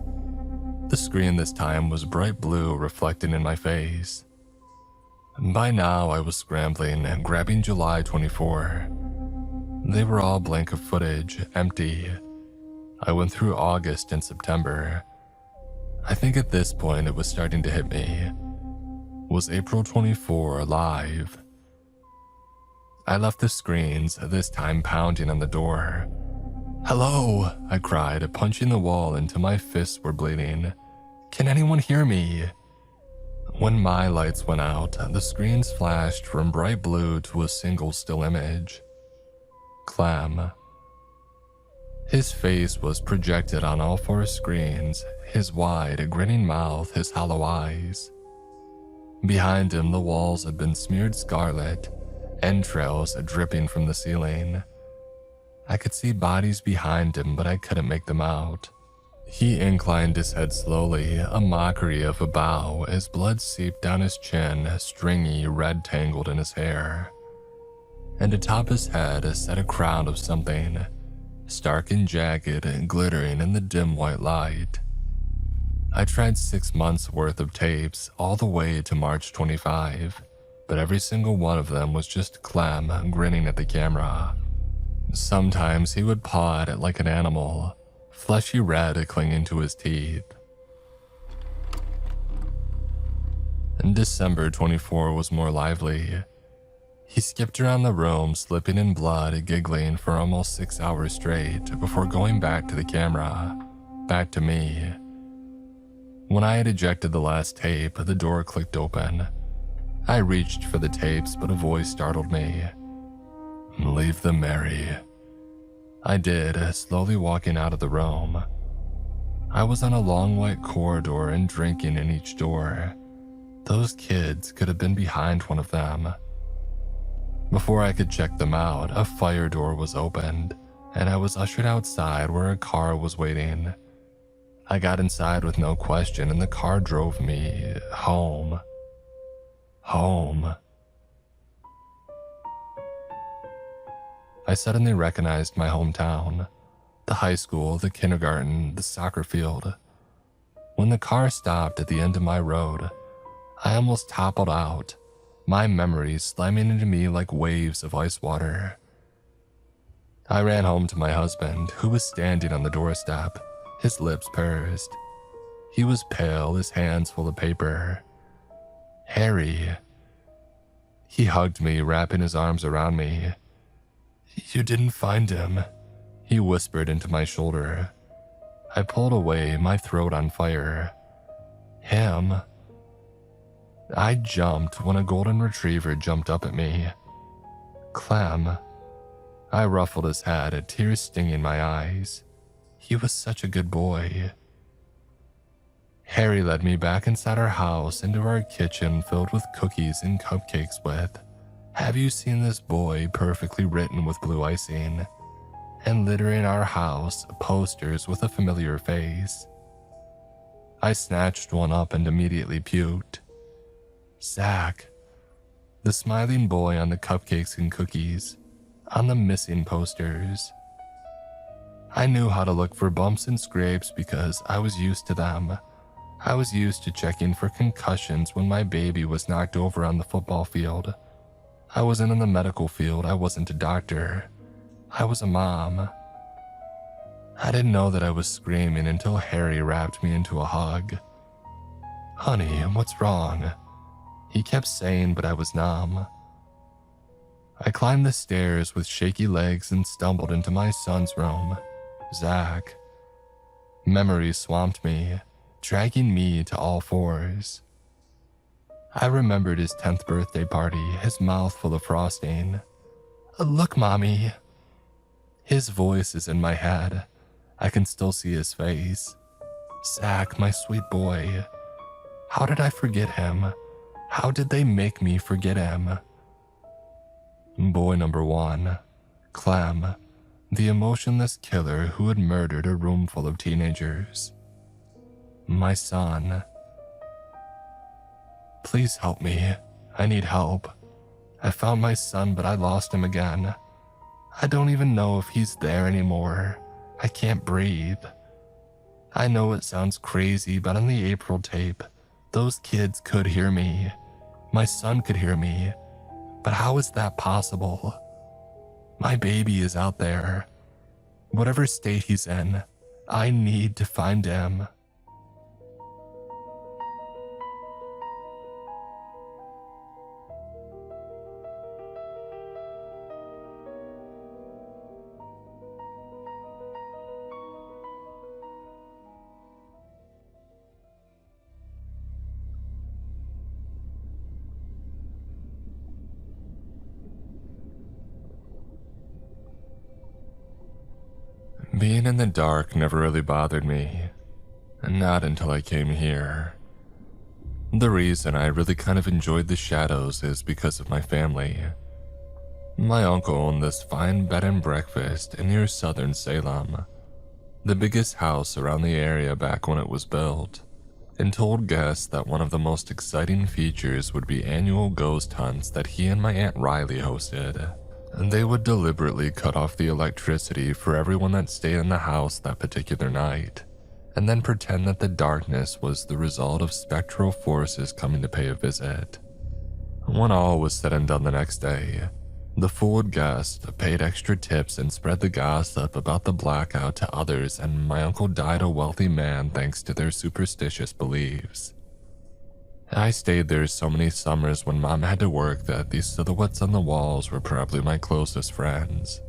The screen this time was bright blue, reflecting in my face. By now, I was scrambling and grabbing July 24. They were all blank of footage, empty. I went through August and September. I think at this point it was starting to hit me. Was April 24 alive? I left the screens, this time pounding on the door. "Hello," I cried, punching the wall until my fists were bleeding. "Can anyone hear me?" When my lights went out, the screens flashed from bright blue to a single still image. Clem. His face was projected on all four screens, his wide, grinning mouth, his hollow eyes. Behind him, the walls had been smeared scarlet, entrails dripping from the ceiling. I could see bodies behind him, but I couldn't make them out. He inclined his head slowly, a mockery of a bow, as blood seeped down his chin, stringy, red tangled in his hair. And atop his head sat a crown of something, stark and jagged and glittering in the dim white light. I tried 6 months worth of tapes all the way to March 25, but every single one of them was just Clem grinning at the camera. Sometimes he would paw at it like an animal, fleshy red clinging to his teeth. And December 24 was more lively. He skipped around the room, slipping in blood, giggling for almost 6 hours straight before going back to the camera, back to me. When I had ejected the last tape, the door clicked open. I reached for the tapes, but a voice startled me. "Leave them, Mary." I did, slowly walking out of the room. I was on a long white corridor and drinking in each door. Those kids could have been behind one of them. Before I could check them out, a fire door was opened, and I was ushered outside where a car was waiting. I got inside with no question, and the car drove me home. Home. I suddenly recognized my hometown, the high school, the kindergarten, the soccer field. When the car stopped at the end of my road, I almost toppled out, my memories slamming into me like waves of ice water. I ran home to my husband, who was standing on the doorstep, his lips pursed. He was pale, his hands full of paper. "Harry." He hugged me, wrapping his arms around me. "You didn't find him," he whispered into my shoulder. I pulled away, my throat on fire. "Him?" I jumped when a golden retriever jumped up at me. "Clem." I ruffled his head, tears stinging my eyes. He was such a good boy. Harry led me back inside our house into our kitchen filled with cookies and cupcakes with, "Have you seen this boy?" perfectly written with blue icing, and littering our house, posters with a familiar face. I snatched one up and immediately puked. Zach. The smiling boy on the cupcakes and cookies, on the missing posters. I knew how to look for bumps and scrapes because I was used to them. I was used to checking for concussions when my baby was knocked over on the football field. I wasn't in the medical field, I wasn't a doctor. I was a mom. I didn't know that I was screaming until Harry wrapped me into a hug. "Honey, what's wrong?" He kept saying, but I was numb. I climbed the stairs with shaky legs and stumbled into my son's room, Zach. Memories swamped me, dragging me to all fours. I remembered his 10th birthday party, his mouth full of frosting. "Look, Mommy." His voice is in my head. I can still see his face. Zach, my sweet boy. How did I forget him? How did they make me forget him? Boy number 1, Clem, the emotionless killer who had murdered a room full of teenagers. My son. Please help me. I need help. I found my son, but I lost him again. I don't even know if he's there anymore. I can't breathe. I know it sounds crazy, but on the April tape, those kids could hear me. My son could hear me. But how is that possible? My baby is out there. Whatever state he's in, I need to find him. Being in the dark never really bothered me, not until I came here. The reason I really kind of enjoyed the shadows is because of my family. My uncle owned this fine bed and breakfast near southern Salem, the biggest house around the area back when it was built, and told guests that one of the most exciting features would be annual ghost hunts that he and my Aunt Riley hosted. They would deliberately cut off the electricity for everyone that stayed in the house that particular night, and then pretend that the darkness was the result of spectral forces coming to pay a visit. When all was said and done the next day, the fooled guests paid extra tips and spread the gossip about the blackout to others, and my uncle died a wealthy man thanks to their superstitious beliefs. I stayed there so many summers when Mom had to work that these silhouettes on the walls were probably my closest friends.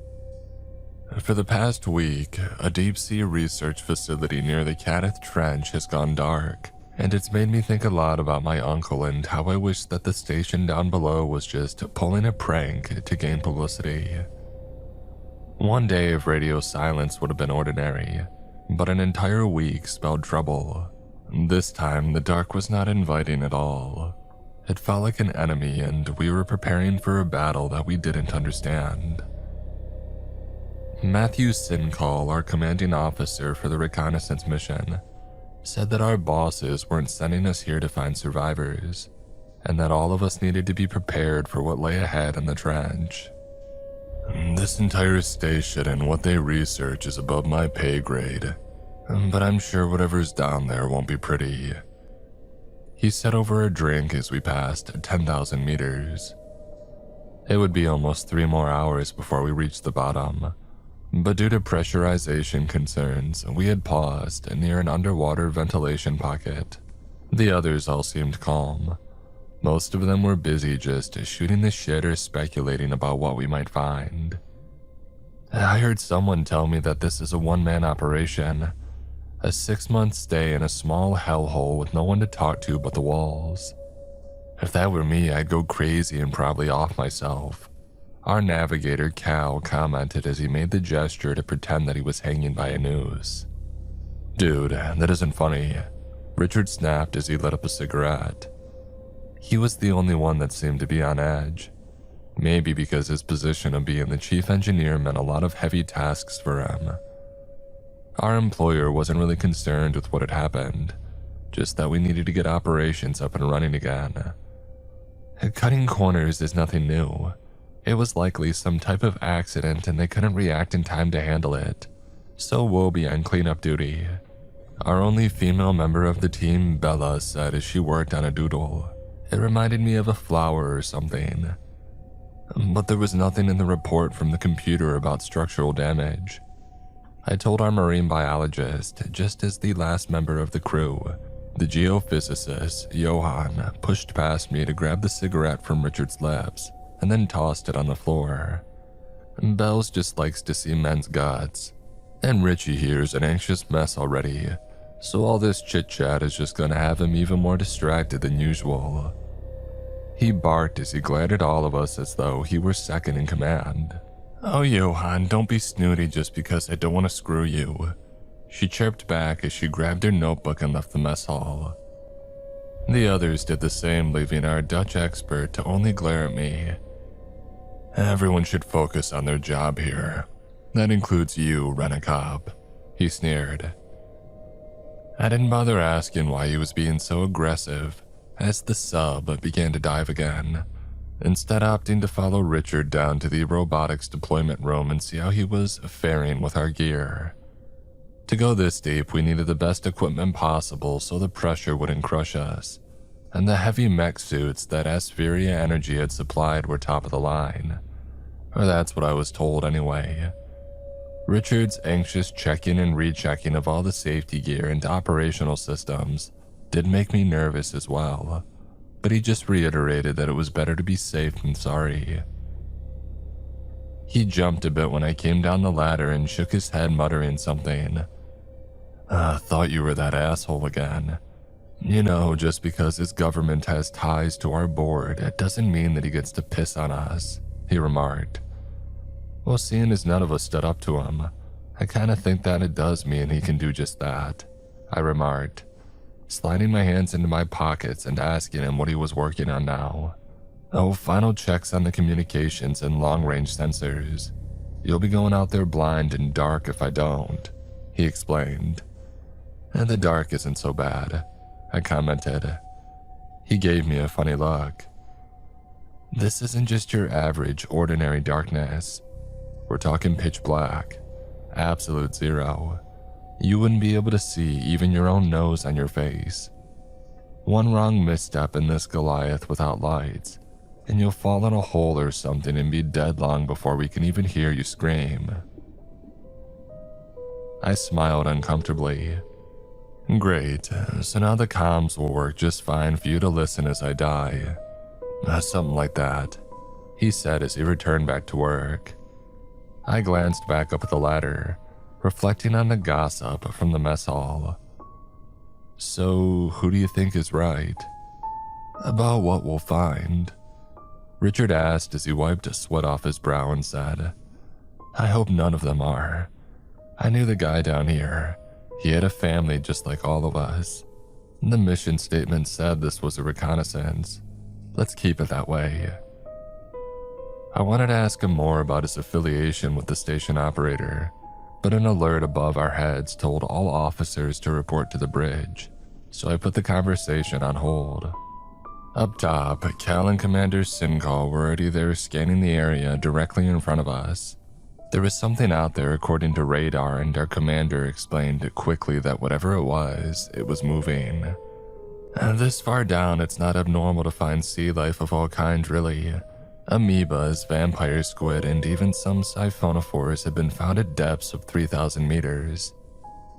For the past week, a deep-sea research facility near the Kenneth Trench has gone dark, and it's made me think a lot about my uncle and how I wish that the station down below was just pulling a prank to gain publicity. One day of radio silence would have been ordinary, but an entire week spelled trouble. This time, the dark was not inviting at all. It felt like an enemy, and we were preparing for a battle that we didn't understand. Matthew Sincall, our commanding officer for the reconnaissance mission, said that our bosses weren't sending us here to find survivors, and that all of us needed to be prepared for what lay ahead in the trench. This entire station and what they research is above my pay grade, but I'm sure whatever's down there won't be pretty, he said over a drink as we passed 10,000 meters. It would be almost 3 more hours before we reached the bottom, but due to pressurization concerns, we had paused near an underwater ventilation pocket. The others all seemed calm. Most of them were busy just shooting the shit or speculating about what we might find. I heard someone tell me that this is a one-man operation, a 6-month stay in a small hellhole with no one to talk to but the walls. If that were me, I'd go crazy and probably off myself. Our navigator, Cal, commented as he made the gesture to pretend that he was hanging by a noose. Dude, that isn't funny, Richard snapped as he lit up a cigarette. He was the only one that seemed to be on edge. Maybe because his position of being the chief engineer meant a lot of heavy tasks for him. Our employer wasn't really concerned with what had happened, just that we needed to get operations up and running again. Cutting corners is nothing new. It was likely some type of accident and they couldn't react in time to handle it, so we'll be on cleanup duty. Our only female member of the team, Bella, said as she worked on a doodle. It reminded me of a flower or something. But there was nothing in the report from the computer about structural damage. I told our marine biologist, just as the last member of the crew, the geophysicist, Johan, pushed past me to grab the cigarette from Richard's lips and then tossed it on the floor. Bells just likes to see men's guts, and Richie here's an anxious mess already, so all this chit-chat is just gonna have him even more distracted than usual. He barked as he glared at all of us as though he were second in command. Oh, Johan, don't be snooty just because I don't want to screw you, she chirped back as she grabbed her notebook and left the mess hall. The others did the same, leaving our Dutch expert to only glare at me. Everyone should focus on their job here. That includes you, Rent-A-Cop, he sneered. I didn't bother asking why he was being so aggressive as the sub began to dive again, instead opting to follow Richard down to the robotics deployment room and see how he was faring with our gear. To go this deep, we needed the best equipment possible so the pressure wouldn't crush us, and the heavy mech suits that Aspheria Energy had supplied were top of the line. Or that's what I was told anyway. Richard's anxious checking and rechecking of all the safety gear and operational systems did make me nervous as well, but he just reiterated that it was better to be safe than sorry. He jumped a bit when I came down the ladder and shook his head, muttering something. Thought you were that asshole again. You know, just because his government has ties to our board, it doesn't mean that he gets to piss on us, he remarked. Well, seeing as none of us stood up to him, I kinda think that it does mean he can do just that, I remarked, sliding my hands into my pockets and asking him what he was working on now. Oh, final checks on the communications and long-range sensors. You'll be going out there blind and dark if I don't, he explained. And the dark isn't so bad, I commented. He gave me a funny look. This isn't just your average, ordinary darkness. We're talking pitch black, absolute zero. You wouldn't be able to see even your own nose on your face. One wrong misstep in this Goliath without lights, and you'll fall in a hole or something and be dead long before we can even hear you scream. I smiled uncomfortably. Great, so now the comms will work just fine for you to listen as I die. Something like that, he said as he returned back to work. I glanced back up at the ladder, reflecting on the gossip from the mess hall. So, who do you think is right? About what we'll find? Richard asked as he wiped a sweat off his brow and said, I hope none of them are. I knew the guy down here. He had a family just like all of us. The mission statement said this was a reconnaissance. Let's keep it that way. I wanted to ask him more about his affiliation with the station operator, but an alert above our heads told all officers to report to the bridge, so I put the conversation on hold. Up top, Cal and Commander Sincall were already there scanning the area directly in front of us. There was something out there according to radar, and our commander explained quickly that whatever it was moving. This far down, it's not abnormal to find sea life of all kinds, really. Amoebas, vampire squid, and even some siphonophores have been found at depths of 3,000 meters.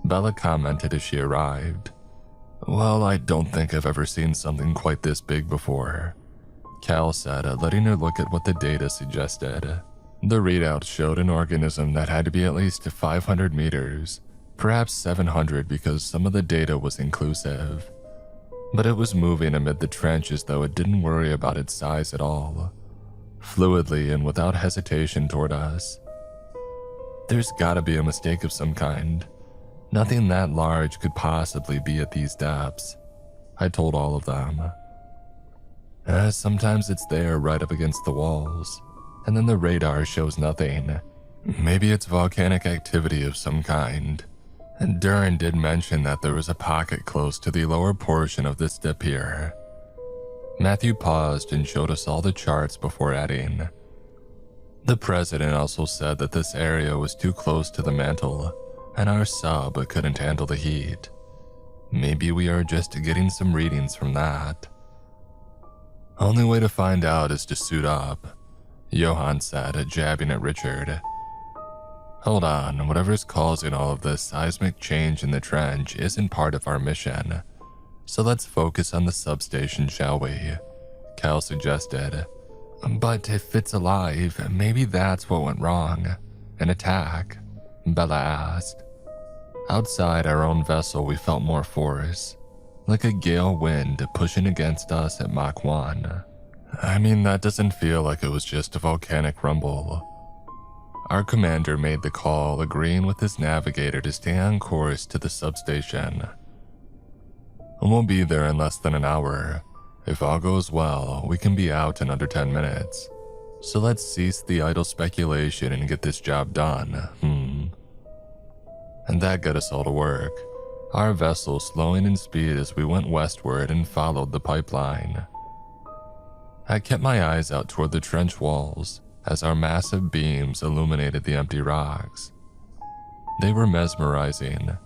Bella commented as she arrived. Well, I don't think I've ever seen something quite this big before, Cal said, letting her look at what the data suggested. The readout showed an organism that had to be at least 500 meters, perhaps 700 because some of the data was inclusive. But it was moving amid the trench as though it didn't worry about its size at all, fluidly and without hesitation toward us. There's gotta be a mistake of some kind. Nothing that large could possibly be at these depths, I told all of them. Sometimes it's there right up against the walls, and then the radar shows nothing. Maybe it's volcanic activity of some kind. And Duran did mention that there was a pocket close to the lower portion of this dip here. Matthew paused and showed us all the charts before adding. The president also said that this area was too close to the mantle, and our sub couldn't handle the heat. Maybe we are just getting some readings from that. Only way to find out is to suit up, Johan said, jabbing at Richard. Hold on, whatever's causing all of this seismic change in the trench isn't part of our mission. So let's focus on the substation, shall we? Cal suggested. But if it's alive, maybe that's what went wrong. An attack, Bella asked. Outside our own vessel, we felt more force, like a gale wind pushing against us at Mach 1. I mean, that doesn't feel like it was just a volcanic rumble. Our commander made the call, agreeing with his navigator to stay on course to the substation. We'll be there in less than an hour. If all goes well, we can be out in under 10 minutes. So let's cease the idle speculation and get this job done, And that got us all to work, our vessel slowing in speed as we went westward and followed the pipeline. I kept my eyes out toward the trench walls as our massive beams illuminated the empty rocks. They were mesmerizing,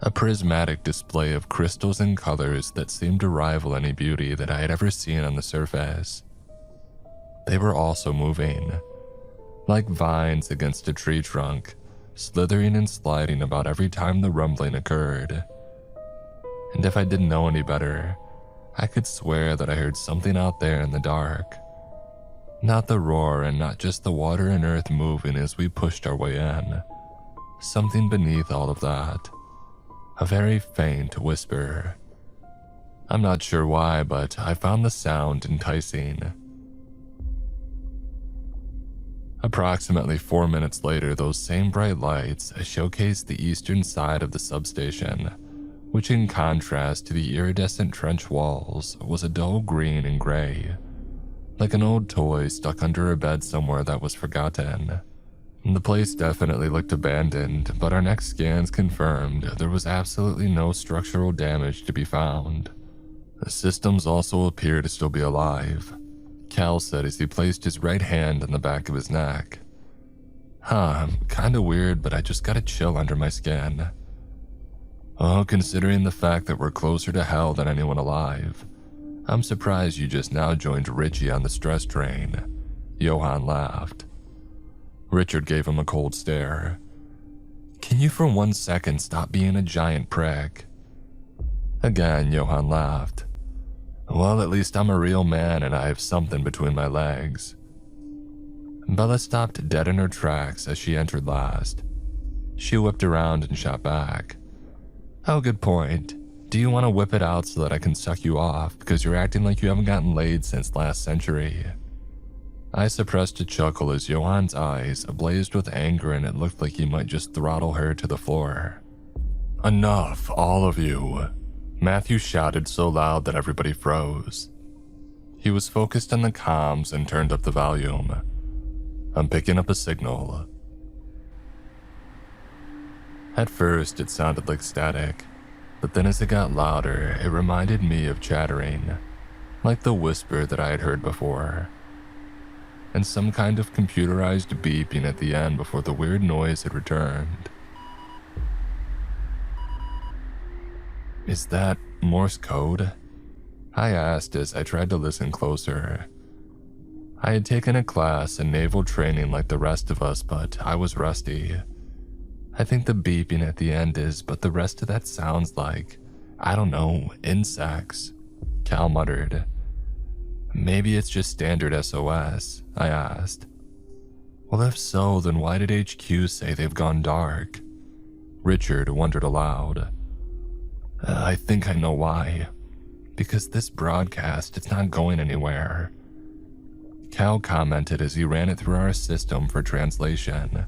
a prismatic display of crystals and colors that seemed to rival any beauty that I had ever seen on the surface. They were also moving, like vines against a tree trunk, slithering and sliding about every time the rumbling occurred. And if I didn't know any better, I could swear that I heard something out there in the dark. Not the roar and not just the water and earth moving as we pushed our way in. Something beneath all of that. A very faint whisper. I'm not sure why, but I found the sound enticing. Approximately 4 minutes later, those same bright lights showcased the eastern side of the substation, which in contrast to the iridescent trench walls was a dull green and gray, like an old toy stuck under a bed somewhere that was forgotten. The place definitely looked abandoned, but our next scans confirmed there was absolutely no structural damage to be found. The systems also appear to still be alive, Cal said as he placed his right hand on the back of his neck. Kinda weird, but I just got a chill under my skin. Oh, considering the fact that we're closer to hell than anyone alive, I'm surprised you just now joined Richie on the stress train. Johan laughed. Richard gave him a cold stare. Can you for 1 second stop being a giant prick? Again, Johan laughed. Well, at least I'm a real man and I have something between my legs. Bella stopped dead in her tracks as she entered last. She whipped around and shot back. Oh, good point. Do you want to whip it out so that I can suck you off because you're acting like you haven't gotten laid since last century? I suppressed a chuckle as Johan's eyes blazed with anger and it looked like he might just throttle her to the floor. Enough, all of you. Matthew shouted so loud that everybody froze. He was focused on the comms and turned up the volume. I'm picking up a signal. At first, it sounded like static, but then as it got louder, it reminded me of chattering, like the whisper that I had heard before, and some kind of computerized beeping at the end before the weird noise had returned. Is that Morse code? I asked as I tried to listen closer. I had taken a class in naval training like the rest of us, but I was rusty. I think the beeping at the end is, but the rest of that sounds like, I don't know, insects, Cal muttered. Maybe it's just standard SOS, I asked. Well, if so, then why did HQ say they've gone dark? Richard wondered aloud. I think I know why. Because this broadcast, it's not going anywhere. Cal commented as he ran it through our system for translation.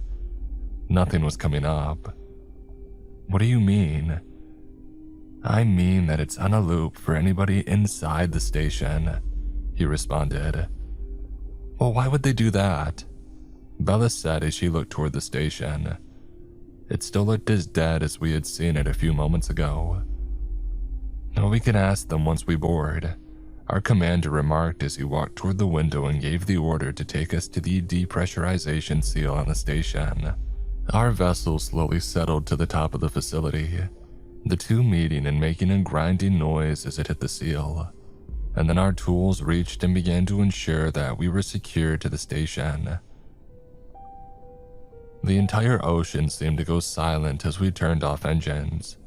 Nothing was coming up. What do you mean? I mean that it's on a loop for anybody inside the station, he responded. Well, why would they do that? Bella said as she looked toward the station. It still looked as dead as we had seen it a few moments ago. No, we can ask them once we board, our commander remarked as he walked toward the window and gave the order to take us to the depressurization seal on the station. Our vessel slowly settled to the top of the facility, the two meeting and making a grinding noise as it hit the seal, and then our tools reached and began to ensure that we were secure to the station. The entire ocean seemed to go silent as we turned off engines.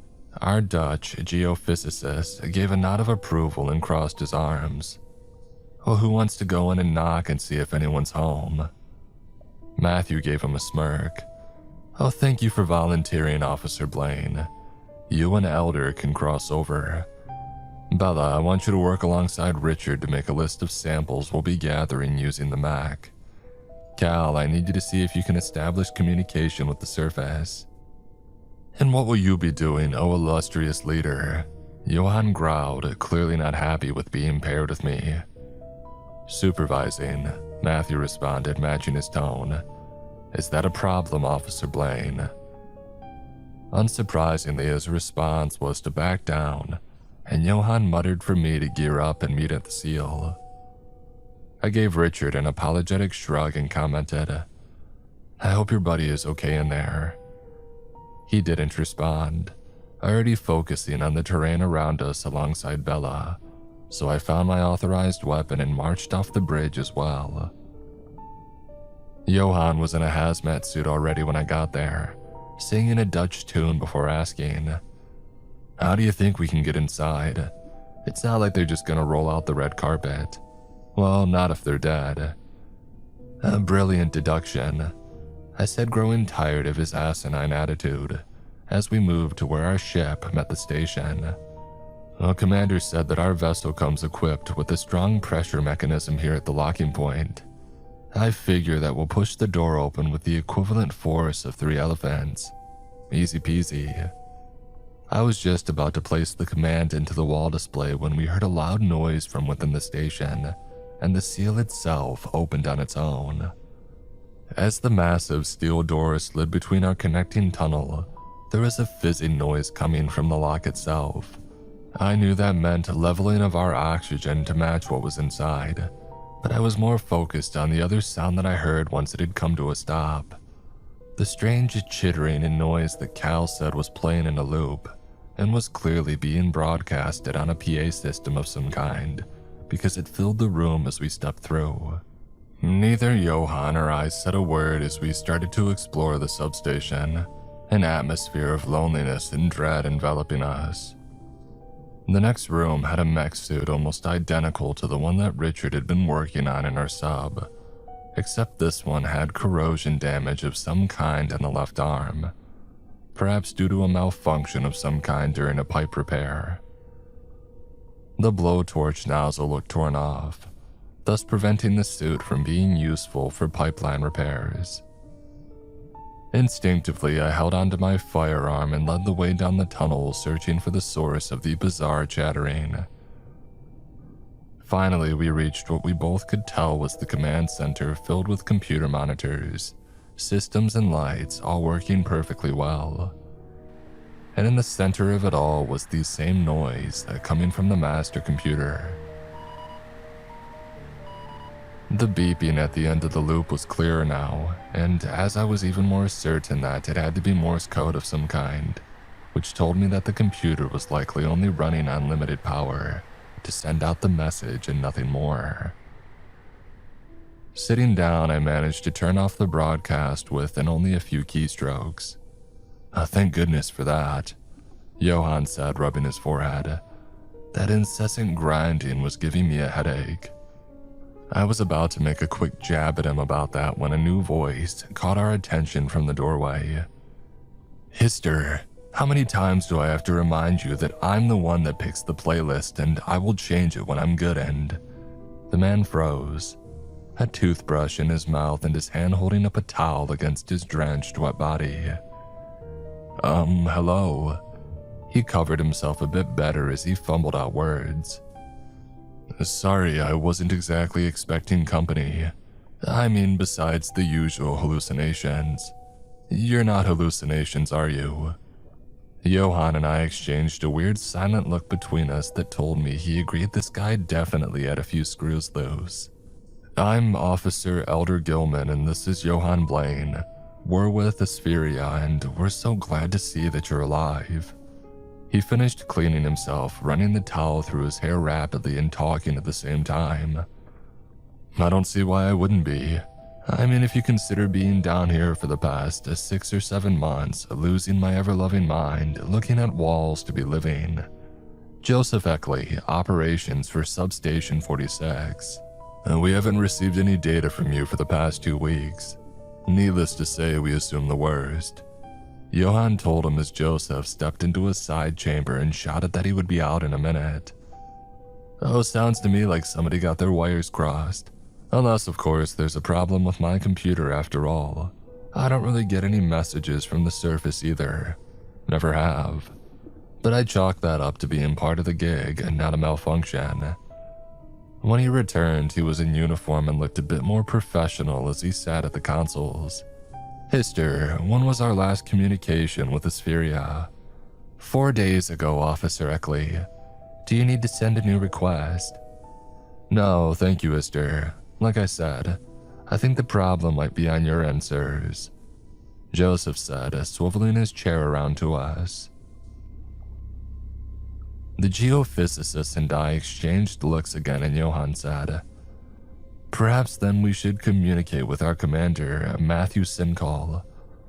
Our Dutch geophysicist gave a nod of approval and crossed his arms. Well, who wants to go in and knock and see if anyone's home? Matthew gave him a smirk. Oh, thank you for volunteering, Officer Blaine. You and Elder can cross over. Bella, I want you to work alongside Richard to make a list of samples we'll be gathering using the Mac. Cal, I need you to see if you can establish communication with the surface. And what will you be doing, oh illustrious leader? Johan growled, clearly not happy with being paired with me. Supervising, Matthew responded, matching his tone. Is that a problem, Officer Blaine? Unsurprisingly, his response was to back down, and Johan muttered for me to gear up and meet at the seal. I gave Richard an apologetic shrug and commented, I hope your buddy is okay in there. He didn't respond, already focusing on the terrain around us alongside Bella, so I found my authorized weapon and marched off the bridge as well. Johan was in a hazmat suit already when I got there, singing a Dutch tune before asking, How do you think we can get inside? It's not like they're just gonna roll out the red carpet. Well, not if they're dead. A brilliant deduction, I said, growing tired of his asinine attitude, as we moved to where our ship met the station. The commander said that our vessel comes equipped with a strong pressure mechanism here at the locking point. I figure that we'll push the door open with the equivalent force of 3 elephants. Easy peasy. I was just about to place the command into the wall display when we heard a loud noise from within the station, and the seal itself opened on its own. As the massive steel door slid between our connecting tunnel, there was a fizzing noise coming from the lock itself. I knew that meant leveling of our oxygen to match what was inside, but I was more focused on the other sound that I heard once it had come to a stop. The strange chittering and noise that Cal said was playing in a loop, and was clearly being broadcasted on a PA system of some kind, because it filled the room as we stepped through. Neither Johann or I said a word as we started to explore the substation, an atmosphere of loneliness and dread enveloping us. The next room had a mech suit almost identical to the one that Richard had been working on in our sub, except this one had corrosion damage of some kind on the left arm, perhaps due to a malfunction of some kind during a pipe repair. The blowtorch nozzle looked torn off, thus preventing the suit from being useful for pipeline repairs. Instinctively, I held onto my firearm and led the way down the tunnel, searching for the source of the bizarre chattering. Finally, we reached what we both could tell was the command center filled with computer monitors, systems and lights all working perfectly well. And in the center of it all was the same noise coming from the master computer. The beeping at the end of the loop was clearer now, and as I was even more certain that it had to be Morse code of some kind, which told me that the computer was likely only running on limited power to send out the message and nothing more. Sitting down, I managed to turn off the broadcast within only a few keystrokes. Thank goodness for that, Johann said, rubbing his forehead. That incessant grinding was giving me a headache. I was about to make a quick jab at him about that when a new voice caught our attention from the doorway. Hister, how many times do I have to remind you that I'm the one that picks the playlist and I will change it when I'm good? And the man froze, a toothbrush in his mouth and his hand holding up a towel against his drenched wet body. Hello. He covered himself a bit better as he fumbled out words. Sorry, I wasn't exactly expecting company. I mean, besides the usual hallucinations. You're not hallucinations, are you? Johann and I exchanged a weird silent look between us that told me he agreed this guy definitely had a few screws loose. I'm Officer Elder Gilman, and this is Johann Blaine. We're with Aspheria, and we're so glad to see that you're alive. He finished cleaning himself, running the towel through his hair rapidly and talking at the same time. I don't see why I wouldn't be. I mean, if you consider being down here for the past 6 or 7 months, losing my ever-loving mind, looking at walls to be living. Joseph Eckley, operations for Substation 46. We haven't received any data from you for the past 2 weeks. Needless to say, we assume the worst. Johann told him as Joseph stepped into a side chamber and shouted that he would be out in a minute. Oh, sounds to me like somebody got their wires crossed. Unless, of course, there's a problem with my computer after all. I don't really get any messages from the surface either. Never have. But I chalk that up to being part of the gig and not a malfunction. When he returned, he was in uniform and looked a bit more professional as he sat at the consoles. Hister, when was our last communication with Aspheria? 4 days ago, Officer Eckley. Do you need to send a new request? No, thank you, Hister. Like I said, I think the problem might be on your end, sirs, Joseph said, swiveling his chair around to us. The geophysicist and I exchanged looks again, and Johann said, Perhaps then we should communicate with our commander, Matthew Sincall,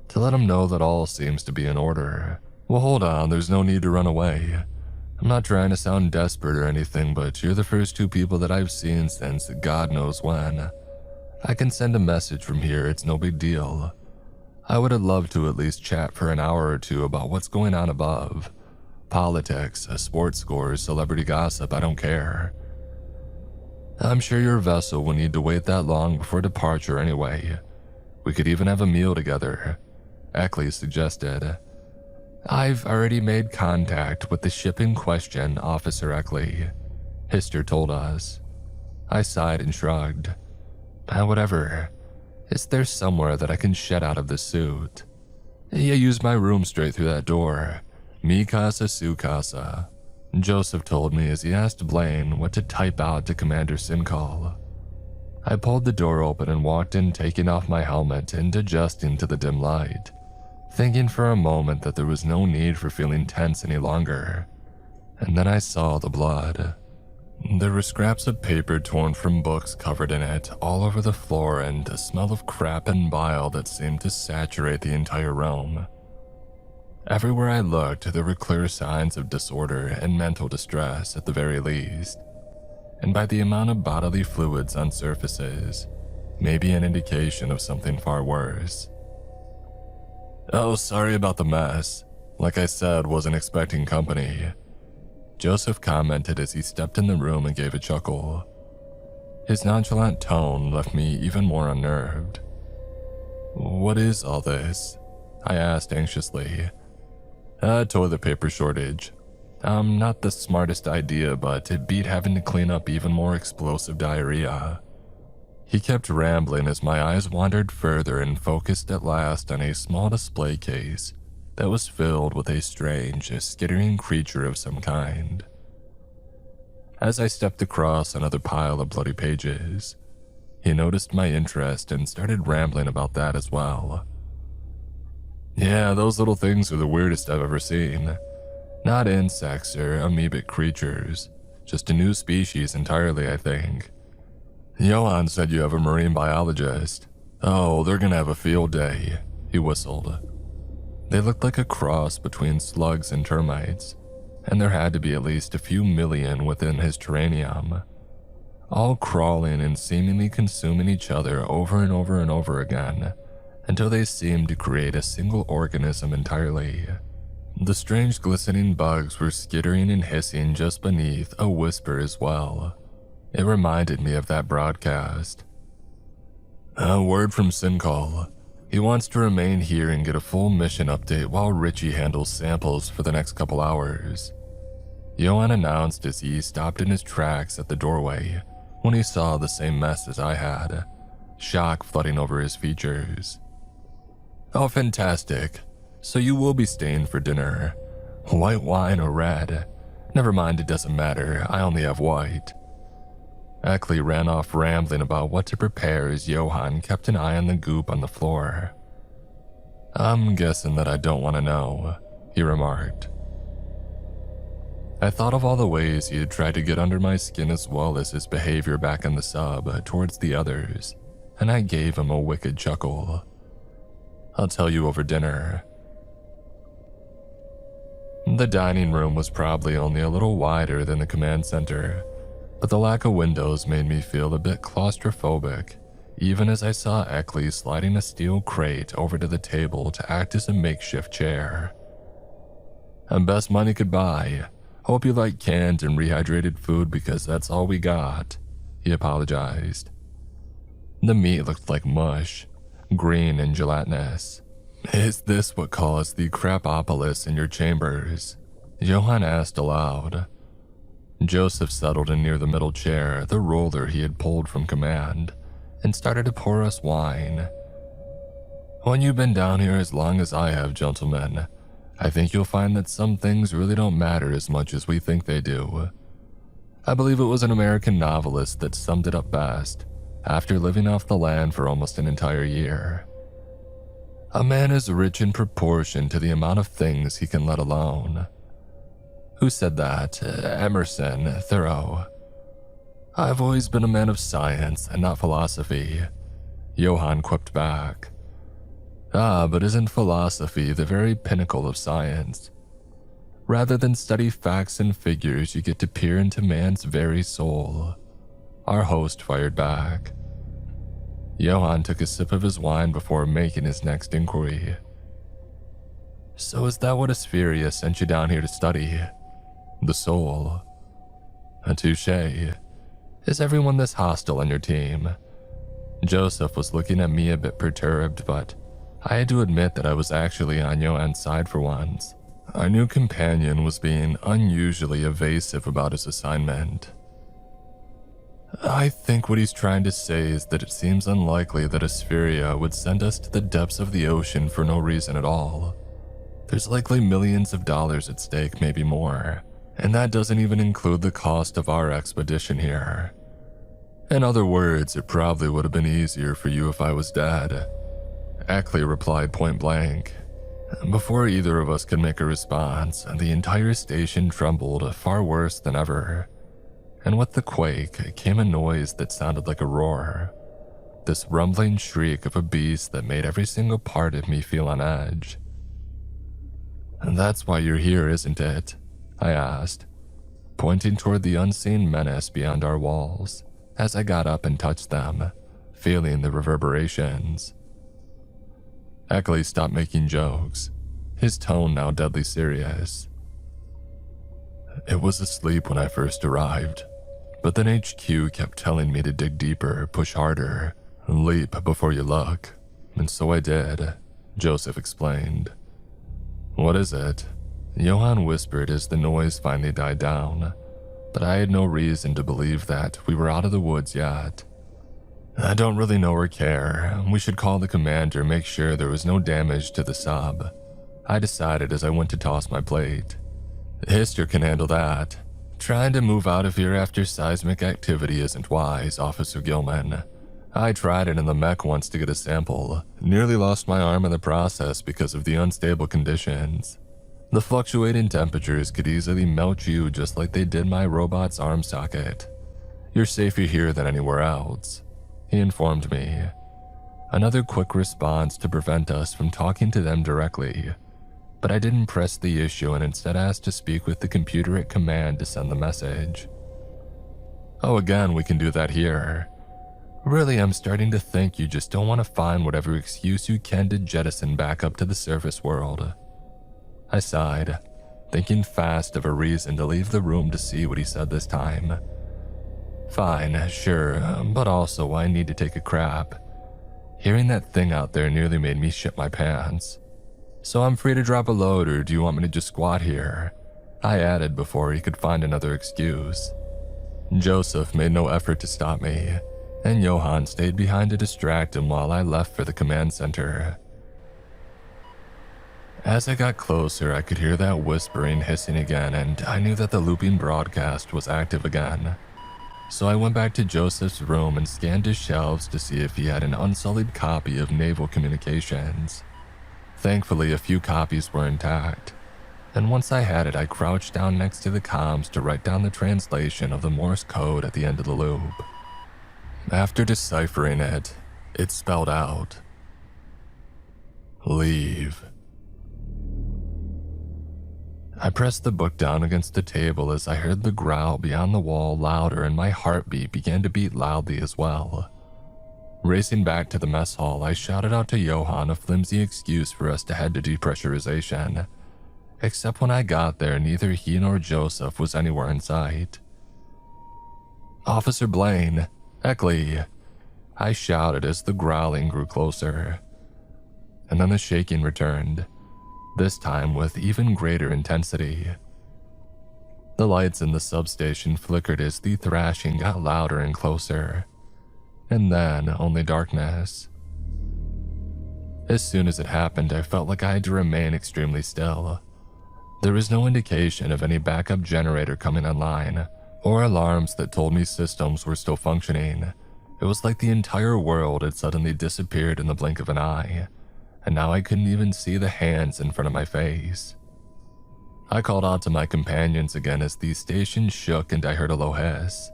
to let him know that all seems to be in order. Well, hold on, there's no need to run away. I'm not trying to sound desperate or anything, but you're the first 2 people that I've seen since God knows when. I can send a message from here, it's no big deal. I would have loved to at least chat for an hour or 2 about what's going on above. Politics, sports scores, celebrity gossip, I don't care. I'm sure your vessel will need to wait that long before departure anyway. We could even have a meal together, Eckley suggested. I've already made contact with the ship in question, Officer Eckley, Hister told us. I sighed and shrugged. Whatever. Is there somewhere that I can shed out of this suit? Yeah, use my room straight through that door. Mi casa su casa, Joseph told me as he asked Blaine what to type out to Commander Sincall. I pulled the door open and walked in, taking off my helmet and adjusting to the dim light, thinking for a moment that there was no need for feeling tense any longer. And then I saw the blood. There were scraps of paper torn from books covered in it all over the floor, and a smell of crap and bile that seemed to saturate the entire room. Everywhere I looked, there were clear signs of disorder and mental distress at the very least, and by the amount of bodily fluids on surfaces, maybe an indication of something far worse. Oh, sorry about the mess. Like I said, wasn't expecting company, Joseph commented as he stepped in the room and gave a chuckle. His nonchalant tone left me even more unnerved. What is all this? I asked anxiously. Toilet paper shortage. Not the smartest idea, but it beat having to clean up even more explosive diarrhea. He kept rambling as my eyes wandered further and focused at last on a small display case that was filled with a strange, skittering creature of some kind. As I stepped across another pile of bloody pages, he noticed my interest and started rambling about that as well. Yeah, those little things are the weirdest I've ever seen. Not insects or amoebic creatures, just a new species entirely, I think. Johan said you have a marine biologist. Oh, they're gonna have a field day, he whistled. They looked like a cross between slugs and termites, and there had to be at least a few million within his terranium, all crawling and seemingly consuming each other over and over and over again, until they seemed to create a single organism entirely. The strange glistening bugs were skittering and hissing just beneath a whisper as well. It reminded me of that broadcast. A word from Sincall. He wants to remain here and get a full mission update while Richie handles samples for the next couple hours, Johan announced as he stopped in his tracks at the doorway when he saw the same mess as I had, shock flooding over his features. Oh, fantastic. So you will be staying for dinner. White wine or red? Never mind, it doesn't matter. I only have white. Eckley ran off rambling about what to prepare as Johan kept an eye on the goop on the floor. I'm guessing that I don't want to know, he remarked. I thought of all the ways he had tried to get under my skin as well as his behavior back in the sub towards the others, and I gave him a wicked chuckle. I'll tell you over dinner. The dining room was probably only a little wider than the command center, but the lack of windows made me feel a bit claustrophobic, even as I saw Eckley sliding a steel crate over to the table to act as a makeshift chair. Best money could buy. Hope you like canned and rehydrated food because that's all we got, he apologized. The meat looked like mush, green and gelatinous. Is this what caused the crapopolis in your chambers? Johan asked aloud. Joseph settled in near the middle chair, the roller he had pulled from command, and started to pour us wine. When you've been down here as long as I have, gentlemen, I think you'll find that some things really don't matter as much as we think they do. I believe it was an American novelist that summed it up best, after living off the land for almost an entire year. A man is rich in proportion to the amount of things he can let alone. Who said that? Emerson, Thoreau. I've always been a man of science and not philosophy, Johan quipped back. Ah, but isn't philosophy the very pinnacle of science? Rather than study facts and figures, you get to peer into man's very soul, our host fired back. Johan took a sip of his wine before making his next inquiry. So is that what Aspheria sent you down here to study? The soul. A touche. Is everyone this hostile on your team? Joseph was looking at me a bit perturbed, but I had to admit that I was actually on Johan's side for once. Our new companion was being unusually evasive about his assignment. I think what he's trying to say is that it seems unlikely that Aspheria would send us to the depths of the ocean for no reason at all. There's likely millions of dollars at stake, maybe more, and that doesn't even include the cost of our expedition here. In other words, it probably would have been easier for you if I was dead. Ackley replied point blank. Before either of us could make a response, the entire station trembled far worse than ever. And with the quake came a noise that sounded like a roar. This rumbling shriek of a beast that made every single part of me feel on edge. "And that's why you're here, isn't it?" I asked, pointing toward the unseen menace beyond our walls as I got up and touched them, feeling the reverberations. Ackley stopped making jokes, his tone now deadly serious. "It was asleep when I first arrived, but then HQ kept telling me to dig deeper, push harder, leap before you look, and so I did," Joseph explained. "What is it?" Johan whispered as the noise finally died down, but I had no reason to believe that we were out of the woods yet. "I don't really know or care. We should call the commander, make sure there was no damage to the sub," I decided as I went to toss my plate. "Hister can handle that. Trying to move out of here after seismic activity isn't wise, Officer Gilman. I tried it in the mech once to get a sample, nearly lost my arm in the process because of the unstable conditions. The fluctuating temperatures could easily melt you just like they did my robot's arm socket. You're safer here than anywhere else," he informed me. Another quick response to prevent us from talking to them directly, but I didn't press the issue and instead asked to speak with the computer at command to send the message. "Oh, again, we can do that here. Really, I'm starting to think you just don't want to find whatever excuse you can to jettison back up to the surface world." I sighed, thinking fast of a reason to leave the room to see what he said this time. "Fine, sure, but also I need to take a crap. Hearing that thing out there nearly made me shit my pants. So I'm free to drop a load, or do you want me to just squat here?" I added before he could find another excuse. Joseph made no effort to stop me, and Johan stayed behind to distract him while I left for the command center. As I got closer, I could hear that whispering hissing again, and I knew that the looping broadcast was active again. So I went back to Joseph's room and scanned his shelves to see if he had an unsullied copy of Naval Communications. Thankfully, a few copies were intact, and once I had it, I crouched down next to the comms to write down the translation of the Morse code at the end of the loop. After deciphering it, it spelled out, "Leave." I pressed the book down against the table as I heard the growl beyond the wall louder, and my heartbeat began to beat loudly as well. Racing back to the mess hall, I shouted out to Johan a flimsy excuse for us to head to depressurization. Except when I got there, neither he nor Joseph was anywhere in sight. "Officer Blaine, Ackley," I shouted as the growling grew closer. And then the shaking returned, this time with even greater intensity. The lights in the substation flickered as the thrashing got louder and closer, and then only darkness. As soon as it happened, I felt like I had to remain extremely still. There was no indication of any backup generator coming online, or alarms that told me systems were still functioning. It was like the entire world had suddenly disappeared in the blink of an eye, and now I couldn't even see the hands in front of my face. I called out to my companions again as the station shook and I heard a low hiss.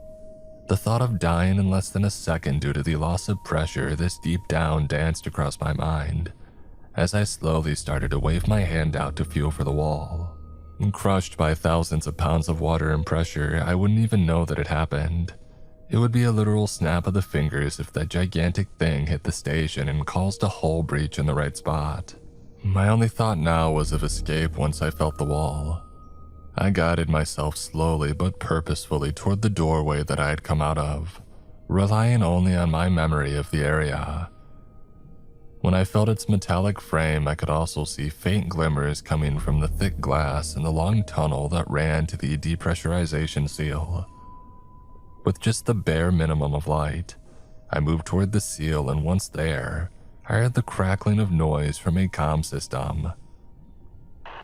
The thought of dying in less than a second due to the loss of pressure this deep down danced across my mind as I slowly started to wave my hand out to feel for the wall. Crushed by thousands of pounds of water and pressure, I wouldn't even know that it happened. It would be a literal snap of the fingers if that gigantic thing hit the station and caused a hull breach in the right spot. My only thought now was of escape once I felt the wall. I guided myself slowly but purposefully toward the doorway that I had come out of, relying only on my memory of the area. When I felt its metallic frame, I could also see faint glimmers coming from the thick glass in the long tunnel that ran to the depressurization seal. With just the bare minimum of light, I moved toward the seal, and once there, I heard the crackling of noise from a comm system.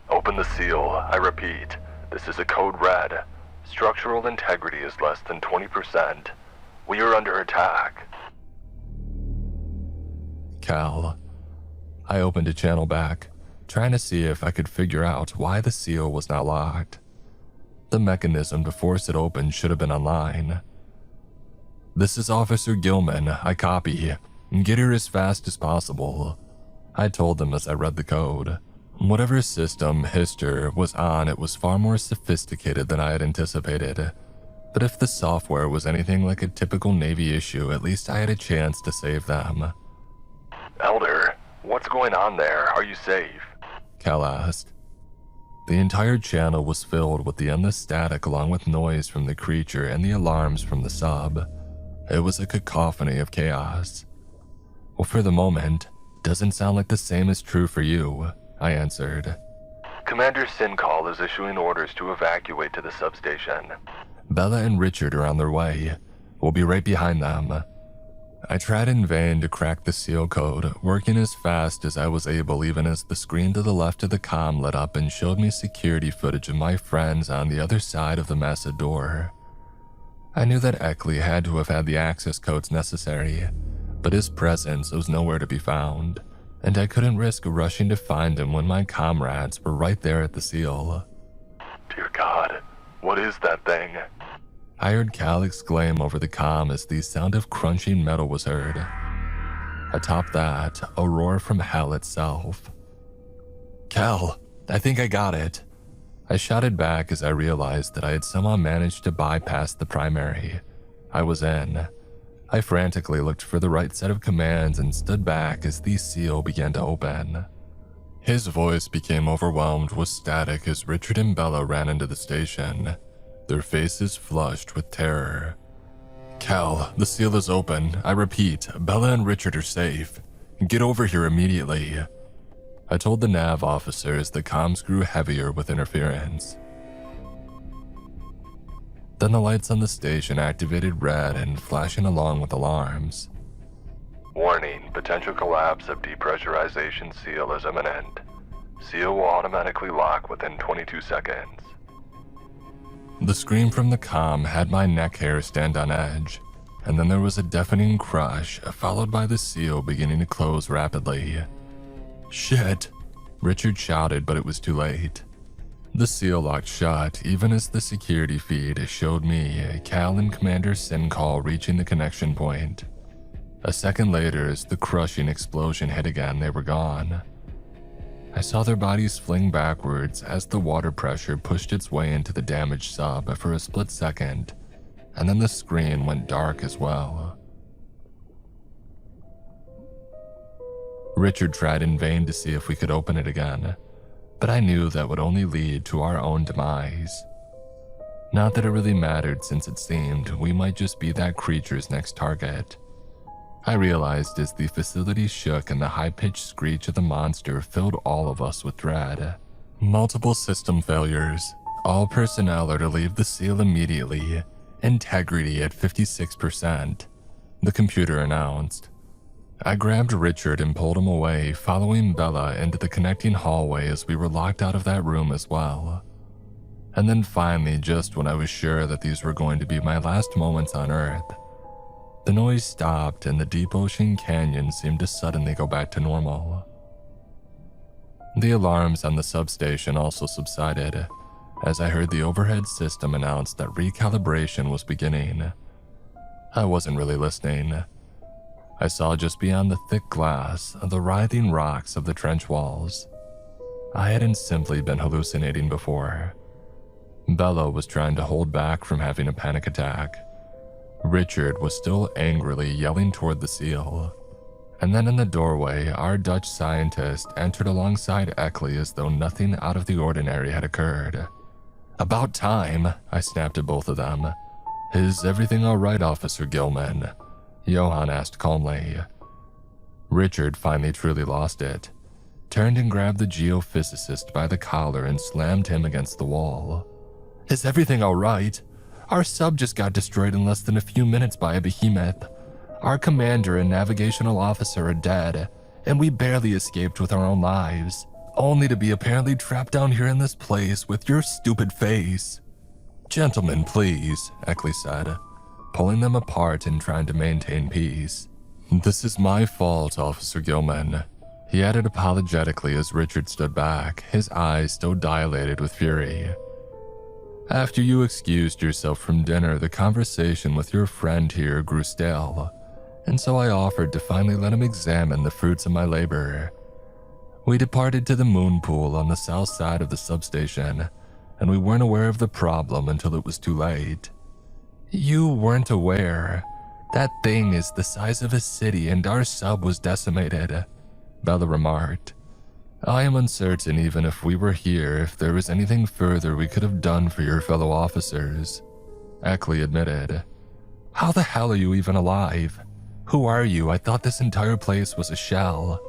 Open the seal. I repeat, this is a code red. Structural integrity is less than 20%. We are under attack. Cal. I opened a channel back, trying to see if I could figure out why the seal was not locked. The mechanism to force it open should have been online. This is Officer Gilman. I copy. Get here as fast as possible, I told them as I read the code. Whatever system Hister was on, it was far more sophisticated than I had anticipated. But if the software was anything like a typical Navy issue, at least I had a chance to save them. Elder, what's going on there? Are you safe? Cal asked. The entire channel was filled with the endless static along with noise from the creature and the alarms from the sub. It was a cacophony of chaos. Well, for the moment, doesn't sound like the same is true for you, I answered. Commander Sincall is issuing orders to evacuate to the substation. Bella and Richard are on their way. We'll be right behind them. I tried in vain to crack the seal code, working as fast as I was able even as the screen to the left of the comm lit up and showed me security footage of my friends on the other side of the massive door. I knew that Eckley had to have had the access codes necessary, but his presence was nowhere to be found, and I couldn't risk rushing to find him when my comrades were right there at the seal. Dear God, what is that thing? I heard Cal exclaim over the comm as the sound of crunching metal was heard. Atop that, a roar from hell itself. Cal, I think I got it. I shouted back as I realized that I had somehow managed to bypass the primary. I was in. I frantically looked for the right set of commands and stood back as the seal began to open. His voice became overwhelmed with static as Richard and Bella ran into the station, their faces flushed with terror. Cal, the seal is open. I repeat, Bella and Richard are safe. Get over here immediately, I told the nav officer as the comms grew heavier with interference. Then the lights on the station activated red and flashing along with alarms. Warning, potential collapse of depressurization seal is imminent. Seal will automatically lock within 22 seconds. The scream from the comm had my neck hair stand on edge, and then there was a deafening crush, followed by the seal beginning to close rapidly. Shit! Richard shouted, but it was too late. The seal locked shut, even as the security feed showed me Cal and Commander Sincall reaching the connection point. A second later, as the crushing explosion hit again, they were gone. I saw their bodies fling backwards as the water pressure pushed its way into the damaged sub for a split second, and then the screen went dark as well. Richard tried in vain to see if we could open it again, but I knew that would only lead to our own demise. Not that it really mattered, since it seemed we might just be that creature's next target. I realized as the facility shook and the high-pitched screech of the monster filled all of us with dread. Multiple system failures. All personnel are to leave the seal immediately. Integrity at 56%, the computer announced. I grabbed Richard and pulled him away, following Bella into the connecting hallway as we were locked out of that room as well. And then finally, just when I was sure that these were going to be my last moments on Earth, the noise stopped and the deep ocean canyon seemed to suddenly go back to normal. The alarms on the substation also subsided, as I heard the overhead system announce that recalibration was beginning. I wasn't really listening. I saw just beyond the thick glass the writhing rocks of the trench walls. I hadn't simply been hallucinating before. Bella was trying to hold back from having a panic attack. Richard was still angrily yelling toward the seal. And then in the doorway, our Dutch scientist entered alongside Eckley as though nothing out of the ordinary had occurred. About time, I snapped at both of them. Is everything all right, Officer Gilman? Johann asked calmly. Richard finally truly lost it, turned and grabbed the geophysicist by the collar and slammed him against the wall. Is everything all right? Our sub just got destroyed in less than a few minutes by a behemoth. Our commander and navigational officer are dead, and we barely escaped with our own lives, only to be apparently trapped down here in this place with your stupid face. Gentlemen, please, Eckley said, pulling them apart and trying to maintain peace. This is my fault, Officer Gilman, he added apologetically as Richard stood back, his eyes still dilated with fury. After you excused yourself from dinner, the conversation with your friend here grew stale, and so I offered to finally let him examine the fruits of my labor. We departed to the moon pool on the south side of the substation, and we weren't aware of the problem until it was too late. You weren't aware. That thing is the size of a city and our sub was decimated, Bella remarked. I am uncertain even if we were here if there was anything further we could have done for your fellow officers, Eckley admitted. How the hell are you even alive? Who are you? I thought this entire place was a shell,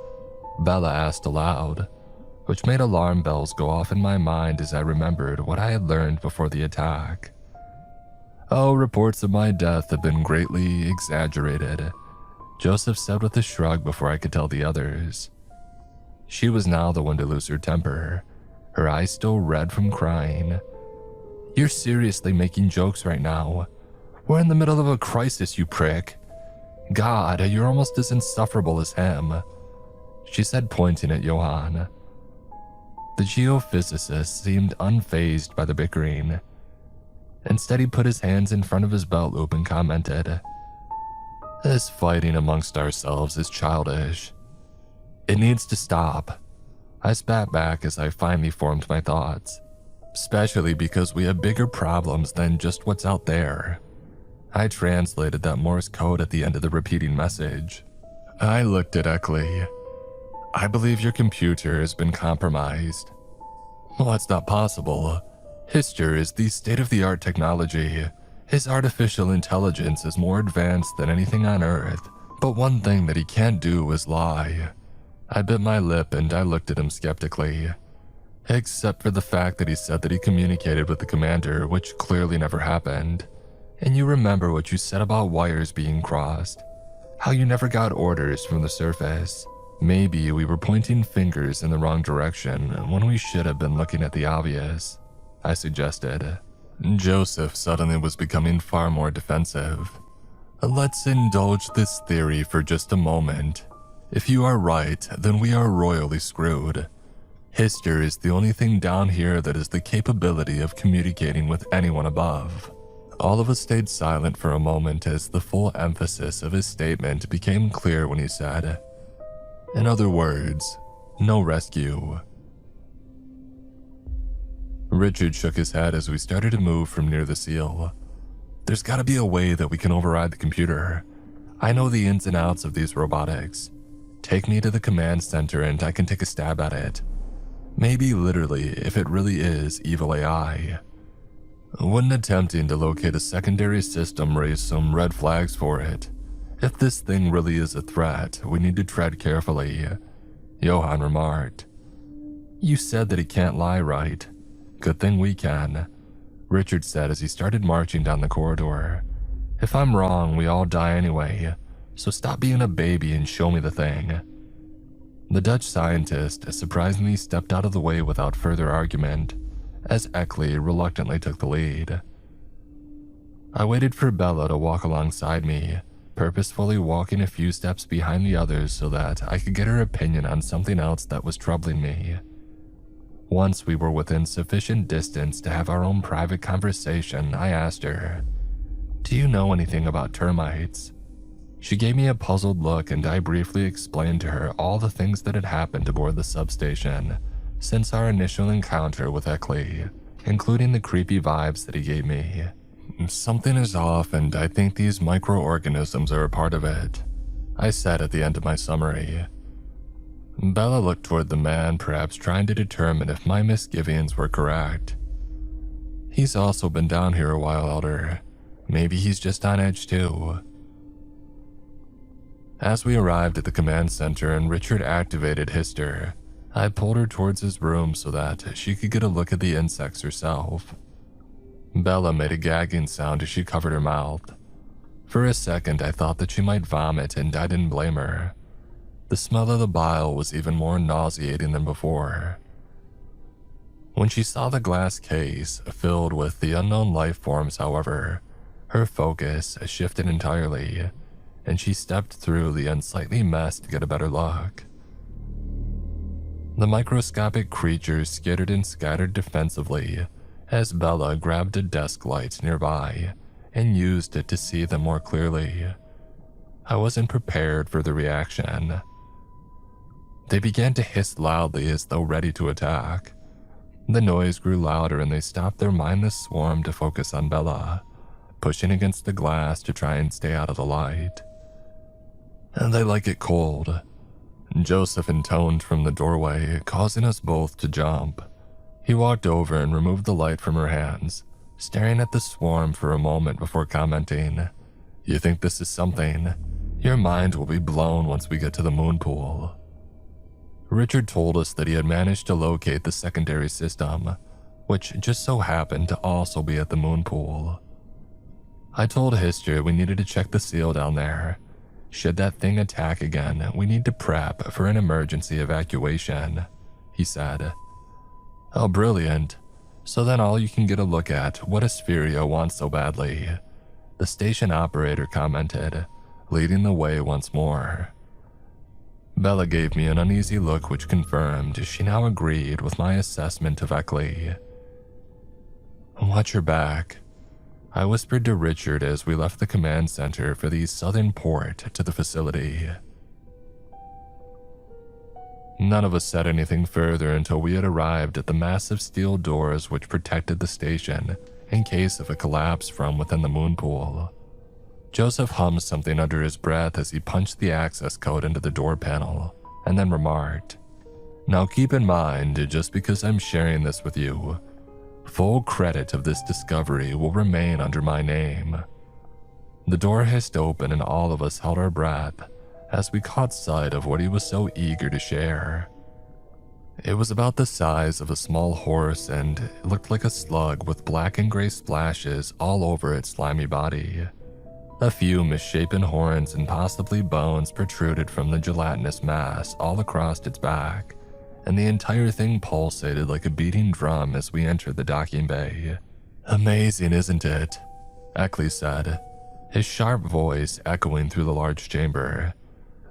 Bella asked aloud, which made alarm bells go off in my mind as I remembered what I had learned before the attack. Oh, reports of my death have been greatly exaggerated, Joseph said with a shrug before I could tell the others. She was now the one to lose her temper, her eyes still red from crying. You're seriously making jokes right now. We're in the middle of a crisis, you prick. God, you're almost as insufferable as him, she said, pointing at Johann. The geophysicist seemed unfazed by the bickering. Instead, he put his hands in front of his belt loop and commented, This fighting amongst ourselves is childish. It needs to stop. I spat back as I finally formed my thoughts, especially because we have bigger problems than just what's out there. I translated that Morse code at the end of the repeating message. I looked at Eckley. I believe your computer has been compromised. Well, that's not possible. Histor is the state-of-the-art technology. His artificial intelligence is more advanced than anything on Earth, but one thing that he can't do is lie. I bit my lip and I looked at him skeptically. Except for the fact that he said that he communicated with the commander, which clearly never happened. And you remember what you said about wires being crossed. How you never got orders from the surface. Maybe we were pointing fingers in the wrong direction when we should have been looking at the obvious, I suggested. Joseph suddenly was becoming far more defensive. Let's indulge this theory for just a moment. If you are right, then we are royally screwed. Histor is the only thing down here that has the capability of communicating with anyone above. All of us stayed silent for a moment as the full emphasis of his statement became clear when he said, In other words, no rescue. Richard shook his head as we started to move from near the seal. There's gotta be a way that we can override the computer. I know the ins and outs of these robotics. Take me to the command center and I can take a stab at it. Maybe literally if it really is evil AI. Wouldn't attempting to locate a secondary system raise some red flags for it? If this thing really is a threat, we need to tread carefully, Johann remarked. You said that he can't lie, right? Good thing we can, Richard said as he started marching down the corridor. If I'm wrong, we all die anyway, so stop being a baby and show me the thing. The Dutch scientist surprisingly stepped out of the way without further argument, as Eckley reluctantly took the lead. I waited for Bella to walk alongside me, purposefully walking a few steps behind the others so that I could get her opinion on something else that was troubling me. Once we were within sufficient distance to have our own private conversation, I asked her, Do you know anything about termites? She gave me a puzzled look and I briefly explained to her all the things that had happened aboard the substation since our initial encounter with Eckley, including the creepy vibes that he gave me. Something is off and I think these microorganisms are a part of it, I said at the end of my summary. Bella looked toward the man, perhaps trying to determine if my misgivings were correct. He's also been down here a while, Elder. Maybe he's just on edge too. As we arrived at the command center and Richard activated Hister, I pulled her towards his room so that she could get a look at the insects herself. Bella made a gagging sound as she covered her mouth. For a second, I thought that she might vomit, and I didn't blame her. The smell of the bile was even more nauseating than before. When she saw the glass case filled with the unknown life forms, however, her focus shifted entirely, and she stepped through the unsightly mess to get a better look. The microscopic creatures skittered and scattered defensively as Bella grabbed a desk light nearby and used it to see them more clearly. I wasn't prepared for the reaction. They began to hiss loudly as though ready to attack. The noise grew louder and they stopped their mindless swarm to focus on Bella, pushing against the glass to try and stay out of the light. And they like it cold. Joseph intoned from the doorway, causing us both to jump. He walked over and removed the light from her hands, staring at the swarm for a moment before commenting, "You think this is something? Your mind will be blown once we get to the moon pool." Richard told us that he had managed to locate the secondary system, which just so happened to also be at the moon pool. I told Hister we needed to check the seal down there. Should that thing attack again, we need to prep for an emergency evacuation, he said. "Oh, brilliant. So then all you can get a look at what Aspheria wants so badly," the station operator commented, leading the way once more. Bella gave me an uneasy look which confirmed she now agreed with my assessment of Eckley. "Watch your back," I whispered to Richard as we left the command center for the southern port to the facility. None of us said anything further until we had arrived at the massive steel doors which protected the station in case of a collapse from within the moon pool. Joseph hummed something under his breath as he punched the access code into the door panel, and then remarked, "Now keep in mind, just because I'm sharing this with you, full credit of this discovery will remain under my name." The door hissed open and all of us held our breath as we caught sight of what he was so eager to share. It was about the size of a small horse and it looked like a slug with black and gray splashes all over its slimy body. A few misshapen horns and possibly bones protruded from the gelatinous mass all across its back, and the entire thing pulsated like a beating drum as we entered the docking bay. "Amazing, isn't it?" Eckley said, his sharp voice echoing through the large chamber.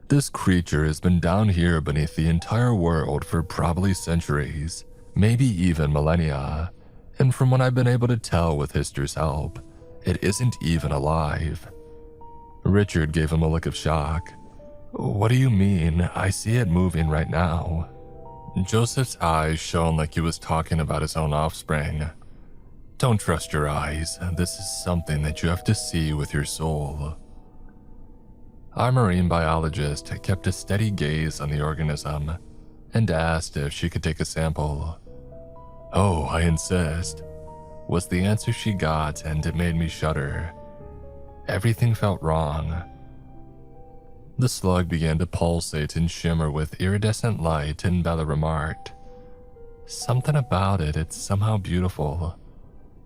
"This creature has been down here beneath the entire world for probably centuries, maybe even millennia, and from what I've been able to tell with Hister's help, it isn't even alive." Richard gave him a look of shock. "What do you mean? I see it moving right now." Joseph's eyes shone like he was talking about his own offspring. "Don't trust your eyes. This is something that you have to see with your soul." Our marine biologist kept a steady gaze on the organism and asked if she could take a sample. "Oh, I insist," was the answer she got, and it made me shudder. Everything felt wrong. The slug began to pulsate and shimmer with iridescent light, and Bella remarked, "Something about it, it's somehow beautiful.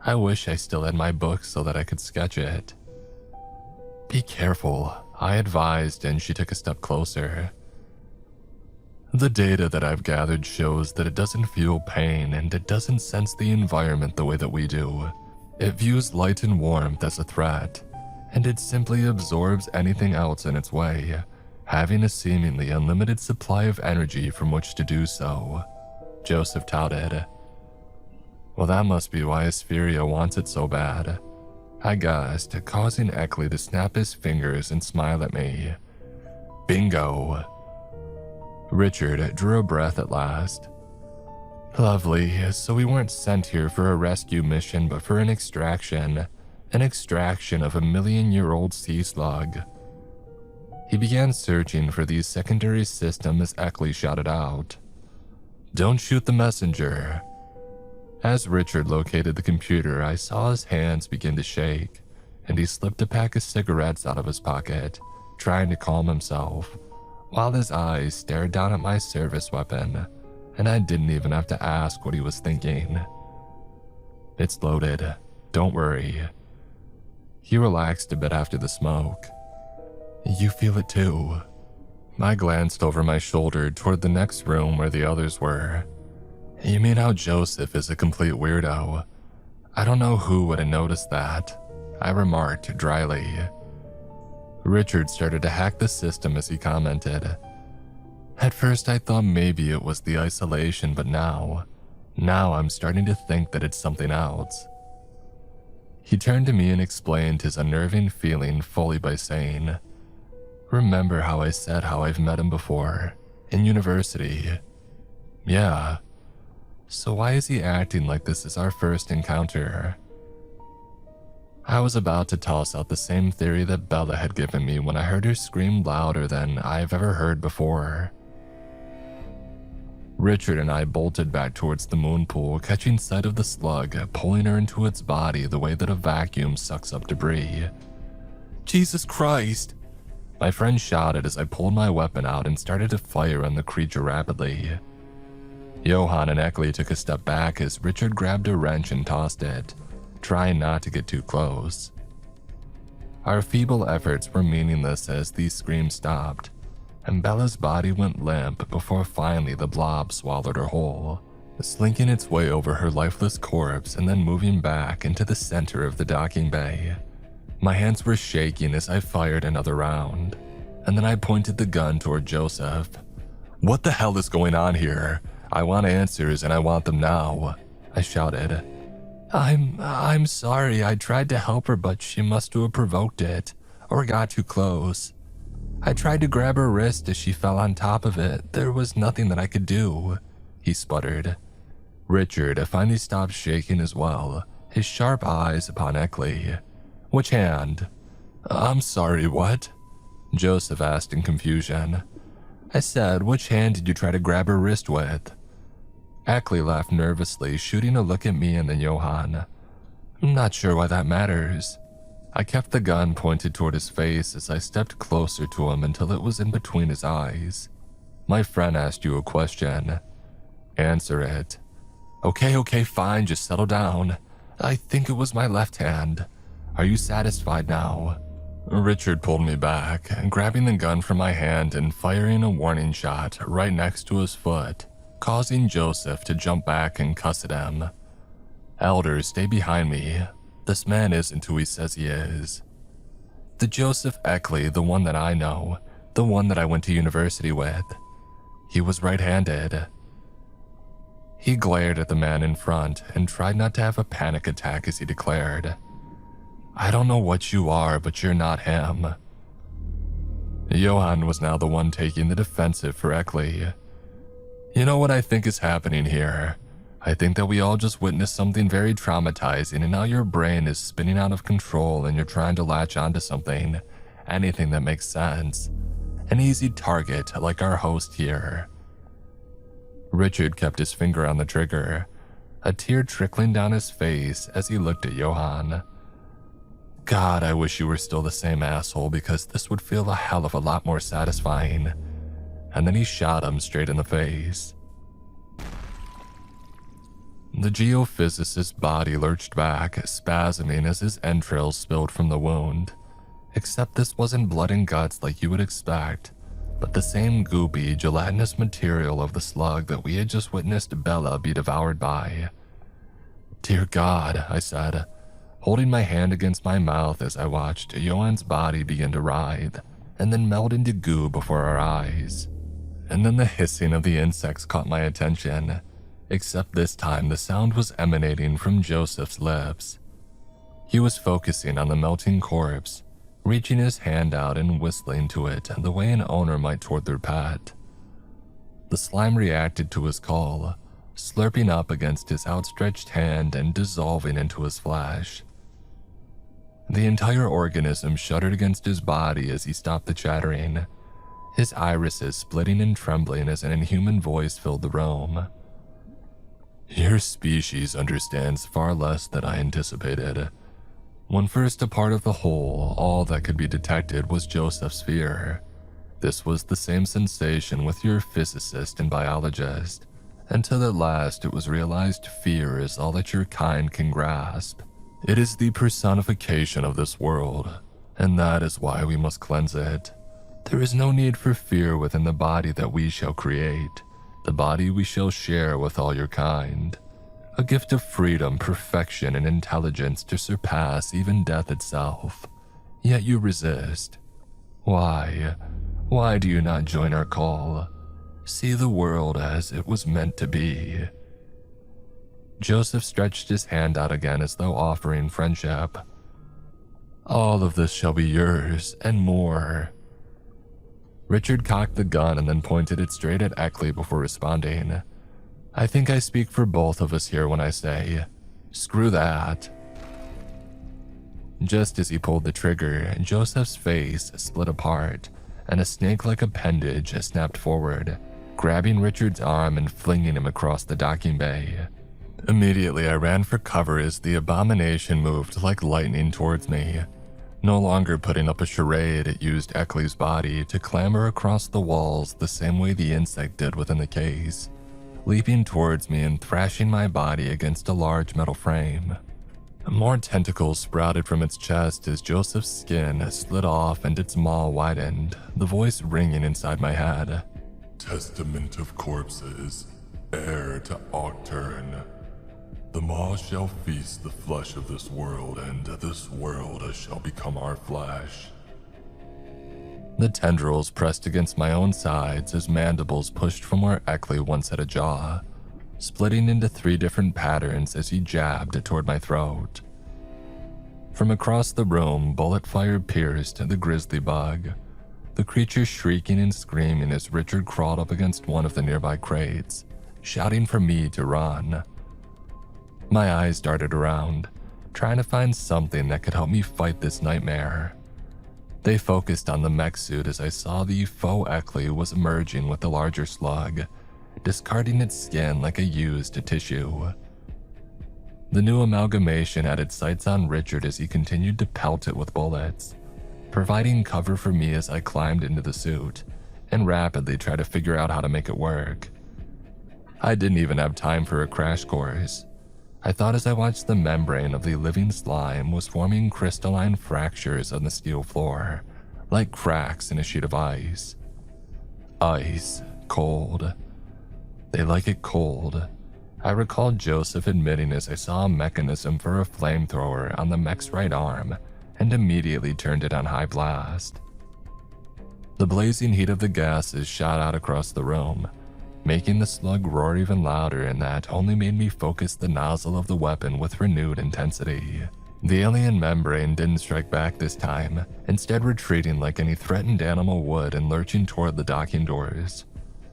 I wish I still had my book so that I could sketch it." "Be careful," I advised, and she took a step closer. "The data that I've gathered shows that it doesn't feel pain and it doesn't sense the environment the way that we do. It views light and warmth as a threat, and it simply absorbs anything else in its way, having a seemingly unlimited supply of energy from which to do so," Joseph touted. "Well, that must be why Aspheria wants it so bad," I guessed, causing Eckley to snap his fingers and smile at me. "Bingo!" Richard drew a breath at last. "Lovely, so we weren't sent here for a rescue mission but for an extraction of a million-year-old sea slug." He began searching for these secondary systems as Eckley shouted out, "Don't shoot the messenger." As Richard located the computer, I saw his hands begin to shake, and he slipped a pack of cigarettes out of his pocket, trying to calm himself, while his eyes stared down at my service weapon, and I didn't even have to ask what he was thinking. "It's loaded. Don't worry." He relaxed a bit after the smoke. "You feel it too." I glanced over my shoulder toward the next room where the others were. "You mean how Joseph is a complete weirdo? I don't know who would have noticed that," I remarked dryly. Richard started to hack the system as he commented. "At first I thought maybe it was the isolation, but now I'm starting to think that it's something else." He turned to me and explained his unnerving feeling fully by saying, "Remember how I said how I've met him before, in university?" "Yeah. So why is he acting like this is our first encounter?" I was about to toss out the same theory that Bella had given me when I heard her scream louder than I've ever heard before. Richard and I bolted back towards the moon pool, catching sight of the slug, pulling her into its body the way that a vacuum sucks up debris. "Jesus Christ!" my friend shouted as I pulled my weapon out and started to fire on the creature rapidly. Johan and Eckley took a step back as Richard grabbed a wrench and tossed it, trying not to get too close. Our feeble efforts were meaningless as these screams stopped, and Bella's body went limp before finally the blob swallowed her whole, slinking its way over her lifeless corpse and then moving back into the center of the docking bay. My hands were shaking as I fired another round, and then I pointed the gun toward Joseph. "What the hell is going on here? I want answers and I want them now," I shouted. I'm sorry, I tried to help her, but she must have provoked it, or got too close. I tried to grab her wrist as she fell on top of it. There was nothing that I could do," he sputtered. Richard finally stopped shaking as well, his sharp eyes upon Eckley. "Which hand?" "I'm sorry, what?" Joseph asked in confusion. "I said, which hand did you try to grab her wrist with?" Eckley laughed nervously, shooting a look at me and then Johan. "I'm not sure why that matters." I kept the gun pointed toward his face as I stepped closer to him until it was in between his eyes. "My friend asked you a question. Answer it." Okay, fine, just settle down. I think it was my left hand. Are you satisfied now?" Richard pulled me back, grabbing the gun from my hand and firing a warning shot right next to his foot, causing Joseph to jump back and cuss at him. "Elder, stay behind me. This man isn't who he says he is." The Joseph Eckley, the one that I know, the one that I went to university with. He was right-handed. He glared at the man in front and tried not to have a panic attack as he declared, "I don't know what you are, but you're not him." Johan was now the one taking the defensive for Eckley. "You know what I think is happening here? I think that we all just witnessed something very traumatizing and now your brain is spinning out of control and you're trying to latch onto something, anything that makes sense. An easy target like our host here." Richard kept his finger on the trigger, a tear trickling down his face as he looked at Johan. "God, I wish you were still the same asshole because this would feel a hell of a lot more satisfying." And then he shot him straight in the face. The geophysicist's body lurched back, spasming as his entrails spilled from the wound. Except this wasn't blood and guts like you would expect, but the same goopy, gelatinous material of the slug that we had just witnessed Bella be devoured by. "Dear God," I said, holding my hand against my mouth as I watched Johan's body begin to writhe, and then melt into goo before our eyes. And then the hissing of the insects caught my attention, except this time the sound was emanating from Joseph's lips. He was focusing on the melting corpse, reaching his hand out and whistling to it the way an owner might toward their pet. The slime reacted to his call, slurping up against his outstretched hand and dissolving into his flesh. The entire organism shuddered against his body as he stopped the chattering, his irises splitting and trembling as an inhuman voice filled the room. Your species understands far less than I anticipated. When first a part of the whole, all that could be detected was Joseph's fear. This was the same sensation with your physicist and biologist, until at last it was realized fear is all that your kind can grasp. It is the personification of this world, and that is why we must cleanse it. There is no need for fear within the body that we shall create, the body we shall share with all your kind. A gift of freedom, perfection, and intelligence to surpass even death itself. Yet you resist. Why? Why do you not join our call? See the world as it was meant to be. Joseph stretched his hand out again as though offering friendship. All of this shall be yours, and more. Richard cocked the gun and then pointed it straight at Eckley before responding. I think I speak for both of us here when I say, screw that. Just as he pulled the trigger, Joseph's face split apart, and a snake-like appendage snapped forward, grabbing Richard's arm and flinging him across the docking bay. Immediately, I ran for cover as the abomination moved like lightning towards me. No longer putting up a charade, it used Eckley's body to clamber across the walls the same way the insect did within the case, leaping towards me and thrashing my body against a large metal frame. More tentacles sprouted from its chest as Joseph's skin slid off and its maw widened, the voice ringing inside my head. Testament of corpses, heir to Octurn. The maw shall feast the flesh of this world, and this world shall become our flesh. The tendrils pressed against my own sides as mandibles pushed from where Eckley once had a jaw, splitting into 3 different patterns as he jabbed toward my throat. From across the room, bullet fire pierced the grizzly bug, the creature shrieking and screaming as Richard crawled up against one of the nearby crates, shouting for me to run. My eyes darted around, trying to find something that could help me fight this nightmare. They focused on the mech suit as I saw the faux Eckley was emerging with the larger slug, discarding its skin like a used tissue. The new amalgamation had its sights on Richard as he continued to pelt it with bullets, providing cover for me as I climbed into the suit and rapidly tried to figure out how to make it work. I didn't even have time for a crash course. I thought as I watched the membrane of the living slime was forming crystalline fractures on the steel floor, like cracks in a sheet of ice. Ice, cold. They like it cold. I recalled Joseph admitting as I saw a mechanism for a flamethrower on the mech's right arm and immediately turned it on high blast. The blazing heat of the gases shot out across the room, making the slug roar even louder, and that only made me focus the nozzle of the weapon with renewed intensity. The alien membrane didn't strike back this time, instead retreating like any threatened animal would and lurching toward the docking doors.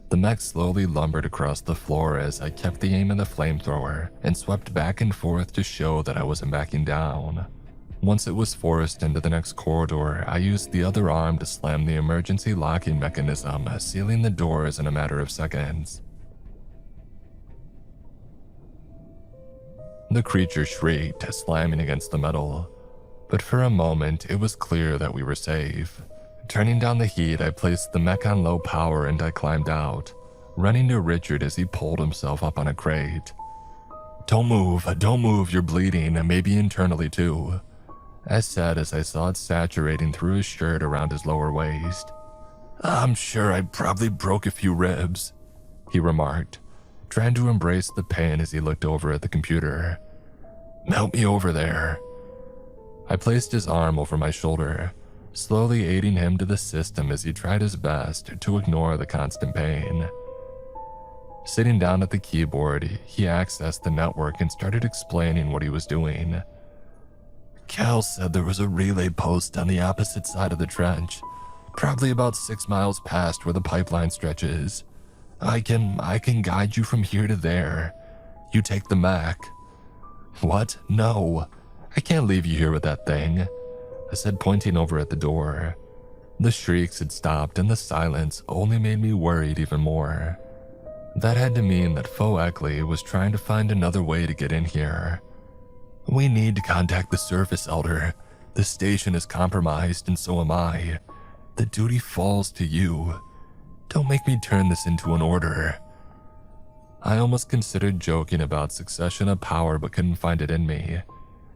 The mech slowly lumbered across the floor as I kept the aim of the flamethrower and swept back and forth to show that I wasn't backing down. Once it was forced into the next corridor, I used the other arm to slam the emergency locking mechanism, sealing the doors in a matter of seconds. The creature shrieked, slamming against the metal, but for a moment it was clear that we were safe. Turning down the heat, I placed the mech on low power and I climbed out, running to Richard as he pulled himself up on a crate. Don't move, you're bleeding, maybe internally too," I said as I saw it saturating through his shirt around his lower waist. "I'm sure I probably broke a few ribs," he remarked, trying to embrace the pain as he looked over at the computer. "Help me over there." I placed his arm over my shoulder, slowly aiding him to the system as he tried his best to ignore the constant pain. Sitting down at the keyboard, he accessed the network and started explaining what he was doing. "Cal said there was a relay post on the opposite side of the trench, probably about 6 miles past where the pipeline stretches. I can guide you from here to there. You take the mech." "What? No. I can't leave you here with that thing," I said, pointing over at the door. The shrieks had stopped and the silence only made me worried even more. That had to mean that Fo Eckley was trying to find another way to get in here. We need to contact the surface, Elder. The station is compromised and so am I. The duty falls to you. Don't make me turn this into an order. I almost considered joking about succession of power but couldn't find it in me.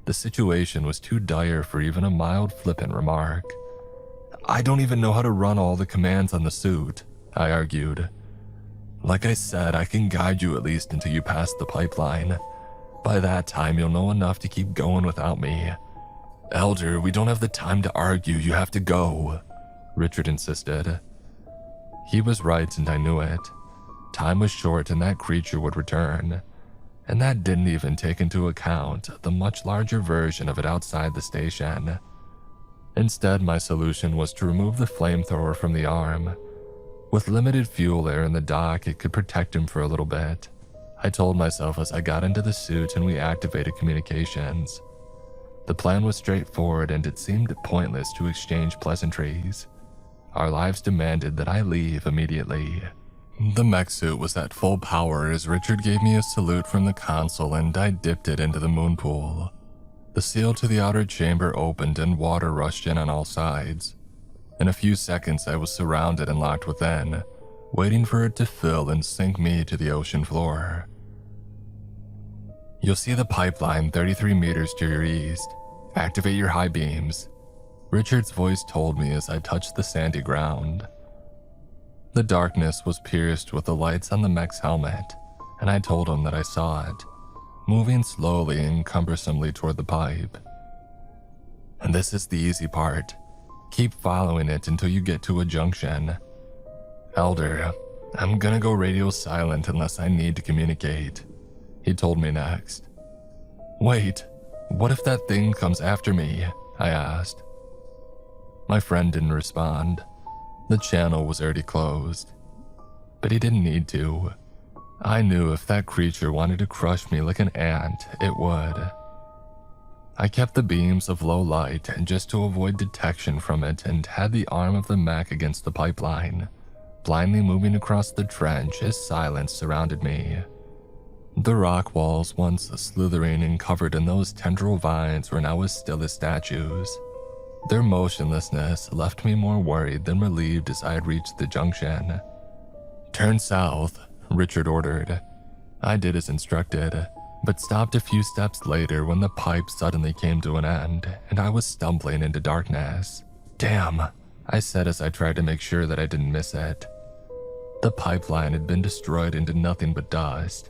The situation was too dire for even a mild flippant remark. I don't even know how to run all the commands on the suit, I argued. Like I said, I can guide you at least until you pass the pipeline. By that time, you'll know enough to keep going without me. Elder, we don't have the time to argue, you have to go, Richard insisted. He was right and I knew it. Time was short and that creature would return. And that didn't even take into account the much larger version of it outside the station. Instead, my solution was to remove the flamethrower from the arm. With limited fuel air in the dock, it could protect him for a little bit. I told myself as I got into the suit and we activated communications. The plan was straightforward and it seemed pointless to exchange pleasantries. Our lives demanded that I leave immediately. The mech suit was at full power as Richard gave me a salute from the console and I dipped it into the moon pool. The seal to the outer chamber opened and water rushed in on all sides. In a few seconds I was surrounded and locked within, waiting for it to fill and sink me to the ocean floor. You'll see the pipeline 33 meters to your east. Activate your high beams, Richard's voice told me as I touched the sandy ground. The darkness was pierced with the lights on the mech's helmet, and I told him that I saw it, moving slowly and cumbersomely toward the pipe. And this is the easy part. Keep following it until you get to a junction. Elder, I'm gonna go radio silent unless I need to communicate, he told me next. Wait, what if that thing comes after me? I asked. My friend didn't respond. The channel was already closed. But he didn't need to. I knew if that creature wanted to crush me like an ant, it would. I kept the beams of low light just to avoid detection from it and had the arm of the mech against the pipeline, blindly moving across the trench as silence surrounded me. The rock walls, once slithering and covered in those tendril vines, were now as still as statues. Their motionlessness left me more worried than relieved as I had reached the junction. Turn south, Richard ordered. I did as instructed, but stopped a few steps later when the pipe suddenly came to an end and I was stumbling into darkness. Damn, I said as I tried to make sure that I didn't miss it. The pipeline had been destroyed into nothing but dust.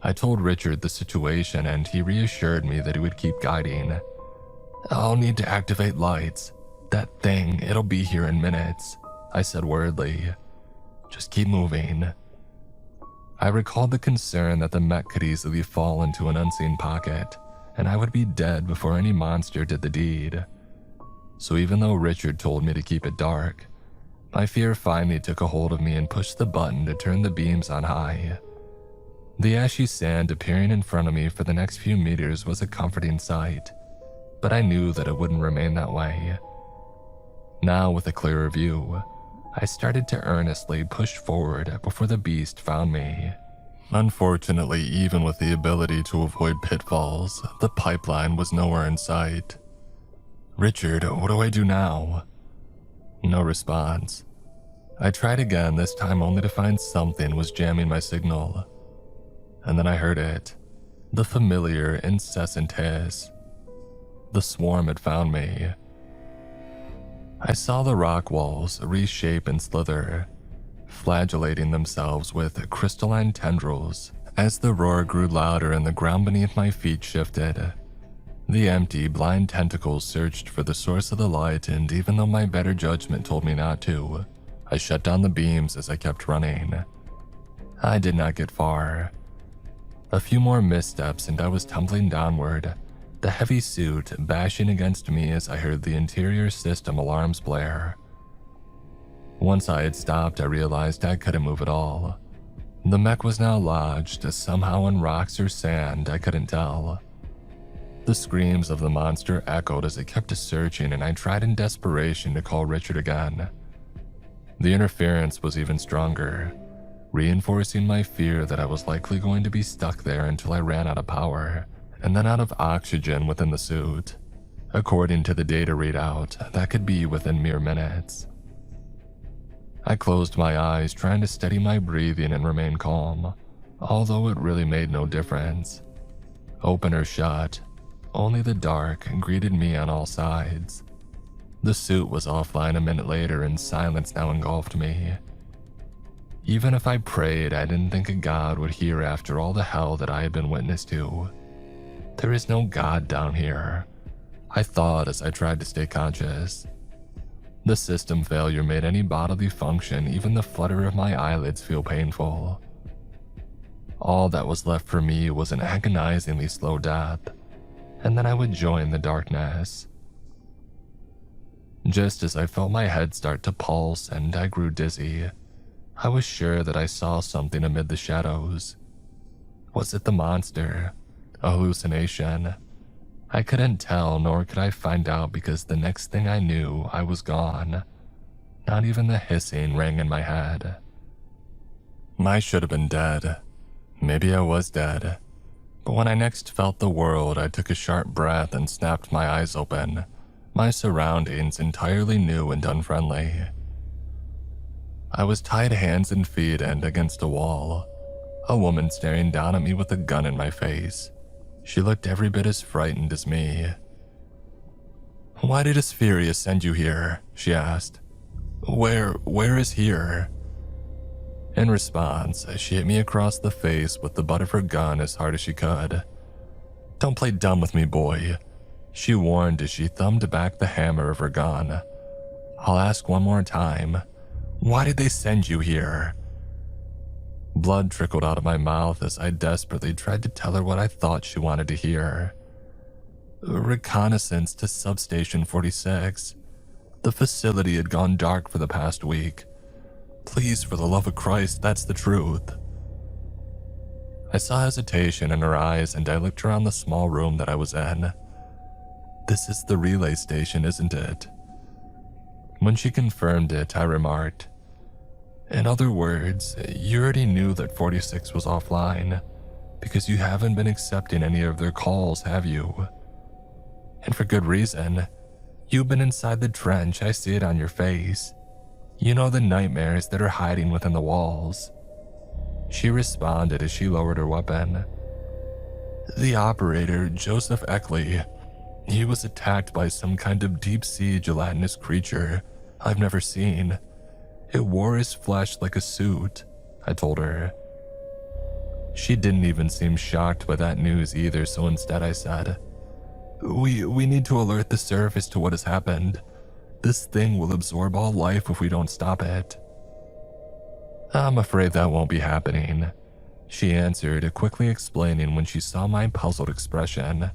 I told Richard the situation and he reassured me that he would keep guiding. I'll need to activate lights. That thing, it'll be here in minutes, I said worriedly. Just keep moving. I recalled the concern that the mech could easily fall into an unseen pocket, and I would be dead before any monster did the deed. So even though Richard told me to keep it dark, my fear finally took a hold of me and pushed the button to turn the beams on high. The ashy sand appearing in front of me for the next few meters was a comforting sight, but I knew that it wouldn't remain that way. Now, with a clearer view, I started to earnestly push forward before the beast found me. Unfortunately, even with the ability to avoid pitfalls, the pipeline was nowhere in sight. Richard, what do I do now? No response. I tried again, this time only to find something was jamming my signal. And then I heard it, the familiar, incessant hiss. The swarm had found me. I saw the rock walls reshape and slither, flagellating themselves with crystalline tendrils as the roar grew louder and the ground beneath my feet shifted. The empty, blind tentacles searched for the source of the light, and even though my better judgment told me not to, I shut down the beams as I kept running. I did not get far. A few more missteps and I was tumbling downward, the heavy suit bashing against me as I heard the interior system alarms blare. Once I had stopped, I realized I couldn't move at all. The mech was now lodged, somehow in rocks or sand, I couldn't tell. The screams of the monster echoed as it kept searching, and I tried in desperation to call Richard again. The interference was even stronger. reinforcing my fear that I was likely going to be stuck there until I ran out of power and then out of oxygen within the suit. According to the data readout, that could be within mere minutes. I closed my eyes, trying to steady my breathing and remain calm, although it really made no difference. Open or shut, only the dark greeted me on all sides. The suit was offline a minute later and silence now engulfed me. Even if I prayed, I didn't think a God would hear after all the hell that I had been witness to. There is no God down here, I thought as I tried to stay conscious. The system failure made any bodily function, even the flutter of my eyelids, feel painful. All that was left for me was an agonizingly slow death, and then I would join the darkness. Just as I felt my head start to pulse and I grew dizzy, I was sure that I saw something amid the shadows. Was it the monster? A hallucination? I couldn't tell, nor could I find out, because the next thing I knew, I was gone. Not even the hissing rang in my head. I should have been dead. Maybe I was dead. But when I next felt the world, I took a sharp breath and snapped my eyes open, my surroundings entirely new and unfriendly. I was tied hands and feet and against a wall, a woman staring down at me with a gun in my face. She looked every bit as frightened as me. "Why did Asperia send you here?" she asked. Where is here?" In response, she hit me across the face with the butt of her gun as hard as she could. "Don't play dumb with me, boy," she warned as she thumbed back the hammer of her gun. "I'll ask one more time. Why did they send you here?" Blood trickled out of my mouth as I desperately tried to tell her what I thought she wanted to hear. "Reconnaissance to Substation 46. The facility had gone dark for the past week. Please, for the love of Christ, that's the truth." I saw hesitation in her eyes and I looked around the small room that I was in. "This is the relay station, isn't it?" When she confirmed it, I remarked, "In other words, you already knew that 46 was offline, because you haven't been accepting any of their calls, have you? And for good reason. You've been inside the trench, I see it on your face. You know the nightmares that are hiding within the walls." She responded as she lowered her weapon. "The operator, Joseph Eckley, he was attacked by some kind of deep-sea gelatinous creature I've never seen. It wore his flesh like a suit," I told her. She didn't even seem shocked by that news either, so instead I said, We need to alert the surface to what has happened. This thing will absorb all life if we don't stop it." "I'm afraid that won't be happening," she answered, quickly explaining when she saw my puzzled expression.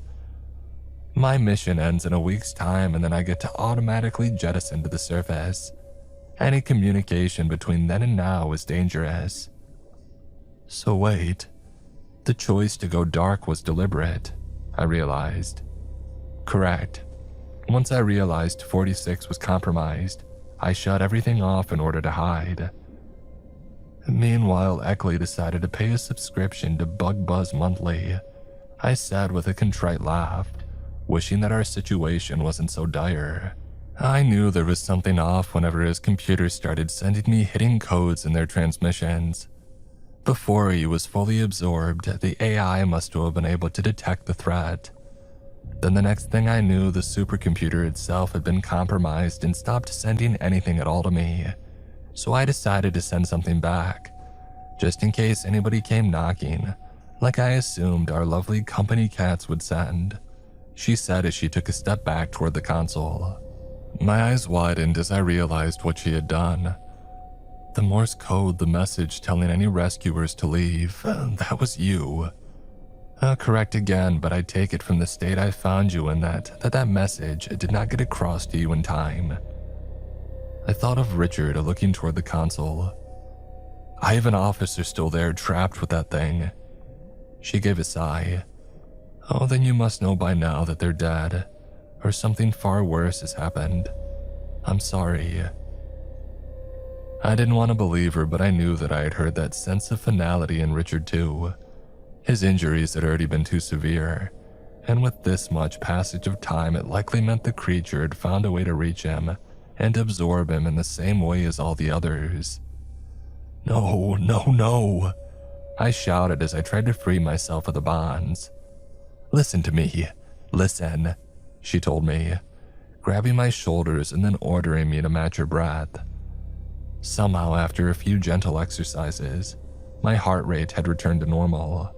"My mission ends in a week's time and then I get to automatically jettison to the surface. Any communication between then and now is dangerous." So wait, the choice to go dark was deliberate, I realized. Correct. Once I realized 46 was compromised, I shut everything off in order to hide. Meanwhile, Eckley decided to pay a subscription to Bug Buzz monthly. I said with a contrite laugh, wishing that our situation wasn't so dire. I knew there was something off whenever his computer started sending me hidden codes in their transmissions. Before he was fully absorbed, the AI must have been able to detect the threat. Then the next thing I knew, the supercomputer itself had been compromised and stopped sending anything at all to me. So I decided to send something back, just in case anybody came knocking, like I assumed our lovely company cats would send, she said as she took a step back toward the console. My eyes widened as I realized what she had done. The Morse code, the message telling any rescuers to leave, that was you. Correct again, but I take it from the state I found you in that message did not get across to you in time. I thought of Richard looking toward the console. I have an officer still there trapped with that thing. She gave a sigh. Oh, then you must know by now that they're dead, or something far worse has happened. I'm sorry. I didn't want to believe her, but I knew that I had heard that sense of finality in Richard too. His injuries had already been too severe, and with this much passage of time, it likely meant the creature had found a way to reach him and absorb him in the same way as all the others. No, no, no, I shouted as I tried to free myself of the bonds. Listen to me, listen, she told me, grabbing my shoulders and then ordering me to match her breath. Somehow, after a few gentle exercises, my heart rate had returned to normal.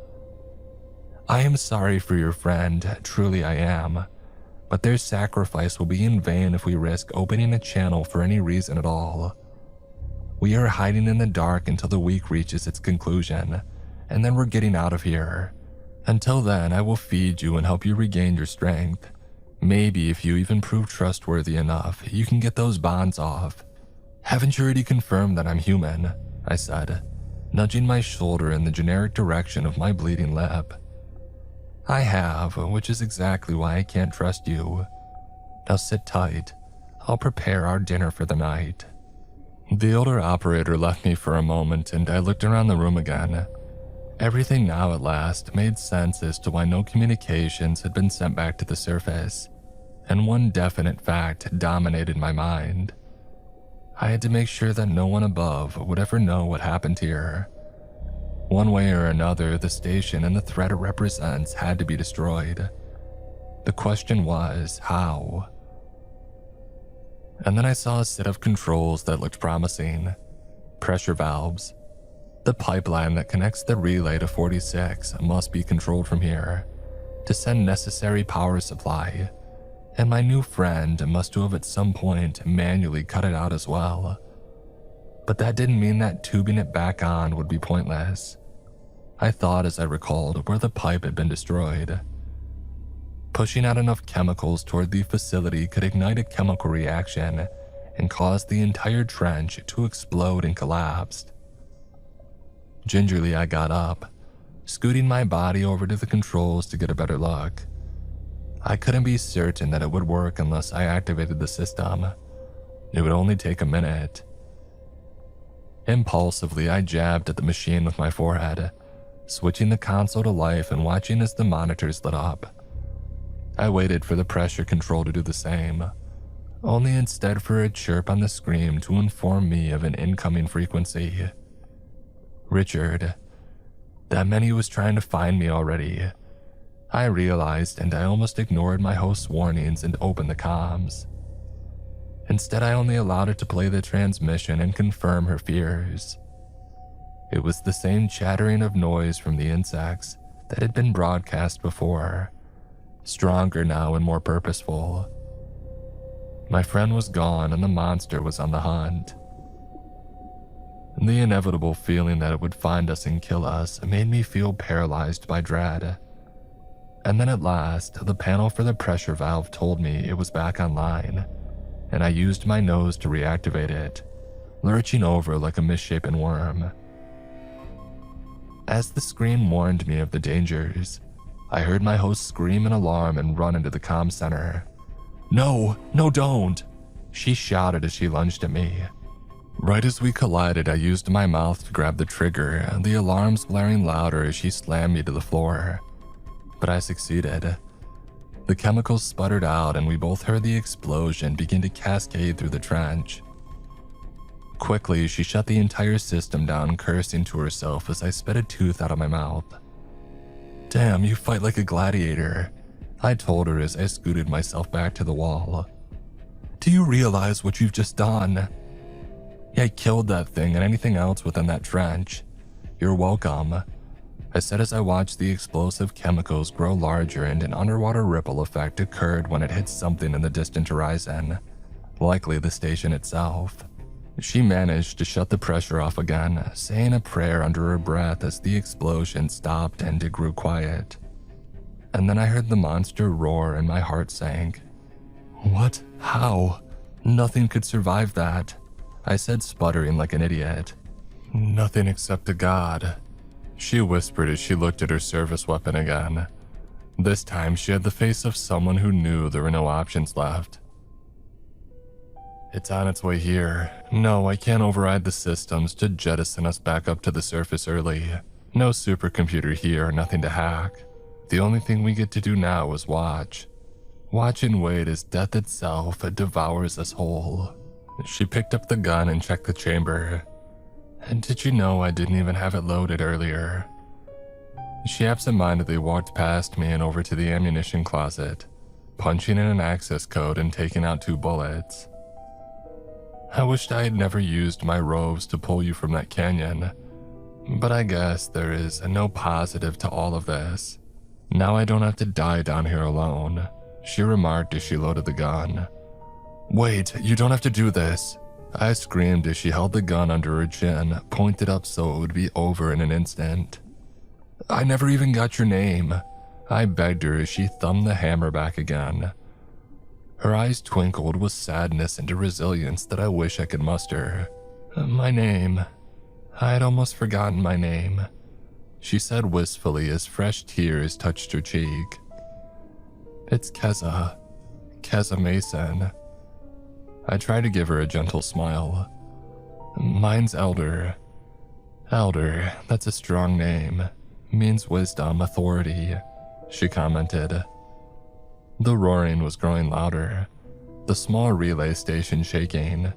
I am sorry for your friend, truly I am, but their sacrifice will be in vain if we risk opening a channel for any reason at all. We are hiding in the dark until the week reaches its conclusion, and then we're getting out of here. Until then, I will feed you and help you regain your strength. Maybe if you even prove trustworthy enough, you can get those bonds off. Haven't you already confirmed that I'm human? I said, nudging my shoulder in the generic direction of my bleeding lip. I have, which is exactly why I can't trust you. Now sit tight. I'll prepare our dinner for the night. The older operator left me for a moment and I looked around the room again. Everything now at last made sense as to why no communications had been sent back to the surface, and one definite fact dominated my mind. I had to make sure that no one above would ever know what happened here. One way or another, the station and the threat it represents had to be destroyed. The question was, how? And then I saw a set of controls that looked promising. Pressure valves. The pipeline that connects the relay to 46 must be controlled from here to send necessary power supply, and my new friend must have at some point manually cut it out as well. But that didn't mean that tubing it back on would be pointless. I thought as I recalled where the pipe had been destroyed. Pushing out enough chemicals toward the facility could ignite a chemical reaction and cause the entire trench to explode and collapse. Gingerly, I got up, scooting my body over to the controls to get a better look. I couldn't be certain that it would work unless I activated the system. It would only take a minute. Impulsively, I jabbed at the machine with my forehead, switching the console to life and watching as the monitors lit up. I waited for the pressure control to do the same, only instead for a chirp on the screen to inform me of an incoming frequency. Richard. That meant he was trying to find me already. I realized, and I almost ignored my host's warnings and opened the comms. Instead, I only allowed it to play the transmission and confirm her fears. It was the same chattering of noise from the insects that had been broadcast before, stronger now and more purposeful. My friend was gone and the monster was on the hunt. The inevitable feeling that it would find us and kill us made me feel paralyzed by dread. And then at last, the panel for the pressure valve told me it was back online, and I used my nose to reactivate it, lurching over like a misshapen worm. As the screen warned me of the dangers, I heard my host scream in alarm and run into the comm center. "No, no, don't!" she shouted as she lunged at me. Right as we collided, I used my mouth to grab the trigger, the alarms blaring louder as she slammed me to the floor. But I succeeded. The chemicals sputtered out and we both heard the explosion begin to cascade through the trench. Quickly, she shut the entire system down, cursing to herself as I spit a tooth out of my mouth. "Damn, you fight like a gladiator," I told her as I scooted myself back to the wall. "Do you realize what you've just done? I killed that thing and anything else within that trench. You're welcome," I said as I watched the explosive chemicals grow larger and an underwater ripple effect occurred when it hit something in the distant horizon, likely the station itself. She managed to shut the pressure off again, saying a prayer under her breath as the explosion stopped and it grew quiet. And then I heard the monster roar and my heart sank. "What? How? Nothing could survive that," I said, sputtering like an idiot. "Nothing except a god," she whispered as she looked at her service weapon again. This time she had the face of someone who knew there were no options left. It's on its way here. No, I can't override the systems to jettison us back up to the surface early. No supercomputer here, nothing to hack. The only thing we get to do now is watch. Watch and wait as death itself devours us whole. She picked up the gun and checked the chamber. And did you know I didn't even have it loaded earlier? She absentmindedly walked past me and over to the ammunition closet, punching in an access code and taking out 2 bullets. I wished I had never used my robes to pull you from that canyon, but I guess there is no positive to all of this. Now I don't have to die down here alone, she remarked as she loaded the gun. Wait, you don't have to do this, I screamed as she held the gun under her chin, pointed up so it would be over in an instant. I never even got your name, I begged her as she thumbed the hammer back again. Her eyes twinkled with sadness and a resilience that I wish I could muster. My name. I had almost forgotten my name, she said wistfully as fresh tears touched her cheek. It's Keza. Keza Mason. I tried to give her a gentle smile. Mine's Elder. Elder, that's a strong name. Means wisdom, authority, she commented. The roaring was growing louder, the small relay station shaking.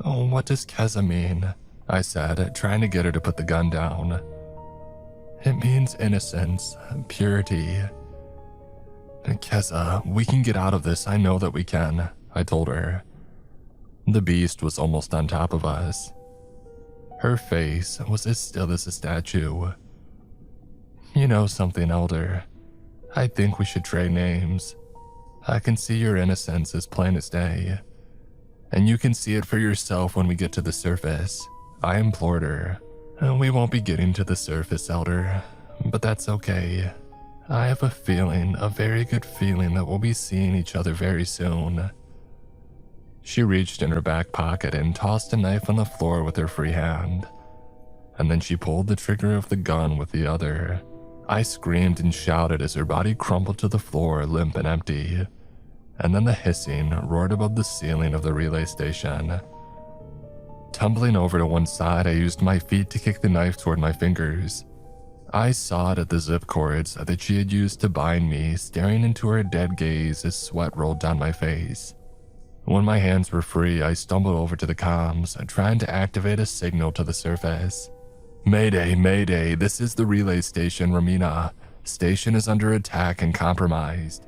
Oh, what does Keza mean? I said, trying to get her to put the gun down. It means innocence, purity. Keza, we can get out of this, I know that we can, I told her. The beast was almost on top of us. Her face was as still as a statue. You know something, Elder? I think we should trade names. I can see your innocence as plain as day. And you can see it for yourself when we get to the surface, I implored her. We won't be getting to the surface, Elder, but that's okay. I have a feeling, a very good feeling that we'll be seeing each other very soon. She reached in her back pocket and tossed a knife on the floor with her free hand. And then she pulled the trigger of the gun with the other. I screamed and shouted as her body crumpled to the floor, limp and empty. And then the hissing roared above the ceiling of the relay station. Tumbling over to one side, I used my feet to kick the knife toward my fingers. I sawed at the zip cords that she had used to bind me, staring into her dead gaze as sweat rolled down my face. When my hands were free, I stumbled over to the comms, trying to activate a signal to the surface. Mayday, Mayday, this is the relay station, Romina. Station is under attack and compromised.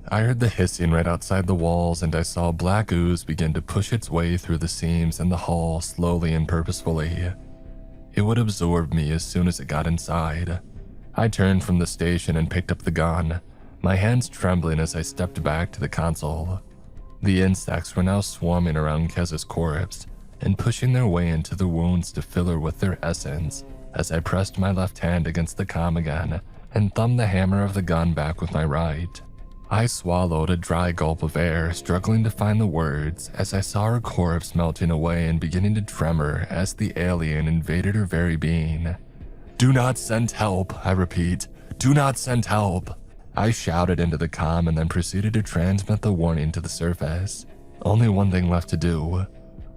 I heard the hissing right outside the walls and I saw black ooze begin to push its way through the seams in the hull slowly and purposefully. It would absorb me as soon as it got inside. I turned from the station and picked up the gun, my hands trembling as I stepped back to the console. The insects were now swarming around Keza's corpse and pushing their way into the wounds to fill her with their essence as I pressed my left hand against the comm again and thumbed the hammer of the gun back with my right. I swallowed a dry gulp of air, struggling to find the words as I saw her corpse melting away and beginning to tremor as the alien invaded her very being. Do not send help, I repeat. Do not send help. I shouted into the comm and then proceeded to transmit the warning to the surface. Only one thing left to do.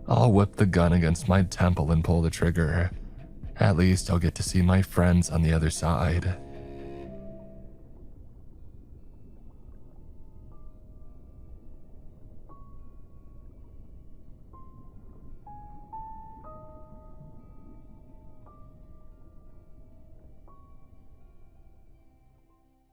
I'll whip the gun against my temple and pull the trigger. At least I'll get to see my friends on the other side.